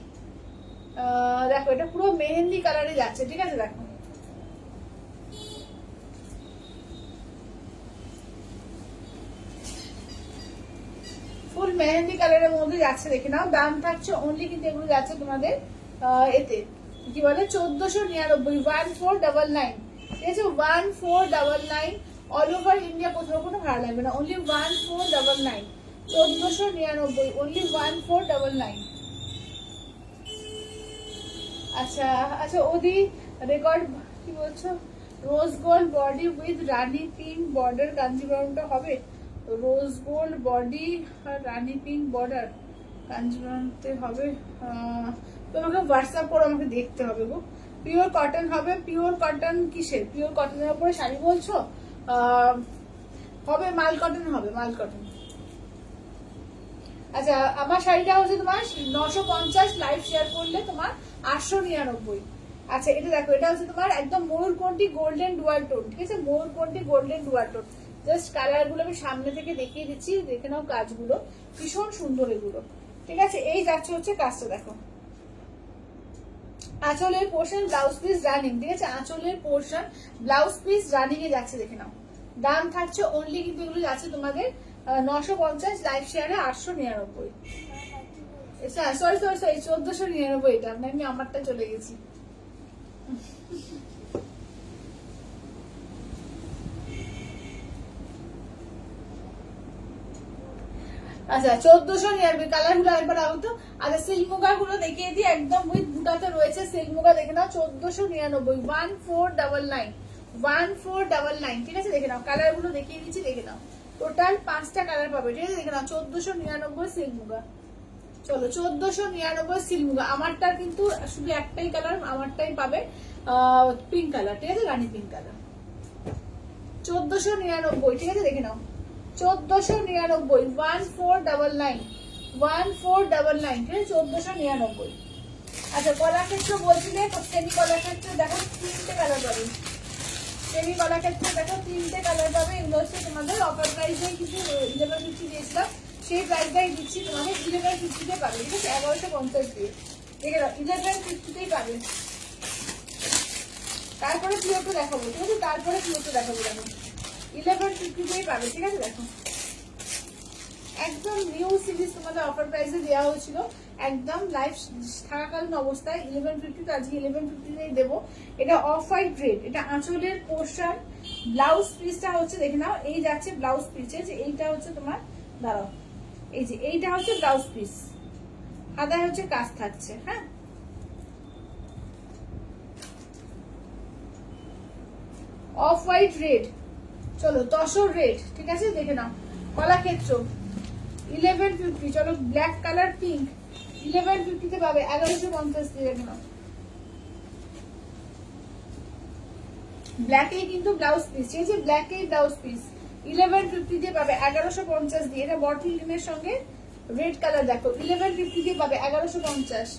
দেখো এটা পুরো মেহেন্দি কালারে যাচ্ছে, ঠিক আছে, দেখো ফুল মেহেন্দি কালারের মধ্যে যাচ্ছে, দেখে নাও দাম থাকছে অনলি কিন্তু এগুলো যাচ্ছে তোমাদের এতে কি বলে 1499, 1499, ঠিক আছে, 1499, অল ওভার ইন্ডিয়া, কোথাও কোনো ভাড়া লাগবে না, অনলি 1499, 1499, অনলি 1499। আচ্ছা আচ্ছা ওদি রেকর্ড কি বলছো, rose gold body with rani pink border কাঞ্জিবরমটা হবে, রোজ গোল্ড বডি আর রানি পিঙ্ক বর্ডার কাঞ্জিবরমতে হবে। তোমাকে হোয়াটসঅ্যাপ করে আমাকে দেখতে হবে গো। পিওর কটন হবে। পিওর কটন কিসের? পিওর কটনের উপরে শাড়ি বলছো? হবে মাল কটন, হবে মাল কটন। আচ্ছা আমার শাড়িটা হচ্ছে তোমার 950, লাইভ শেয়ার করলে তোমার 899। আচ্ছা এটা দেখো, এটা হচ্ছে তোমার একদম ময়ূরকণ্ঠী গোল্ডেন ডুয়াল টোন, ঠিক আছে? ময়ূরকণ্ঠী golden dual tone. Just colour গুলো আমি সামনে থেকে দেখিয়ে দিচ্ছি, দেখে নাও কাজগুলো ভীষণ সুন্দর এগুলো, ঠিক আছে? এই যাচ্ছে হচ্ছে কাজটা দেখো। আঁচলের পোর্শন ব্লাউজ পিস রানিং, ঠিক আছে? আঁচলের পোর্শন ব্লাউজ পিস রানিং এ যাচ্ছে, দেখে নাও। দাম থাকছে অনলি, কিন্তু এগুলো যাচ্ছে তোমাদের 950, লাইভ শেয়ারে 899। সরি সরি সরি 1499 এটা, আমি আমারটা চলে গেছি। আচ্ছা 1499 কালার গুলো একবার আউট। আচ্ছা সিল্ক মুগা গুলো দেখিয়ে দিই, একদম উইথ বুটাতে রয়েছে সিল্ক মুগা, দেখে নাও 1499, 1499, 1499, ঠিক আছে? দেখে নাও কালার গুলো দেখিয়ে দিচ্ছি, দেখে নাও। টোটাল 5টা কালার পাবে, ঠিক আছে? দেখে নাও 1499 সিল্ক মুগা। চলো 1499 সিল্ক মুগা। আমারটা কিন্তু শুধু একটাই কালার, আমারটাই পাবে পিঙ্ক কালার, ঠিক আছে? রানী পিঙ্ক কালার। 1499, ঠিক আছে? দেখে নাও 1499, 1499, 1499, ঠিক আছে? 1499। আচ্ছা কলাক্ষেত্র বলছিলে, সেমি কলাক্ষেত্র দেখো 3টে কালার পাবে। সেমি কলাক্ষেত্র দেখো 3টে কালার পাবে। এগুলো হচ্ছে তোমাদের অফার প্রাইসে কিছু 1150 দিয়েছিলাম, সেই প্রাইসটাই দিচ্ছি তোমাদের 1150-তে পাবে, ঠিক আছে? 1150 দিয়ে, ঠিক আছে? 1150-তেই পাবে। তারপরে পিওরটা দেখাবো, ঠিক আছে? তারপরে পিওরটা দেখাবো, দেখো 1150-তেই পাবে, ঠিক আছে? দেখো একদম নিউ সিরিজ তোমাদের অফার প্রাইসে দেওয়া হয়েছিল, একদম লাইভ থাকাকালীন অবস্থায় 1150, আজকে 1150-তেই দেবো। এটা অফ হোয়াইট রেড, এটা আঁচলের পোর্শন। ব্লাউজ পিসটা হচ্ছে দেখে নাও, এই যাচ্ছে ব্লাউজ পিস, যে এইটা হচ্ছে তোমার, দাঁড়াও, এই যে এইটা হচ্ছে ব্লাউজ পিস, আদায় হচ্ছে কাজ থাকছে, হ্যাঁ? অফ হোয়াইট রেড, চলো তসর রেড, ঠিক আছে? দেখে নাও কলাক্ষেত্র 1150, চলো ব্ল্যাক কালার পিঙ্ক 1150-তে পাবে, 1150 দিয়ে, দেখে নাও। ব্ল্যাকে কিন্তু ব্লাউজ পিস, ঠিক আছে? ব্ল্যাকে ব্লাউজ পিস 1150 দিয়ে পাবে, 1150 দিয়ে। এটা বটল গ্রিনের সঙ্গে রেড কালার দেখো, 1150 দিয়ে পাবে, 1150।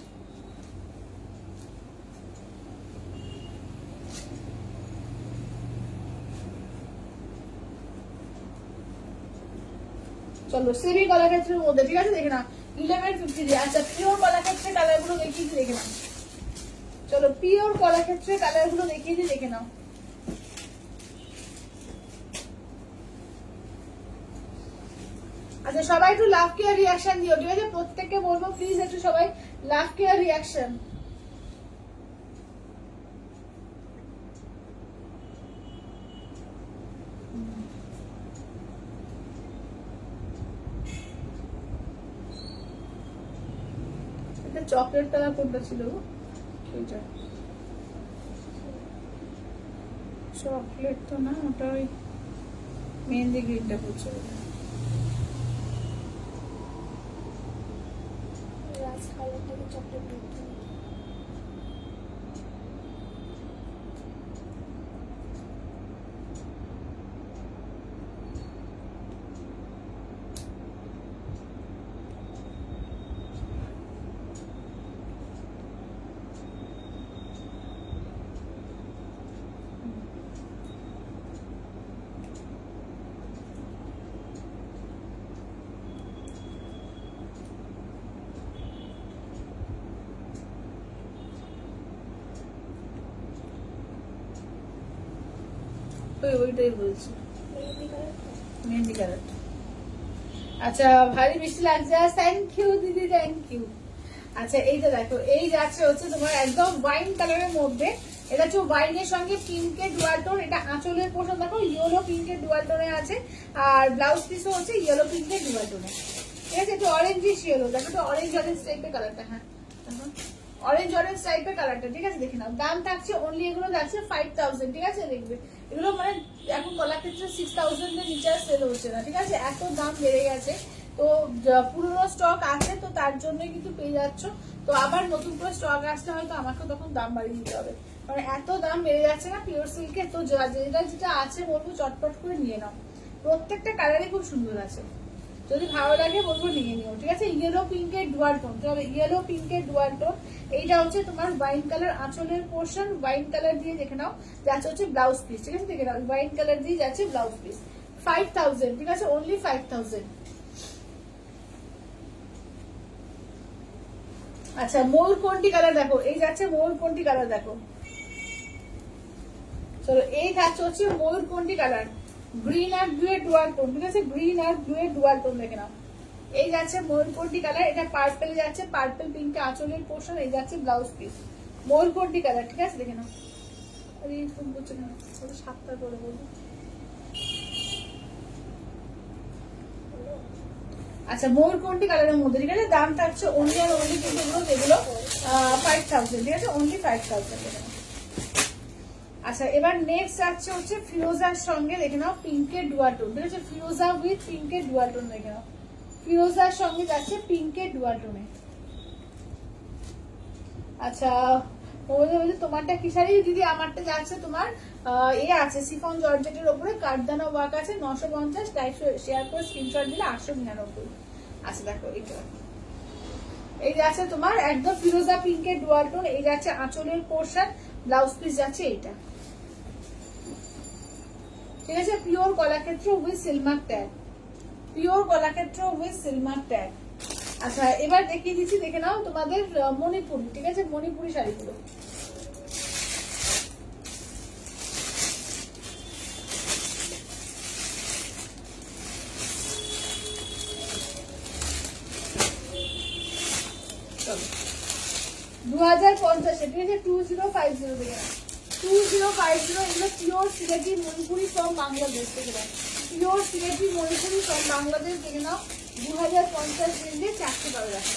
চলো সেমি কলাক্ষেত্রের মধ্যে, ঠিক আছে? দেখে নাও 1150 দিয়ে। আচ্ছা পিওর কলাক্ষেত্রের কালার গুলো দেখিয়ে দিই, দেখে নাও। চলো পিওর কলাক্ষেত্রের কালার গুলো দেখিয়ে দিই, দেখে নাও। আচ্ছা সবাই একটু লাভ কেয়ার রিয়াকশন দিও, ঠিক আছে? প্রত্যেককে বলবো প্লিজ একটু সবাই লাভ কেয়ার রিয়াকশন। এটা চকলেট কালার কোনটা ছিল গো? এইটা চকলেট তো না, ওটা ওই মেহেন্দি গ্রিনটা বলছে। রাজ কালারটাকে চকলেট দিতে হবে। ওইটাই বলছি, মেহেন্দি কালারটা। মেহেন্দি কালার। আচ্ছা ভারী মিষ্টি লাগছে, থ্যাংক ইউ দিদি, থ্যাংক ইউ। আচ্ছা এইটা দেখো, এই যাচ্ছে হচ্ছে তোমার একদম ওয়াইন কালারের মধ্যে, এটা হচ্ছে ওয়াইনের সঙ্গে পিঙ্কের ডুয়াল টোন। এটা আঁচলের পোর্শন দেখো ইয়েলো পিঙ্কের ডুয়াল টোনে আছে, আর ব্লাউজ পিসও হচ্ছে ইয়েলো পিঙ্কের ডুয়াল টোনে, ঠিক আছে? একটু অরেঞ্জিশ ইয়েলো দেখো, একটু অরেঞ্জ অরেঞ্জ টাইপের কালারটা, হ্যাঁ অরেঞ্জ অরেঞ্জ টাইপের কালারটা, ঠিক আছে দেখে নাও। দাম থাকছে অনলি, এগুলো যাচ্ছে 5000, ঠিক আছে দেখবে এগুলো মানে এখন কলাক্ষেত্রে 6000 এর নিচে সেল হচ্ছে না, ঠিক আছে, এত দাম বেড়ে গেছে। তো পুরনো স্টক আছে তো তার জন্যই কিন্তু পেয়ে যাচ্ছ। তো আবার নতুন করে স্টক আসলে হয়তো আমাকে তখন দাম বাড়িয়ে দিতে হবে, মানে এত দাম বেড়ে যাচ্ছে না পিওর সিল্কে। তো যেটা যেটা আছে বলবো চটপট করে নিয়ে নাও, প্রত্যেকটা কালারই খুব সুন্দর আছে, যদি ভালো লাগে বলবো নিয়ে নিও, ঠিক আছে। ইয়েলো পিঙ্কের ডুয়াল টোন, তবে ইয়েলো পিঙ্কের ডুয়াল টোন, এইটা হচ্ছে তোমার ওয়াইন কালার আঁচলের পোর্শন, ওয়াইন কালার দিয়ে দেখে নাও যাচ্ছে হচ্ছে ব্লাউজ পিস, ঠিক আছে দেখে নাও ওয়াইন কালার দিয়ে যাচ্ছে ব্লাউজ পিস। 5000, ঠিক আছে, অনলি 5000। আচ্ছা ময়ূরকণ্ঠী কালার দেখো, এই যাচ্ছে ময়ূরকণ্ঠী কালার দেখো, চলো এই যাচ্ছে হচ্ছে ময়ূরকণ্ঠী কালার, গ্রিন আর ব্লু এর ডুয়াল টোন, ঠিক আছে, গ্রিন আর ব্লু এর ডুয়াল টোন দেখে নাও। এই যাচ্ছে ময়ূরকণ্ঠী কালার, এটা পার্পল যাচ্ছে, পার্পল পিঙ্কে আঁচলের পোর্শন, এই যাচ্ছে ব্লাউজ পিস, ময়ূরকণ্ঠী কালার, ঠিক আছে দেখে নাও। আরে ফোন করছে না, 7টা করে বলবো। আচ্ছা ময়ূরকণ্ঠী কালারের মধ্যে, ঠিক আছে, দাম থাকছে অনলি আর অনলি কিন্তু যেগুলো 5000, ঠিক আছে, অনলি 5000। আচ্ছা এবার নেক্সট যাচ্ছে হচ্ছে ফিরোজার সঙ্গে দেখে নাও পিঙ্কের ডুয়াল টোন, ঠিক আছে, ফিরোজা উইথ পিঙ্কের ডুয়াল টোন দেখে নাও, ফিরোজার সঙ্গে যাচ্ছে পিঙ্কের ডুয়াল টোনে। আচ্ছা বলছে তোমারটা কি শাড়ি দিদি? আমারটা যাচ্ছে তোমার এ আছে সিফন জর্জেটের ওপরে কাঠদানা ওয়ার্ক আছে, 950, টাইপ শেয়ার করে স্ক্রিনশট দিলে 899। আচ্ছা দেখো এটা, এই যাচ্ছে তোমার একদম ফিরোজা পিঙ্কের ডুয়াল টোন, এই যাচ্ছে আঁচলের পোর্শন, ব্লাউজ পিস যাচ্ছে এইটা, ঠিক আছে, pure Kalakshetra with silk mark tag, pure Kalakshetra with silk mark tag. আচ্ছা এবার দেখিয়ে দিচ্ছি দেখে নাও তোমাদের মণিপুরি, ঠিক আছে, মণিপুরি শাড়িগুলো। চলো 2050, ঠিক আছে, 2050 দেখে নাও, 2050, এগুলো পিওর সিলেটি মণিপুরি ফ্রম বাংলাদেশ থেকে নাও, পিওর সিলেটি মণিপুরি ফ্রম বাংলাদেশ দেখে নাও। 2050 রেঞ্জে 4টে কালার আছে,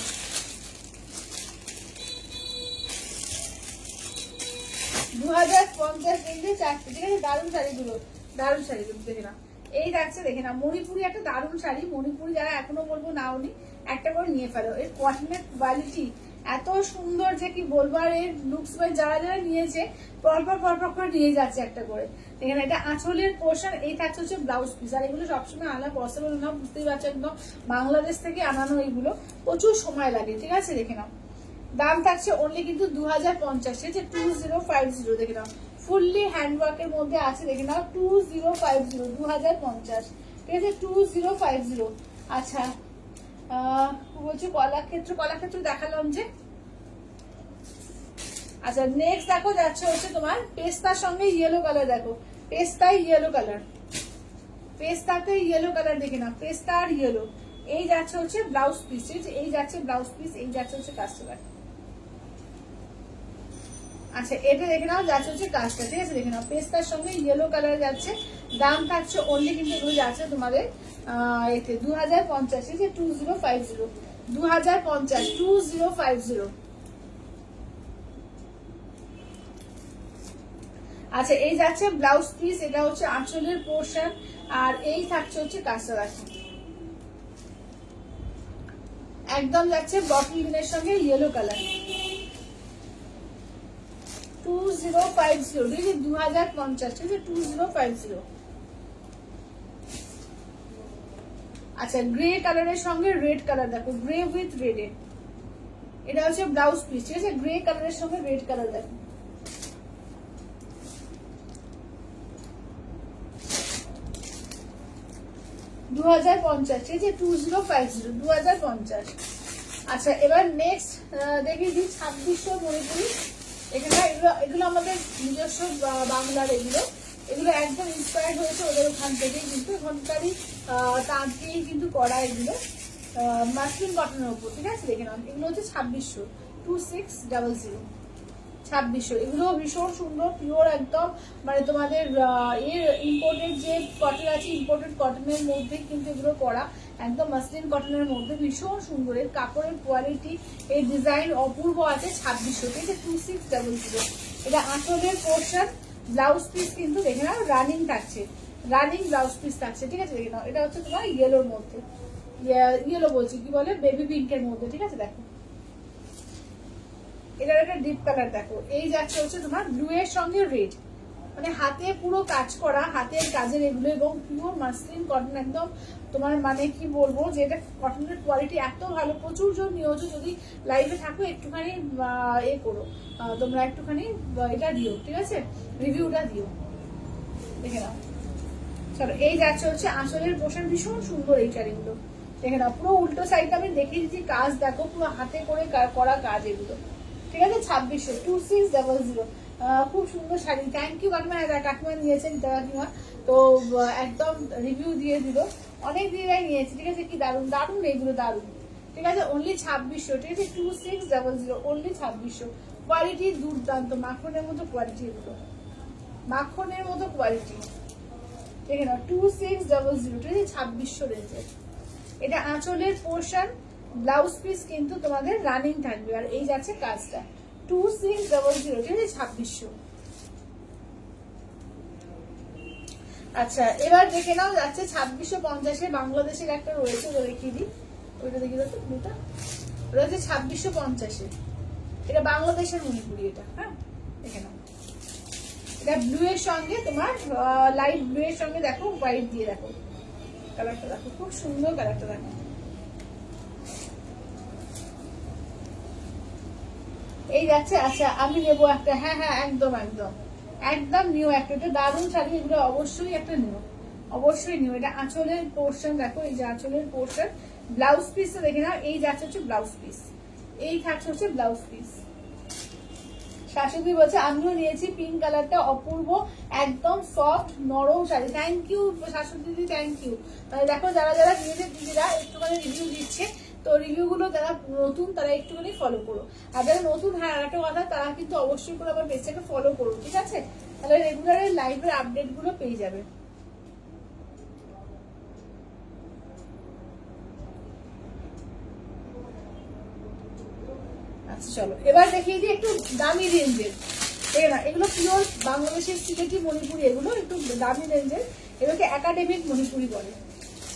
2050 রেঞ্জে 4টে, ঠিক আছে, দারুণ শাড়িগুলো, দারুণ শাড়িগুলো দেখে নাও। এই যাচ্ছে দেখে নাও মণিপুরি একটা দারুণ শাড়ি, মণিপুরি যারা এখনো বলবো নাও নি একটা করে নিয়ে ফেলো, এর কটনের কোয়ালিটি এত সুন্দর যে কি বলবো, আর এর লুকস ওয়াইজ যারা যারা নিয়েছে পরপর পরপর করে নিয়ে যাচ্ছে একটা করে। এখানে এটা আঁচলের পোর্শন, এই থাকছে হচ্ছে ব্লাউজ পিস, আর এগুলো সবসময় আনা পসিবল না, বুঝতেই পারছো, একদম বাংলাদেশ থেকে আনানো, এইগুলো প্রচুর সময় লাগে, ঠিক আছে দেখে নাও। দাম থাকছে অনলি কিন্তু 2050, ঠিক আছে, 2050 দেখে নাও, ফুললি হ্যান্ডওয়ার্কের মধ্যে আছে দেখে নাও, 2050, 2050, ঠিক আছে, 2050। আচ্ছা বলছি কলাক্ষেত্র, কলাক্ষেত্র দেখালাম যে। আচ্ছা নেক্সট দেখো যাচ্ছে হচ্ছে তোমার পেস্তার সঙ্গে ইয়েলো কালার, দেখো পেস্তায় ইয়েলো কালার, পেস্তাতে ইয়েলো কালার দেখে না, পেস্তা আর ইয়েলো, এই যাচ্ছে হচ্ছে ব্লাউজ পিস, ঠিক আছে, এই যাচ্ছে ব্লাউজ পিস, এই যাচ্ছে হচ্ছে কাস্টমার। আচ্ছা এটা দেখে নাও যাচ্ছে হচ্ছে কাজটা, ঠিক আছে দেখে নাও, পেস্তার সঙ্গে ইয়েলো কালার যাচ্ছে, দাম থাকছে অনলি কিন্তু এগুলো যাচ্ছে তোমাদের এতে 2050, ঠিক আছে, 2050, 2050, 2050। আচ্ছা এই যাচ্ছে ব্লাউজ পিস, এটা হচ্ছে আঁচলের পোর্শন, আর এই থাকছে হচ্ছে কাঁচা, একদম যাচ্ছে বটল গ্রিনের সঙ্গে ইয়েলো কালার, 2050, ঠিক আছে, 2050, ঠিক আছে, 2050। আচ্ছা গ্রে কালারের সঙ্গে রেড কালার দেখো, গ্রে উইথ রেড, এটা হচ্ছে ব্লাউজ পিস, ঠিক আছে, গ্রে কালারের সঙ্গে রেড কালার দেখো। দু 2050, ঠিক আছে, 2050, 2050। আচ্ছা এবার নেক্সট দেখিয়ে দিই 2600 মণিপুরি, এখানে এগুলো আমাদের নিজস্ব বাংলার, এগুলো একদম ইন্সপায়ার্ড হয়েছে ওদের ওখান থেকেই, কিন্তু ওখানকারই তাঁত দিয়েই কিন্তু করা, এগুলো মাসলিন কটনের উপর, ঠিক আছে দেখে নাও, এগুলো হচ্ছে 2600, 2600, 2600, এগুলো ভীষণ সুন্দর পিওর একদম, মানে তোমাদের এর ইম্পোর্টেড যে কটন আছে, ইম্পোর্টেড কটনের মধ্যে কিন্তু এগুলো করা, একদম মাসলিন কটনের মধ্যে, ভীষণ সুন্দর। এর কাপড়ের কোয়ালিটি, এই ডিজাইন অপূর্ব আছে। 2600, ঠিক আছে, 2600। এটা আঁচলের পোর্শন, ব্লাউজ পিস কিন্তু দেখে নাও রানিং থাকছে, রানিং ব্লাউজ পিস থাকছে, ঠিক আছে, দেখে নাও। এটা হচ্ছে তোমার ইয়েলোর মধ্যে, ইয়েলো বলছি কি বলে, বেবি পিঙ্কের মধ্যে, ঠিক আছে। দেখো এটার একটা ডিপ কালার দেখো। এই যাচ্ছে হচ্ছে তোমার ব্লু এর সঙ্গে রেড, মানে হাতে পুরো কাজ করা, হাতের কাজের এগুলো, এবং পিওর মাসলিন কটন একদম। তোমার মানে কি বলবো যে এটা কটনের কোয়ালিটি এত ভালো, প্রচুর জন নিয়েছো। যদি লাইভে থাকো একটুখানি এ করো, তোমরা একটুখানি এটা দিও, ঠিক আছে, রিভিউটা দিও, দেখে নাও। চলো, এই যাচ্ছে হচ্ছে আঁচলের পোশাক, ভীষণ সুন্দর এই শাড়িগুলো, দেখে নাও। পুরো উল্টো সাইডটা আমি দেখিয়ে দিচ্ছি, কাজ দেখো, পুরো হাতে করে করা কাজ এগুলো, ঠিক আছে। 2600, 2600। খুব সুন্দর শাড়ি। থ্যাংক ইউ কাকিমা, কাকিমা নিয়েছেন কাকিমা, তো একদম রিভিউ দিয়ে দিল। অনেক দিনই নিয়েছি, ঠিক আছে। কি দারুণ দারুণ এইগুলো, দারুণ, ঠিক আছে। অনলি 2600, ঠিক আছে, 2600, অনলি 2600। কোয়ালিটি দুর্দান্ত, মাখনের মতো কোয়ালিটি এগুলো, মাখনের মতো কোয়ালিটি, দেখে নাও। 2600, ঠিক আছে, 2600 রেঞ্জের। এটা আঁচলের পোর্শন, ব্লাউজ পিস কিন্তু তোমাদের রানিং থাকবে, আর এই যাচ্ছে কাজটা। 2600, ঠিক আছে, 2600। আচ্ছা, এবার দেখে নাও যাচ্ছে 2650। বাংলাদেশের একটা রয়েছে, ওটা দেখিয়ে দিই, ওইটা দেখিয়ে দাও তো, ব্লুটা, ওটা হচ্ছে 2650। এটা বাংলাদেশের মণিপুরি, এটা, হ্যাঁ, দেখে নাও। এটা ব্লু এর সঙ্গে তোমার লাইট ব্লু এর সঙ্গে দেখো হোয়াইট দিয়ে, দেখো কালারটা, দেখো খুব সুন্দর কালারটা, দেখো। এই যাচ্ছে। আচ্ছা, আমি নেবো একটা, হ্যাঁ হ্যাঁ, একদম একদম একদম নিউ একটা, এটা দারুণ শাড়ি, এগুলো অবশ্যই একটা নিউ, অবশ্যই নিউ। এটা আঁচলের পোর্শন দেখো, এই যে আঁচলের পোর্শন, ব্লাউজ পিসটা দেখে নাও। এই যাচ্ছে হচ্ছে ব্লাউজ পিস, এই থাকছে হচ্ছে ব্লাউজ পিস। শাশুড়ি বলছে আমিও নিয়েছি পিঙ্ক কালারটা, অপূর্ব, একদম সফট নরম শাড়ি। থ্যাংক ইউ শাশুড়ি দিদি, থ্যাংক ইউ। দেখো যারা যারা নিয়েছে দিদিরা একটুখানি রিভিউ দিচ্ছে, তো রিভিউ গুলো যারা নতুন তারা একটুখানি ফলো করো, আর যারা নতুন, হ্যাঁ একটা কথা, তারা কিন্তু অবশ্যই করে আমার পেজটাকে ফলো করো, ঠিক আছে, তাহলে রেগুলার লাইভের আপডেট গুলো পেয়ে যাবে। আচ্ছা চলো, এবার দেখিয়ে দিই একটু দামি রেঞ্জের, ঠিক না, এগুলো পিওর বাংলাদেশের সিলেটি মণিপুরি, এগুলো একটু দামি রেঞ্জের, এগুলোকে একাডেমিক মণিপুরি বলে,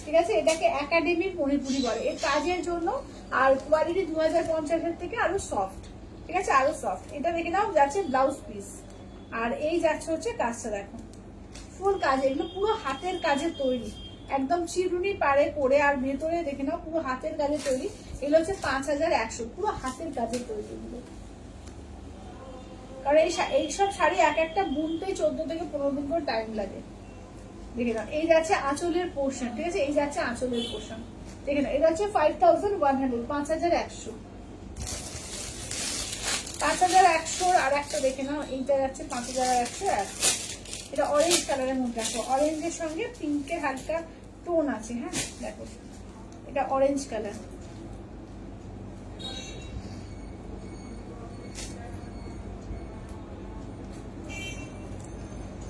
ঠিক আছে, এটাকে একাডেমিক মণিপুরি বলে। এর কাজের জন্য আর কোয়ালিটি 2050 থেকে আরো সফট, ঠিক আছে, আরো সফট। এটা দেখে নাও যাচ্ছে ব্লাউজ পিস, আর এই যাচ্ছে হচ্ছে কাজটা, দেখো ফুল কাজ, এগুলো পুরো হাতের কাজে তৈরি, একদম চিরুনি পাড়ে করে, আর ভেতরে দেখে নাও পুরো হাতের কাজে তৈরি। এগুলো হচ্ছে 5100, পুরো হাতের কাজে তৈরি এগুলো, কারণ এইসব শাড়ি এক একটা বুনতে 14 থেকে 15 দিন করে টাইম লাগে। দেখে নাও, এই যাচ্ছে আঁচলের পোর্শন, ঠিক আছে, এই যাচ্ছে আঁচলের পোর্শন, দেখে নাও। এটা হচ্ছে 5100, 5100, 5100। আর একটা দেখে নাও, এইটা যাচ্ছে 5100। এটা অরেঞ্জ কালারের মধ্যে, দেখো অরেঞ্জের সঙ্গে পিঙ্কের হালকা টোন আছে, হ্যাঁ দেখো এটা অরেঞ্জ কালার।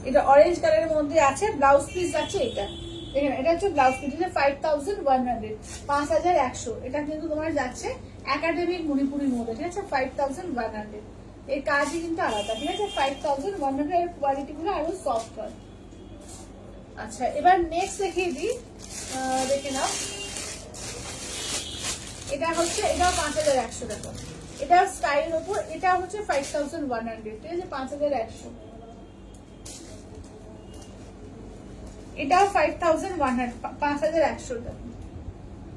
এটা অরেঞ্জ কালারের মধ্যে আছে, ব্লাউজ পিস আছে এটা, দেখেন এটা হচ্ছে ব্লাউজ পিস, এটা 5100, 5100। এটা কিন্তু তোমার যাচ্ছে একাডেমিক মণিপুরির মধ্যে, ঠিক আছে, 5100। এর কাজই কিন্তু আলাদা, ঠিক আছে, 5100। এর কোয়ালিটি গুলো আরো সফট হয়। আচ্ছা, এবার নেক্সট দেখিয়ে দিই, দেখে নাও। এটা হচ্ছে, এটাও 5100 টাকা, এটা স্টাইলের উপর, এটা হচ্ছে 5100, ঠিক আছে, 5100। এটাও 5100, 5100 টাকা।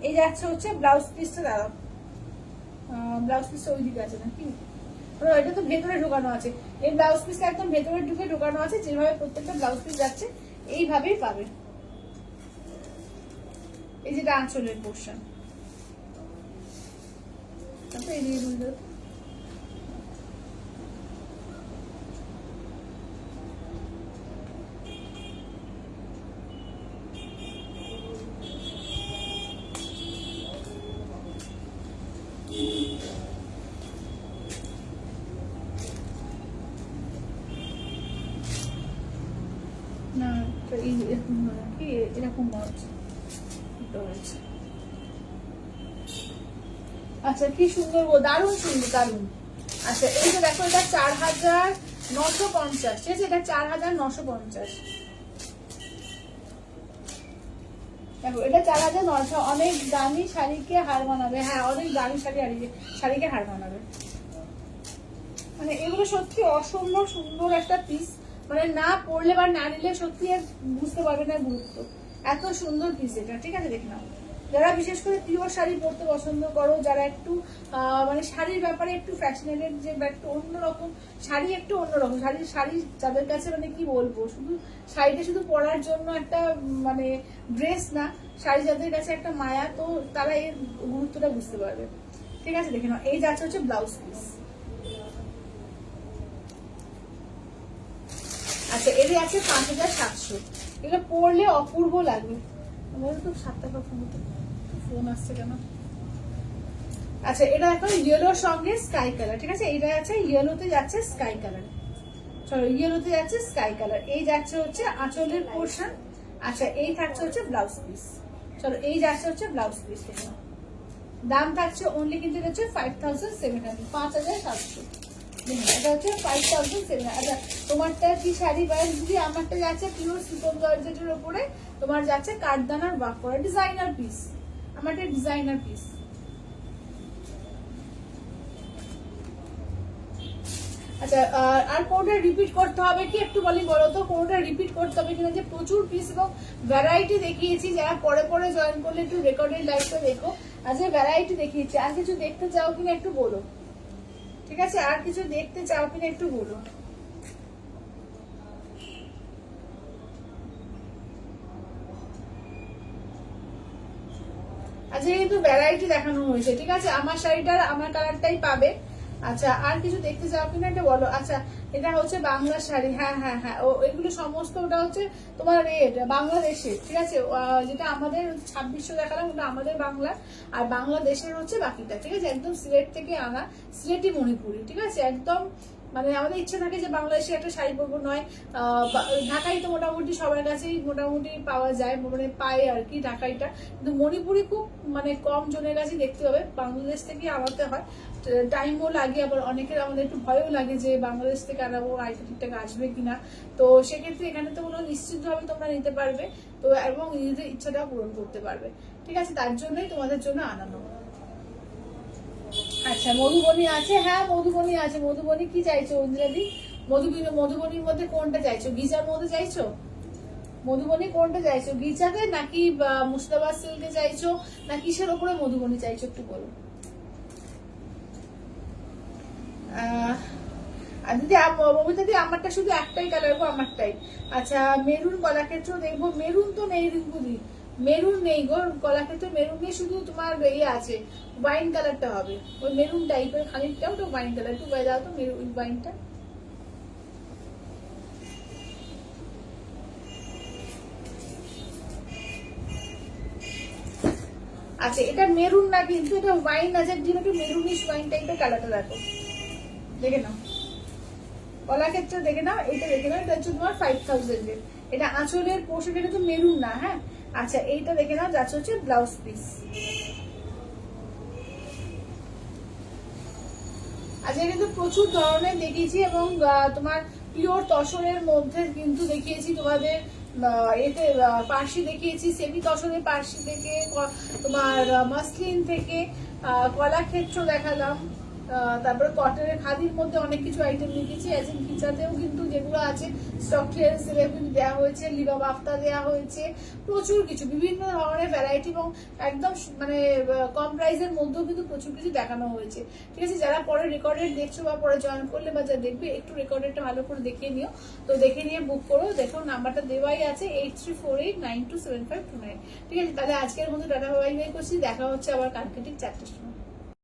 এই যাচ্ছে হচ্ছে ব্লাউজ পিসটা, দাঁড়াও ব্লাউজ পিসটা ওই দিকে আছে নাকি, এটা তো ভেতরে ঢোকানো আছে, এই ব্লাউজ পিসটা একদম ভেতরে ঢুকে ঢোকানো আছে, যেভাবে প্রত্যেকটা ব্লাউজ পিস যাচ্ছে এইভাবেই পাবে। এই যেটা আঁচলের পোর্শন, এই দিয়ে না, এই কি এরকম হচ্ছে। আচ্ছা কি সুন্দর গো, দারুণ সুন্দর, দারুণ। আচ্ছা এই যে দেখো, এটা 4950, ঠিক আছে, এটা 4950। দেখো এটা 4900, অনেক দামি শাড়িকে হার মানাবে। হ্যাঁ, অনেক দামি শাড়িকে হার মানাবে। মানে এগুলো সত্যি অসম্ভব সুন্দর একটা পিস, মানে না পরলে বা না নিলে সত্যি আর বুঝতে পারবে না গুরুত্ব, এত সুন্দর পিস এটা। ঠিক আছে, দেখে নাও। যারা বিশেষ করে পিওর শাড়ি পরতে পছন্দ করো, যারা একটু মানে শাড়ির ব্যাপারে একটু ফ্যাশনেটেড, যে একটু অন্যরকম শাড়ি, একটু অন্যরকম শাড়ি যাদের কাছে মানে কি বলবো, শুধু শাড়িটা শুধু পরার জন্য একটা মানে ড্রেস না, শাড়ি যাদের কাছে একটা মায়া, তো তারা এর গুরুত্বটা বুঝতে পারবে। ঠিক আছে, দেখে নাও। এই যাচ্ছে হচ্ছে ব্লাউজ পিস। আচ্ছা এর আছে 5700। এগুলো পরলে অপূর্ব লাগবে। আমাদের তো 7 টাকা ফোন আসছে কেন? আচ্ছা এটা এখন ইয়েলোর সঙ্গে স্কাই কালার। ঠিক আছে, এইটা আছে ইয়েলোতে যাচ্ছে স্কাই কালার। চলো, ইয়েলোতে যাচ্ছে স্কাই কালার। এই যাচ্ছে হচ্ছে আঁচলের পোর্শন। আচ্ছা এই থাকছে হচ্ছে ব্লাউজ পিস। চলো, এই যাচ্ছে হচ্ছে ব্লাউজ পিস। দাম থাকছে অনলি কিন্তু এটা হচ্ছে 5700, 5700। এটা হচ্ছে 5700। আচ্ছা তোমারটা কি শাড়ি বাইরে দিদি? আমারটা যাচ্ছে পিওর সুপার জর্জেটের উপরে, তোমার যাচ্ছে কাঠদানার ওয়ার্ক করা ডিজাইনার পিস। আমারটা ডিজাইনার পিস। আচ্ছা আর কোনটা রিপিট করতে হবে কি একটু বলো তো, কোনটা রিপিট করতে হবে কিনা? যে প্রচুর পিস এবং ভ্যারাইটি দেখিয়েছি, যারা পরে পরে জয়েন করলে একটু রেকর্ডেড লাইভটা দেখো। আজকে ভ্যারাইটি দেখিয়েছি, আর কিছু দেখতে চাও কিনা একটু বলো। ঠিক আছে, আর কিছু দেখতে চাও কিনা একটু বলো। আচ্ছা কিন্তু ভ্যারাইটি দেখানো হয়েছে। ঠিক আছে, আমার শাড়িটার আমার কালারটাই পাবে। আচ্ছা আর কিছু দেখতে চাও কিনা এটা বলো। আচ্ছা এটা হচ্ছে বাংলা শাড়ি। হ্যাঁ হ্যাঁ হ্যাঁ, এগুলো সমস্ত ওটা হচ্ছে তোমার রেট বাংলাদেশের। ঠিক আছে, যেটা আমাদের 2600 দেখালাম ওটা আমাদের বাংলা, আর বাংলাদেশের হচ্ছে বাকিটা। ঠিক আছে, একদম সিলেট থেকে আনা, সিলেটি মণিপুরি। ঠিক আছে, একদম মানে আমাদের ইচ্ছা থাকে যে বাংলাদেশে একটা শাড়ি পরবো, নয় ঢাকাই তো মোটামুটি সবার কাছেই মোটামুটি পাওয়া যায়, মানে পায় আর কি ঢাকাইটা, কিন্তু মণিপুরি খুব মানে কম জনের কাছে দেখতে হবে, বাংলাদেশ থেকে আনাতে হয়। টাইমও লাগে, আবার অনেকের আমাদের একটু ভয়ও লাগে যে বাংলাদেশ থেকে আনাবো, আইটা ঠিকঠাক আসবে কিনা। তো সেক্ষেত্রে এখানে তো কোনো নিশ্চিতভাবে তোমরা নিতে পারবে, তো এবং নিজেদের ইচ্ছাটাও পূরণ করতে পারবে। ঠিক আছে, তার জন্যই তোমাদের জন্য আনানো। আচ্ছা মধুবনী আছে, হ্যাঁ মধুবনী আছে। মধুবনী কি চাইছো অঞ্জলি? মধুবনীর মধ্যে কোনটা চাইছো? গিজার মধ্যে চাইছো? মধুবনী কোনটা চাইছো, গিজাতে নাকি মুর্শিদাবাদ সিল্কে চাইছো, না কিসের ওপরে মধুবনী চাইছো একটু বলো। দিদি বমিতাদি আমারটা শুধু একটাই কালার গো, আমারটাই। আচ্ছা মেরুন কলাক্ষেত্র দেখবো। মেরুন তো নেই রিঙ্কুদি, মেরুন নেই গো কলাক্ষেত্র, মেরুন নেই, শুধু তোমার ইয়ে আছে, ওয়াইন কালারটা হবে, ওই মেরুন টাইপের খানিকটা, ওটা ওয়াইন কালার। একটু বাইরে দাও তো মেরুন ওয়াইনটা। আচ্ছা এটা মেরুন না কিন্তু এটা ওয়াইন আছে, জন্য একটু মেরুনিশ ওয়াইন টাইপের কালারটা দেখো, দেখে নাও। কলাক্ষেত্র দেখে নাও, এটা দেখে নাও, এটা হচ্ছে তোমার 5000 এর। এটা আঁচলের পোশাক, এটা তো মেরুন না। হ্যাঁ আচ্ছা এইটা দেখে নাও, যাচ্ছে হচ্ছে ব্লাউজ পিস। আচ্ছা কিন্তু প্রচুর ধরনের দেখিয়েছি, এবং তোমার পিওর তসরের মধ্যে কিন্তু দেখিয়েছি তোমাদের, এতে পার্সি দেখিয়েছি, সেমি তসরের পার্সি থেকে, তোমার মাসলিন থেকে, কলাক্ষেত্র দেখালাম, তারপরে কটনের খাদির মধ্যে অনেক কিছু আইটেম দেখিয়েছি। অ্যাজিং কিচাতেও কিন্তু যেগুলো আছে স্টক ক্লিয়ারেন্স সেলে কিন্তু দেওয়া হয়েছে, লিবা বাফতা দেওয়া হয়েছে, প্রচুর কিছু বিভিন্ন ধরনের ভ্যারাইটি, এবং একদম মানে কম প্রাইসের মধ্যেও কিন্তু প্রচুর কিছু দেখানো হয়েছে। ঠিক আছে, যারা পরে রেকর্ডেড দেখছো বা পরে জয়েন করলে বা যা দেখবে, একটু রেকর্ডেডটা ভালো করে দেখে নিও। তো দেখে নিয়ে বুক করো। দেখো নাম্বারটা দেওয়াই আছে 8348927529। ঠিক আছে, তাহলে আজকের মতো টাটা বাই বাই করছি, দেখা হচ্ছে আবার কালকে ঠিক 4টার সময়।